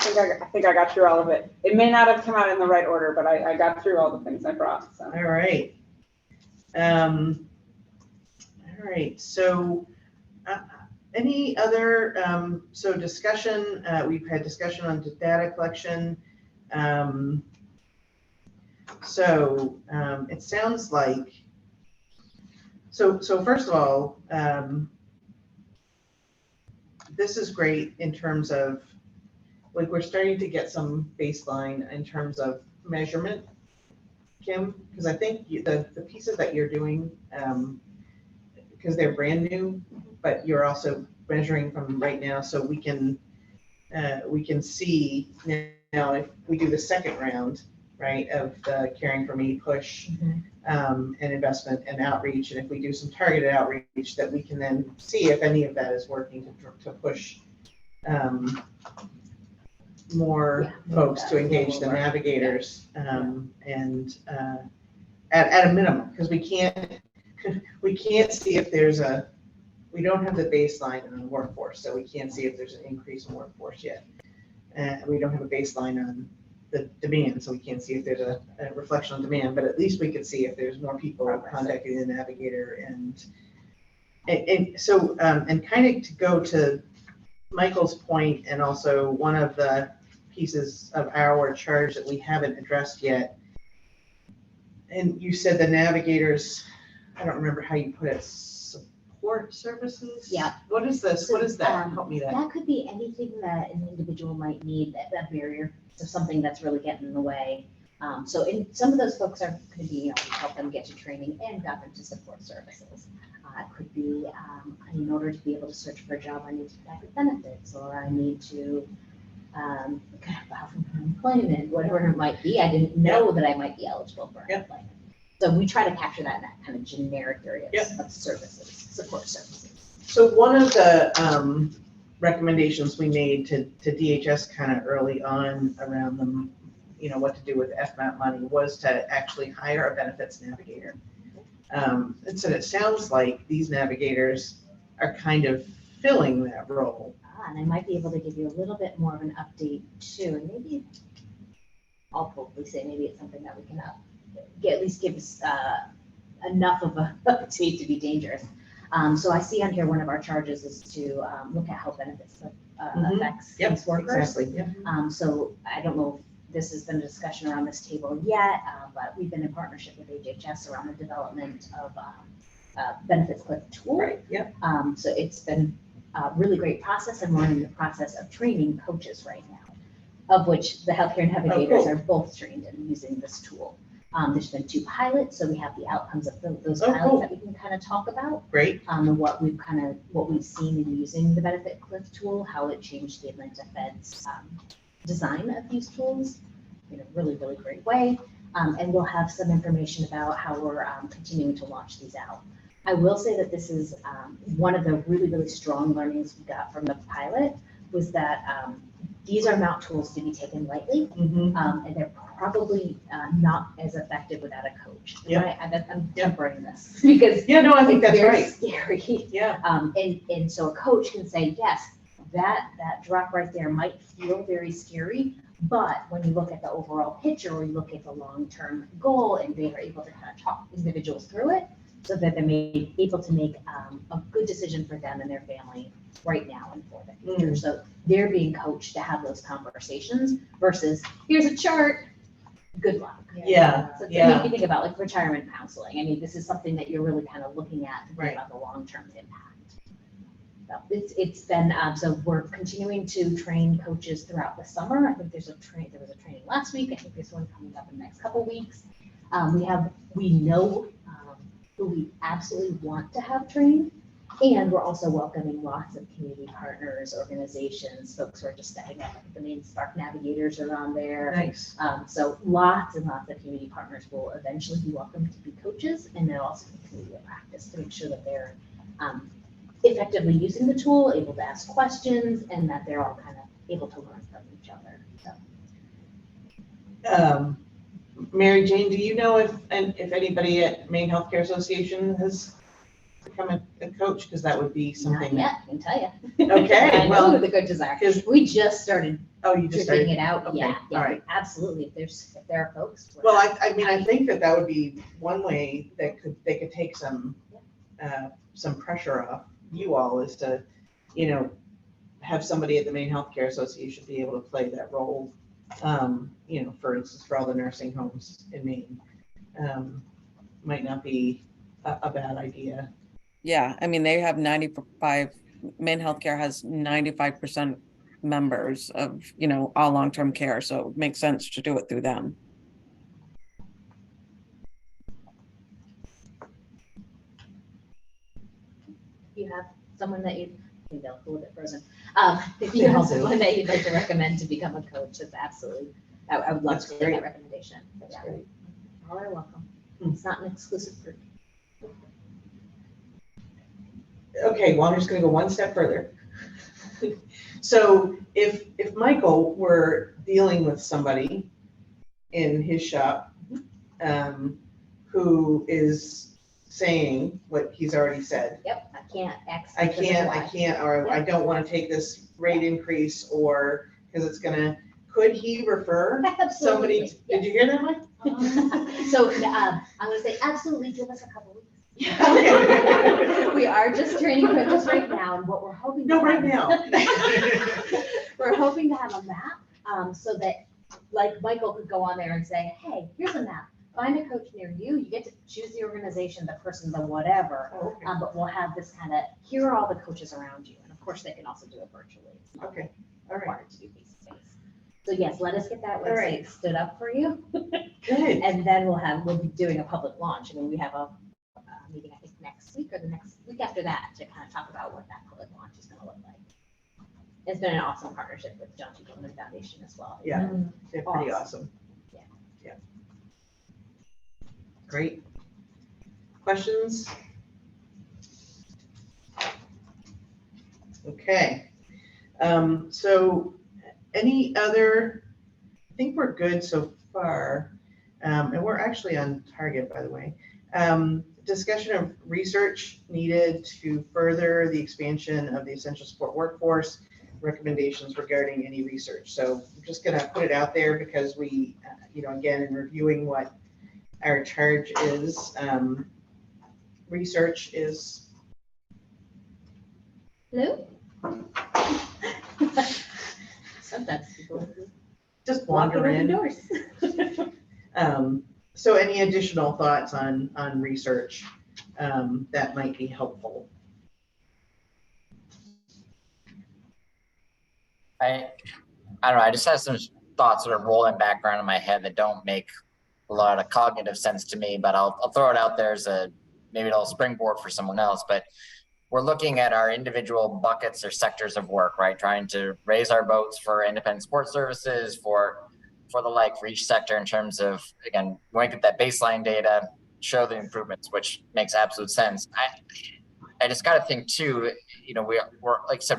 I think I got through all of it. It may not have come out in the right order, but I got through all the things I brought. So. All right. All right. So any other, so discussion, we've had discussion on data collection. It sounds like, so first of all, this is great in terms of, like, we're starting to get some baseline in terms of measurement, Kim, because I think the pieces that you're doing, because they're brand new, but you're also measuring from right now, so we can see now if we do the second round, right, of the Caring for Me push, and investment and outreach, and if we do some targeted outreach, that we can then see if any of that is working to push more folks to engage the navigators, and at a minimum, because we can't see if there's we don't have the baseline in the workforce, so we can't see if there's an increase in workforce yet. We don't have a baseline on the demand, so we can't see if there's a reflection on demand, but at least we can see if there's more people contacting the navigator, and so and kind of to go to Michael's point, and also one of the pieces of our charge that we haven't addressed yet, and you said the navigators, I don't remember how you put it, support services? Yeah. What is this? What is that? Help me that. That could be anything that an individual might need, that barrier, so something that's really getting in the way. So some of those folks are going to be, you know, help them get to training and got them to support services. It could be in order to be able to search for a job, I need to apply for benefits, or I need to kind of file for employment, whatever it might be. I didn't know that I might be eligible for employment. So we try to capture that in that kind of generic area of services, support services. So one of the recommendations we made to DHS kind of early on around them, you know, what to do with FMAP money, was to actually hire a benefits navigator. And so it sounds like these navigators are kind of filling that role. And I might be able to give you a little bit more of an update too, and maybe I'll probably say maybe it's something that we can at least give us enough of a update to be dangerous. So I see on here one of our charges is to look at how benefits affects these workers. Exactly. So I don't know if this has been a discussion around this table yet, but we've been in partnership with DHHS around the development of benefits cliff tool. Right, yep. So it's been a really great process, and we're in the process of training coaches right now, of which the healthcare navigators are both trained in using this tool. There's been 2 pilots, so we have the outcomes of those pilots that we can kind of talk about. Great. And what we've seen in using the benefit cliff tool, how it changed the Atlanta Fed's design of these tools in a really, really great way. And we'll have some information about how we're continuing to launch these out. I will say that this is one of the really, really strong learnings we got from the pilot was that these are not tools to be taken lightly, and they're probably not as effective without a coach. Yeah. I'm tempering this because I think that's very right. scary. Yeah. And so a coach can say, yes, that drop right there might feel very scary, but when you look at the overall picture or you look at the long-term goal, and they are able to kind of talk individuals through it so that they're able to make a good decision for them and their family right now and for the future. So they're being coached to have those conversations versus here's a chart, good luck. Yeah. So if you think about like retirement counseling, I mean, this is something that you're really kind of looking at to think about the long-term impact. So it's been, so we're continuing to train coaches throughout the summer. I think there was a training last week. I think there's one coming up in the next couple weeks. We know who we absolutely want to have trained. And we're also welcoming lots of community partners, organizations, folks who are just stepping up. I think the main Spark Navigators are on there. Nice. So lots and lots of community partners will eventually be welcome to be coaches, and they'll also be community of practice to make sure that they're effectively using the tool, able to ask questions, and that they're all kind of able to learn from each other. So. Mary Jane, do you know if anybody at Maine Healthcare Association has become a coach? Because that would be something. Not yet, I can tell you. Okay, I know who the coaches are. because We just started you just started figuring it out. Okay, Yeah, all right. absolutely. If there are folks. Well, I mean, I think that would be one way that they could take some pressure off you all, is to, have somebody at the Maine Healthcare Association be able to play that role. For instance, for all the nursing homes in Maine, might not be a bad idea. Yeah, I mean, they have 95, Maine Healthcare has 95% members of, all long-term care. So it makes sense to do it through them. You have someone that maybe they'll a little bit frozen. If you have someone that you'd like to recommend to become a coach, that's absolutely, I would love to get that recommendation. That's great. All are welcome. It's not an exclusive group. Okay, well, I'm just gonna go one step further. So if Michael were dealing with somebody in his shop, who is saying what he's already said. Yep, I can't, or I don't want to take this rate increase, or because it's gonna, could he refer somebody? Absolutely. Did you hear that, Mike? So I'm gonna say, absolutely, give us a couple weeks. We are just training coaches right now, and what we're hoping. Right now. We're hoping to have a map, so that, like, Michael could go on there and say, hey, here's a map. Find a coach near you. You get to choose the organization, the person, the whatever. Oh, okay. But we'll have this kind of, here are all the coaches around you. And of course, they can also do it virtually. It's not Okay. All right. required to do face to face. So yes, let us get that All website right. stood up for you. Good. And then we'll be doing a public launch. I mean, we have a meeting, I think, next week or the next week after that to kind of talk about what that public launch is going to look like. It's been an awesome partnership with John T. Goldman Foundation as well. Yeah, they're pretty awesome. Yeah. Great. Questions? Okay. So any other, I think we're good so far. And we're actually on target, by the way. Discussion of research needed to further the expansion of the essential support workforce, recommendations regarding any research. So I'm just going to put it out there because we, again, in reviewing what our charge is, research is. Hello? Sometimes people just wander in. Doors. So any additional thoughts on research? that might be helpful. I don't know. I just have some thoughts sort of rolling background in my head that don't make a lot of cognitive sense to me, but I'll throw it out there as maybe a little springboard for someone else. But we're looking at our individual buckets or sectors of work, right? Trying to raise our votes for independent support services, for for each sector in terms of, again, going to get that baseline data, show the improvements, which makes absolute sense. I just got to think too, we're like I said,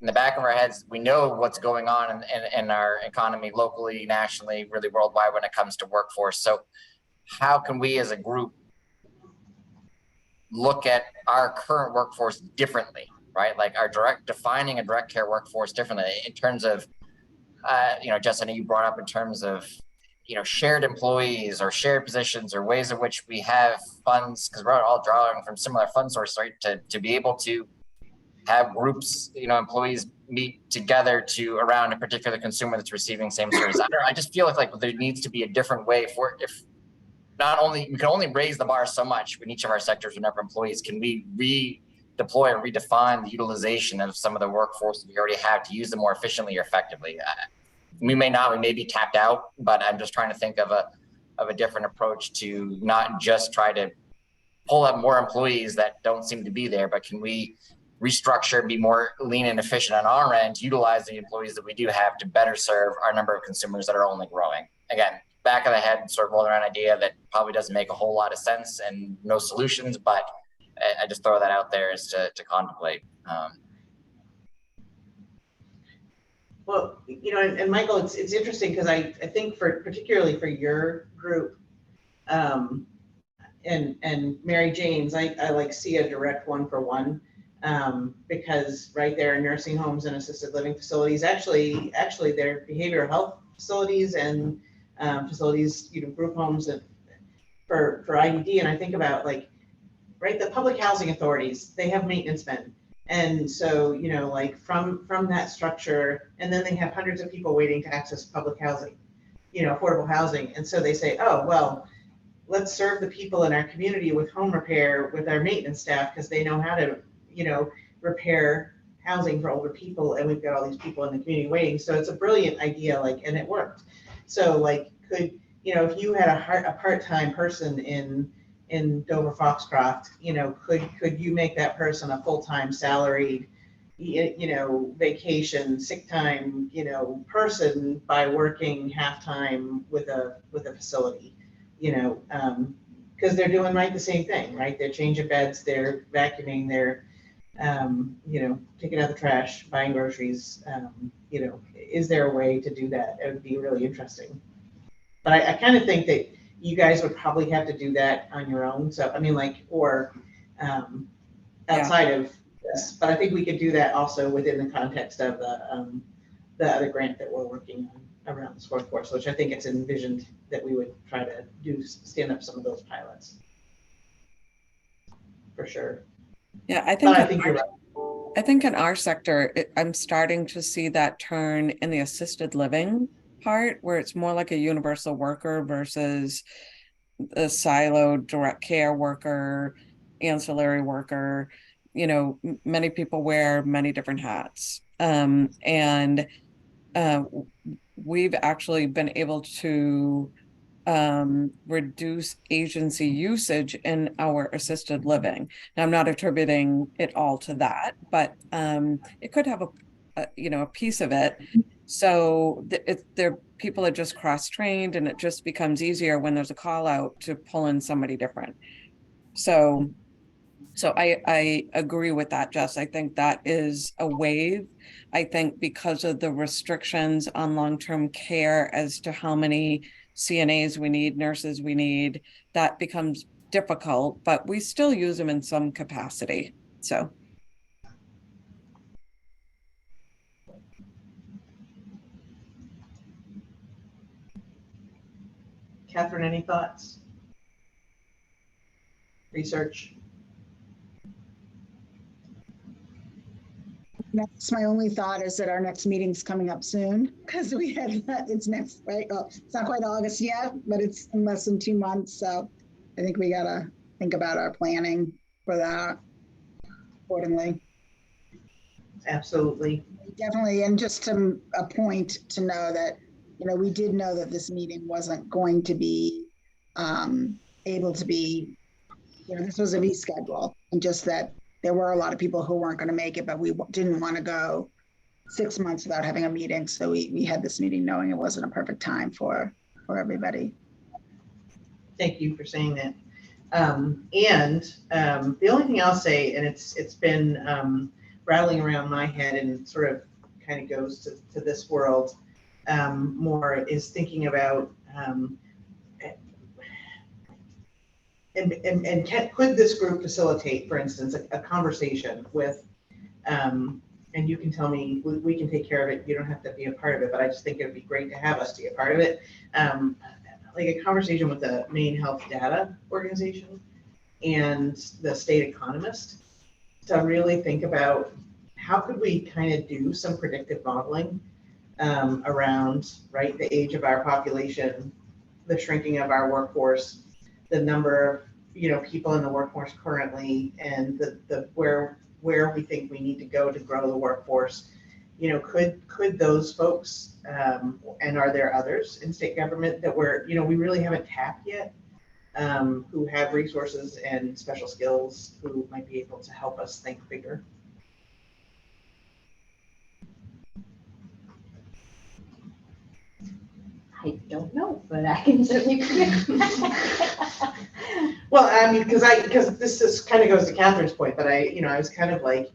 in the back of our heads, we know what's going on in our economy locally, nationally, really worldwide when it comes to workforce. So how can we as a group look at our current workforce differently, right? Like defining a direct care workforce differently in terms of, Justin, you brought up in terms of, shared employees or shared positions or ways in which we have funds, because we're all drawing from similar fund sources, right? To be able to have groups, employees meet together around a particular consumer that's receiving same service. I just feel like there needs to be a different way for if not only we can only raise the bar so much in each of our sectors whenever employees, can we redeploy or redefine the utilization of some of the workforce we already have to use them more efficiently or effectively? We may be tapped out, but I'm just trying to think of a different approach to not just try to pull up more employees that don't seem to be there, but can we restructure, be more lean and efficient on our end, utilize the employees that we do have to better serve our number of consumers that are only growing. Again, back of the head, sort of rolling around idea that probably doesn't make a whole lot of sense and no solutions, but I just throw that out there as to contemplate. Well, and Michael, it's interesting because I think particularly for your group, and Mary Jane's, I see a direct 1-for-1. Because right there in nursing homes and assisted living facilities, actually they're behavioral health facilities and facilities, group homes and for IDD. And I think about the public housing authorities, they have maintenance men. And so, from that structure, and then they have hundreds of people waiting to access public housing, affordable housing. And so they say, oh, well, let's serve the people in our community with home repair with our maintenance staff because they know how to repair housing for older people, and we've got all these people in the community waiting. So it's a brilliant idea, and it worked. So could, if you had a part-time person in Dover Foxcroft, could you make that person a full-time salaried, vacation, sick time, person by working half-time with a facility, because they're doing the same thing, right? They're changing beds, they're vacuuming, they're taking out the trash, buying groceries. Is there a way to do that? It would be really interesting. But I kind of think that you guys would probably have to do that on your own. So, outside of this, but I think we could do that also within the context of the other grant that we're working on around this workforce, which I think it's envisioned that we would try to stand up some of those pilots. For sure. Yeah, I think you're right. I think in our sector, I'm starting to see that turn in the assisted living part, where it's more like a universal worker versus a siloed direct care worker, ancillary worker. Many people wear many different hats. We've actually been able to reduce agency usage in our assisted living. Now, I'm not attributing it all to that, but it could have a piece of it. So people are just cross-trained, and it just becomes easier when there's a call out to pull in somebody different. So I agree with that, Jess. I think that is a wave. I think because of the restrictions on long-term care as to how many CNAs we need, nurses we need, that becomes difficult, but we still use them in some capacity. So. Catherine, any thoughts? Research? That's my only thought, is that our next meeting's coming up soon, because it's next, right? Well, it's not quite August yet, but it's in less than 2 months. So I think we gotta think about our planning for that accordingly. Absolutely. Definitely, and just to a point to know that, we did know that this meeting wasn't going to be able to be, this was a reschedule, and just that there were a lot of people who weren't going to make it, but we didn't want to go 6 months without having a meeting. So we had this meeting knowing it wasn't a perfect time for everybody. Thank you for saying that. The only thing I'll say, and it's been rattling around my head and sort of kind of goes to this world more, is thinking about could this group facilitate, for instance, a conversation with, and you can tell me, we can take care of it, you don't have to be a part of it, but I just think it would be great to have us be a part of it. Like a conversation with the Maine Health Data Organization and the state economist to really think about how could we kind of do some predictive modeling around, right, the age of our population, the shrinking of our workforce, the number of people in the workforce currently, and the where we think we need to go to grow the workforce. Could those folks and are there others in state government that we really haven't tapped yet, who have resources and special skills, who might be able to help us think bigger? I don't know, but I can certainly predict. Well, I mean, because this kind of goes to Catherine's point, but I was kind of like,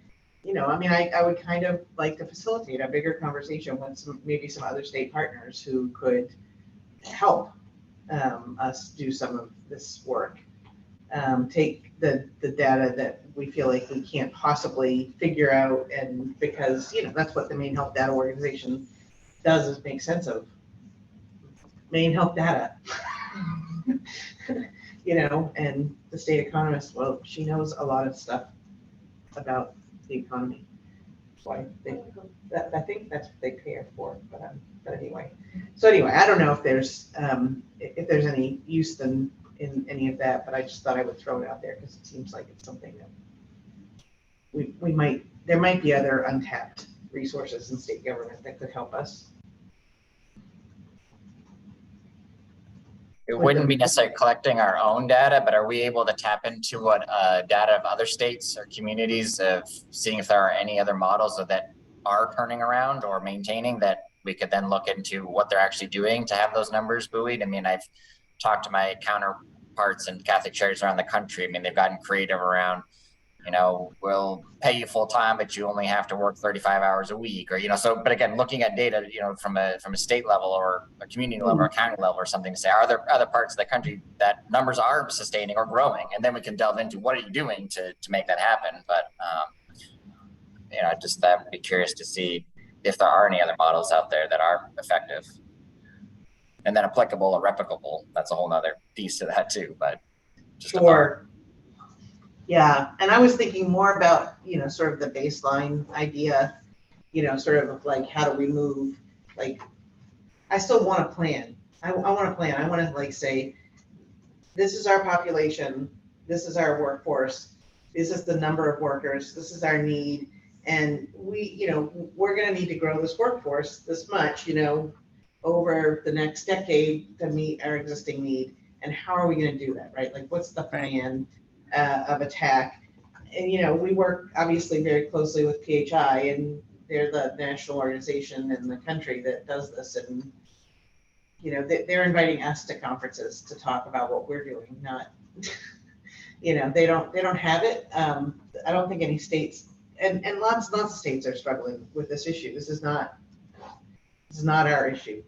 I would kind of like to facilitate a bigger conversation with maybe some other state partners who could help us do some of this work. Take the data that we feel like we can't possibly figure out, and because that's what the Maine Health Data Organization does, is make sense of Maine Health data. And the state economist, well, she knows a lot of stuff about the economy. So I think that's what they pay her for. But anyway, I don't know if there's any use in any of that, but I just thought I would throw it out there because it seems like it's something that there might be other untapped resources in state government that could help us. It wouldn't be necessarily collecting our own data, but are we able to tap into what data of other states or communities, of seeing if there are any other models that are turning around or maintaining, that we could then look into what they're actually doing to have those numbers buoyed? I mean, I've talked to my counterparts in Catholic charities around the country. I mean, they've gotten creative around, we'll pay you full time, but you only have to work 35 hours a week, or, but again, looking at data, from a state level or a community level or county level or something, to say, are there other parts of the country that numbers are sustaining or growing? And then we can delve into what are you doing to make that happen. But, I'd be curious to see if there are any other models out there that are effective and then applicable or replicable. That's a whole nother piece to that too, but just sure. Yeah, and I was thinking more about, sort of the baseline idea, sort of like, how do we move? Like, I still want a plan. I want a plan. I want to say, this is our population, this is our workforce, this is the number of workers, this is our need, and we're going to need to grow this workforce this much, over the next decade to meet our existing need. And how are we going to do that, right? Like, what's the plan of attack? And we work obviously very closely with PHI, and they're the national organization in the country that does this, and they're inviting us to conferences to talk about what we're doing. Not they don't have it. I don't think any states, and lots of states are struggling with this issue. This is not our issue.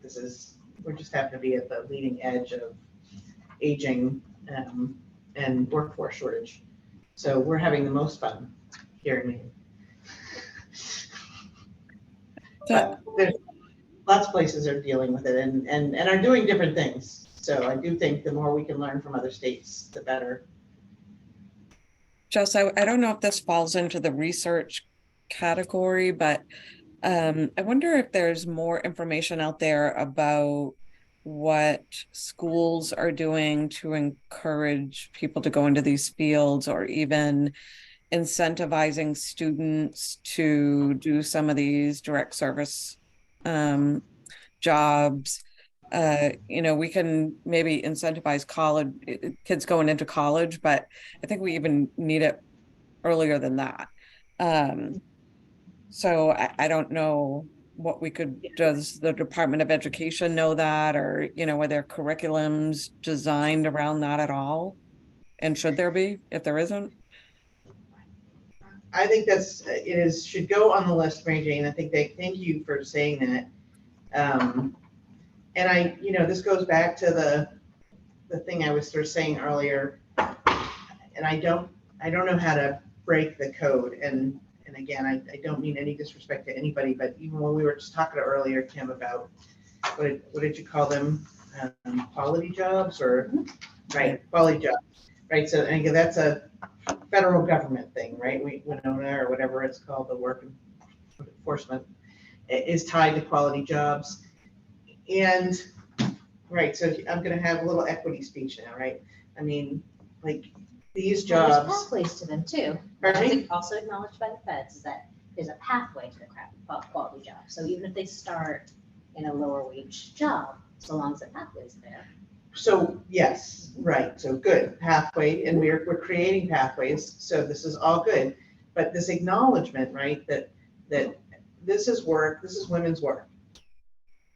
We're just happen to be at the leading edge of aging and workforce shortage. So we're having the most fun here in Maine. But there's lots of places are dealing with it and are doing different things. So I do think the more we can learn from other states, the better. Jess, I don't know if this falls into the research category, but I wonder if there's more information out there about what schools are doing to encourage people to go into these fields, or even incentivizing students to do some of these direct service jobs. We can maybe incentivize kids going into college, but I think we even need it earlier than that. So I don't know what we could, does the Department of Education know that, or, are there curriculums designed around that at all? And should there be, if there isn't? I think should go on the list, Mary Jane. I think thank you for saying that. And this goes back to the thing I was sort of saying earlier, and I don't know how to break the code. And again, I don't mean any disrespect to anybody, but even when we were just talking earlier, Kim, about what did you call them? Quality jobs, or right? Quality jobs, right? So again, that's a federal government thing, right? Winona, or whatever it's called, the work enforcement is tied to quality jobs. And right, so I'm going to have a little equity speech now, right? I mean, like these jobs. There's pathways to them too. It's also acknowledged by the feds is that there's a pathway to the quality job. So even if they start in a lower wage job, so long as the pathway is there. So yes, right. So good pathway, and we're creating pathways. So this is all good, but this acknowledgement, right, that this is work. This is women's work.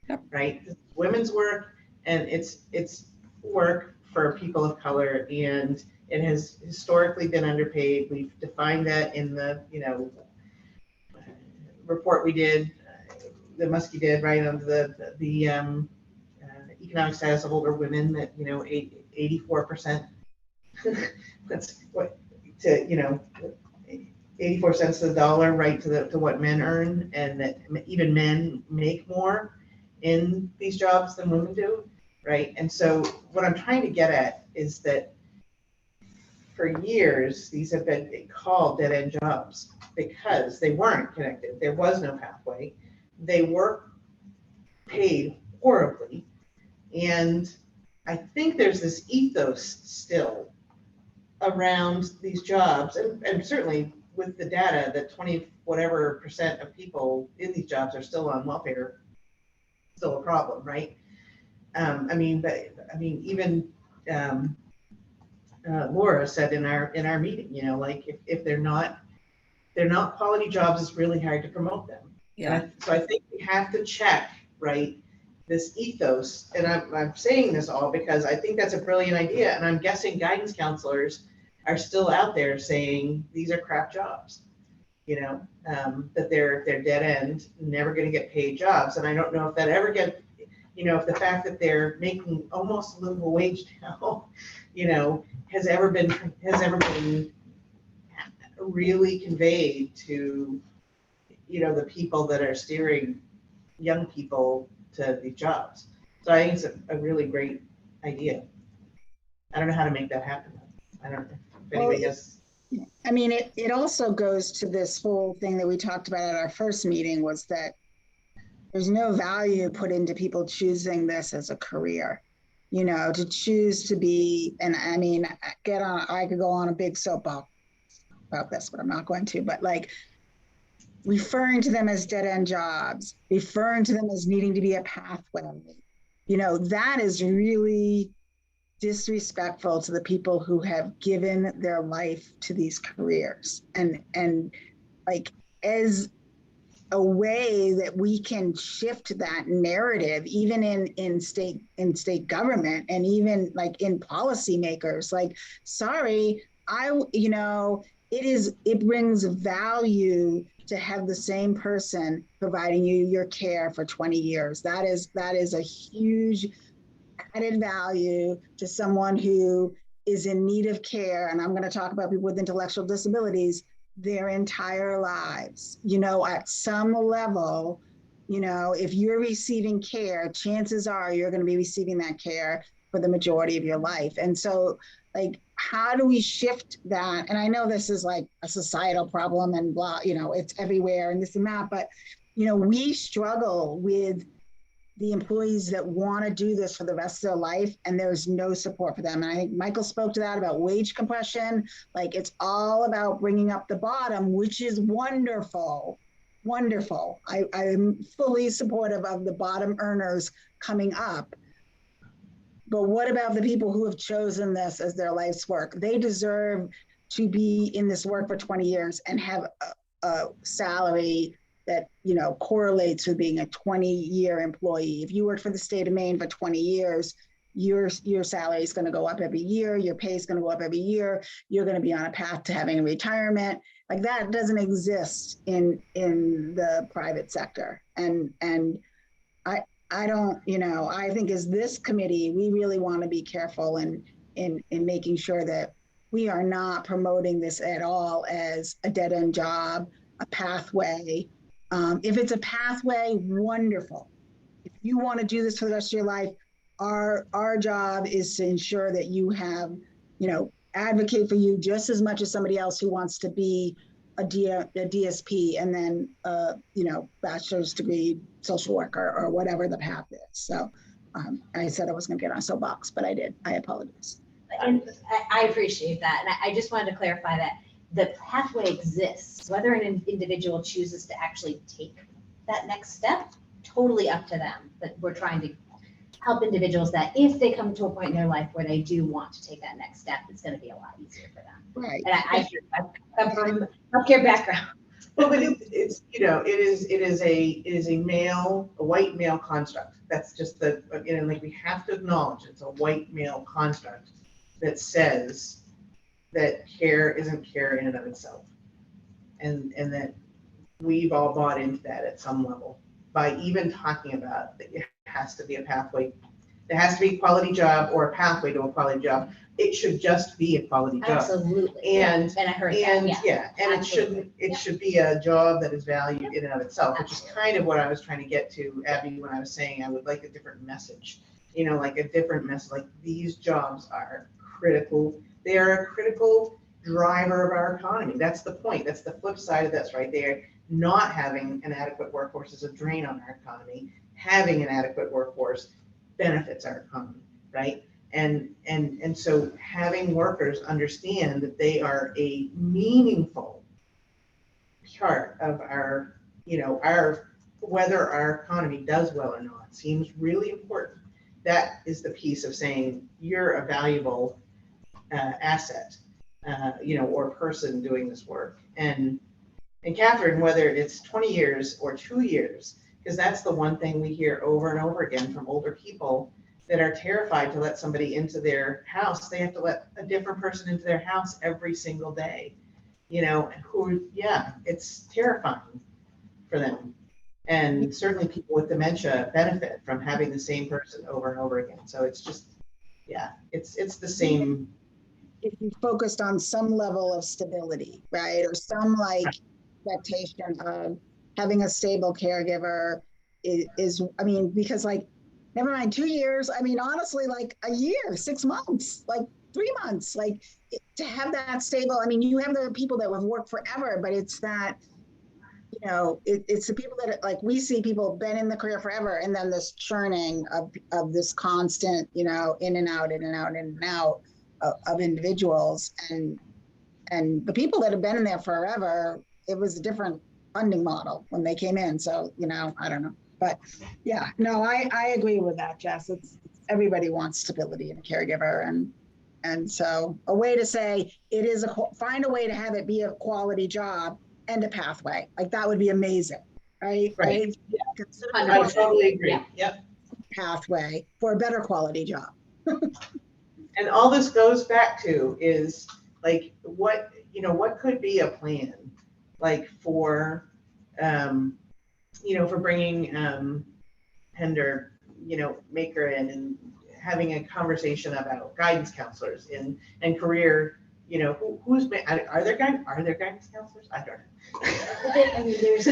Yep. Right, women's work, and it's work for people of color, and it has historically been underpaid. We've defined that in the report we did, the Muskie did, right, under the economic status of older women, that 84%. That's what 84 cents to the dollar, right, to what men earn, and that even men make more in these jobs than women do, right? And so what I'm trying to get at is that for years, these have been called dead-end jobs because they weren't connected. There was no pathway. They were paid horribly. And I think there's this ethos still around these jobs, and certainly with the data that 20% of people in these jobs are still on welfare, still a problem, right? Even Laura said in our meeting, like if they're not quality jobs, it's really hard to promote them. Yeah. So I think we have to check, right, this ethos, and I'm saying this all because I think that's a brilliant idea, and I'm guessing guidance counselors are still out there saying these are crap jobs, that they're dead end, never going to get paid jobs. And I don't know if that ever gets, if the fact that they're making almost a livable wage now, has ever been really conveyed to, the people that are steering young people to these jobs. So I think it's a really great idea. I don't know how to make that happen. I don't know if anybody has. I mean, it also goes to this whole thing that we talked about at our first meeting, was that there's no value put into people choosing this as a career, to choose to be, and I mean, I could go on a big soapbox about this, but I'm not going to, but like referring to them as dead-end jobs, referring to them as needing to be a pathway, that is really disrespectful to the people who have given their life to these careers, and like as a way that we can shift that narrative, even in state government, and even like in policymakers, like, sorry, it brings value to have the same person providing you your care for 20 years. That is a huge added value to someone who is in need of care. And I'm going to talk about people with intellectual disabilities their entire lives. At some level, if you're receiving care, chances are you're going to be receiving that care for the majority of your life. And so, like, how do we shift that? And I know this is like a societal problem and blah, it's everywhere and this and that, but, we struggle with the employees that want to do this for the rest of their life, and there's no support for them. And I think Michael spoke to that about wage compression. Like, it's all about bringing up the bottom, which is wonderful, wonderful. I'm fully supportive of the bottom earners coming up. But what about the people who have chosen this as their life's work? They deserve to be in this work for 20 years and have a salary that, you know, correlates with being a 20-year employee. If you work for the state of Maine for 20 years, your salary is going to go up every year. Your pay is going to go up every year. You're going to be on a path to having a retirement. Like, that doesn't exist in the private sector. And I don't, you know, I think as this committee, we really want to be careful in making sure that we are not promoting this at all as a dead-end job, a pathway. If it's a pathway, wonderful. If you want to do this for the rest of your life, our job is to ensure that you have, you know, advocate for you just as much as somebody else who wants to be a DSP and then, you know, bachelor's degree social worker or whatever the path is. So I said I was going to get on a soapbox, but I did. I apologize. And I appreciate that. And I just wanted to clarify that the pathway exists. Whether an individual chooses to actually take that next step, totally up to them. But we're trying to help individuals that if they come to a point in their life where they do want to take that next step, it's going to be a lot easier for them. Right. And I come from a healthcare background. Well, but it's, you know, it is a white male construct. That's just the, you know, like, we have to acknowledge it's a white male construct that says that care isn't care in and of itself. And that we've all bought into that at some level by even talking about that it has to be a pathway. There has to be a quality job or a pathway to a quality job. It should just be a quality job. Absolutely. And I heard and that. yeah, and absolutely. it should be a job that is valued in and of itself, which is kind of what I was trying to get to, Abby, when I was saying I would like a different message. You know, like a different message, like these jobs are critical. They are a critical driver of our economy. That's the point. That's the flip side of this right there. Not having an adequate workforce is a drain on our economy. Having an adequate workforce benefits our economy, right? And so having workers understand that they are a meaningful part of our, you know, whether our economy does well or not seems really important. That is the piece of saying you're a valuable asset, you know, or person doing this work. And Catherine, whether it's 20 years or 2 years, because that's the one thing we hear over and over again from older people that are terrified to let somebody into their house. They have to let a different person into their house every single day, you know, it's terrifying for them. And certainly people with dementia benefit from having the same person over and over again. So it's just, yeah, it's the same. If you focused on some level of stability, right? Or some like expectation of having a stable caregiver is, I mean, because like, never mind 2 years, I mean, honestly, like a year, 6 months, like 3 months, like to have that stable, I mean, you have the people that have worked forever, but it's that, you know, it's the people that, like, we see people been in the career forever, and then this churning of this constant, you know, in and out, in and out, in and out of individuals. And the people that have been in there forever, it was a different funding model when they came in. So, you know, I don't know. But yeah, no, I agree with that, Jess. It's everybody wants stability in a caregiver. And so a way to say it is find a way to have it be a quality job and a pathway. Like that would be amazing, right? Right. Yeah. I totally agree. Yeah. Yep. Pathway for a better quality job. And all this goes back to is like what could be a plan like for for bringing Pender, Maker in and having a conversation about guidance counselors and career, are there guidance counselors? I don't know. I mean, there's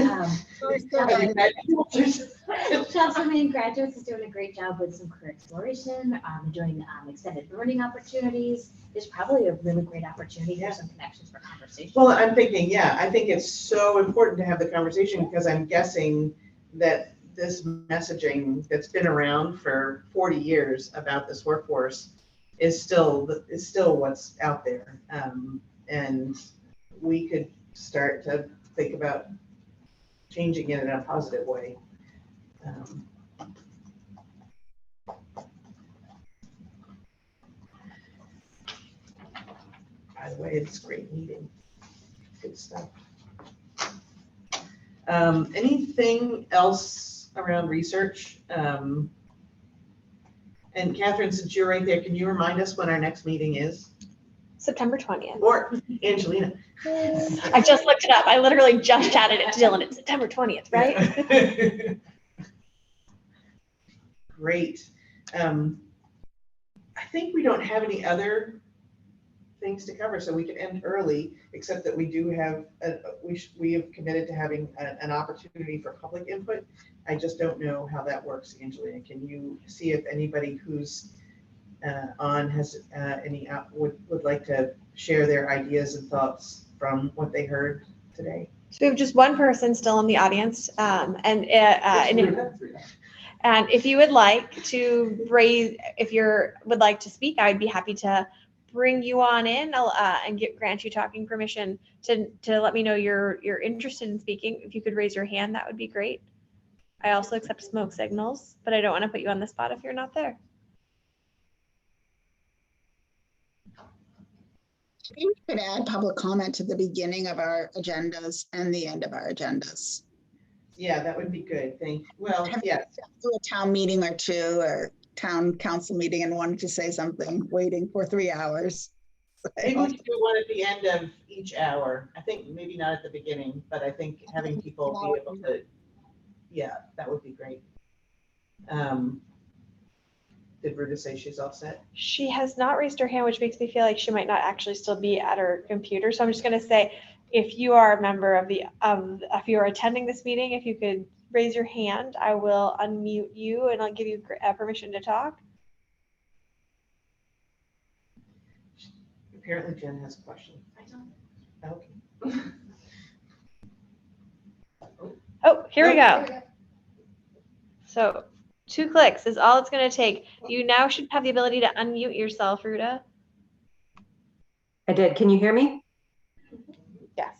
Councilman Graduates is doing a great job with some career exploration, doing extended learning opportunities. There's probably a really great opportunity for some connections for conversation. Well, I'm thinking, I think it's so important to have the conversation because I'm guessing that this messaging that's been around for 40 years about this workforce is still what's out there. And we could start to think about changing it in a positive way. By the way, it's a great meeting. Good stuff. Anything else around research? And Catherine, since you're right there, can you remind us when our next meeting is? September 20th. Or Angelina? I just looked it up. I literally just chatted it to Dylan. It's September 20th, right? Great. I think we don't have any other things to cover, so we can end early, except that we do have, we have committed to having an opportunity for public input. I just don't know how that works, Angelina. Can you see if anybody who's on has would like to share their ideas and thoughts from what they heard today? So we have just one person still in the audience, and if you would like to raise, if you would like to speak, I'd be happy to bring you on in and grant you talking permission to let me know you're interested in speaking. If you could raise your hand, that would be great. I also accept smoke signals, but I don't want to put you on the spot if you're not there. Maybe we could add public comment to the beginning of our agendas and the end of our agendas. Yeah, that would be good. Well, yeah. Do a town meeting or two, or town council meeting and wanted to say something, waiting for 3 hours. Maybe we could do one at the end of each hour. I think maybe not at the beginning, but I think having people be able to, yeah, that would be great. Did Ruta say she's all set? She has not raised her hand, which makes me feel like she might not actually still be at her computer. So I'm just going to say, if you are a member of if you are attending this meeting, if you could raise your hand, I will unmute you and I'll give you permission to talk. Apparently Jen has a question. I don't. Okay. Oh, here we go. So 2 clicks is all it's going to take. You now should have the ability to unmute yourself, Ruta. I did. Can you hear me? Yes.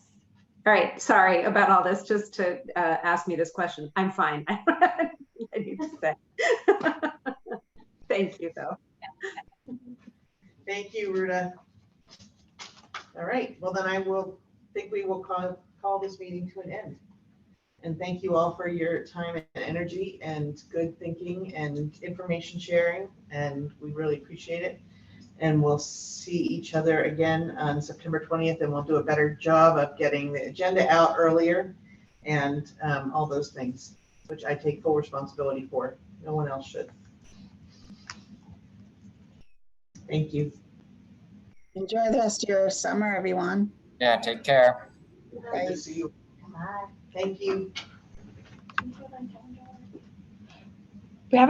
All right. Sorry about all this. Just to ask me this question. I'm fine. I need to say. Thank you, though. Thank you, Ruta. All right. Well, then we will call this meeting to an end. And thank you all for your time and energy and good thinking and information sharing. And we really appreciate it. And we'll see each other again on September 20th, and we'll do a better job of getting the agenda out earlier and all those things, which I take full responsibility for. No one else should. Thank you. Enjoy the rest of your summer, everyone. Yeah, take care. Good to see you. Thank you. We have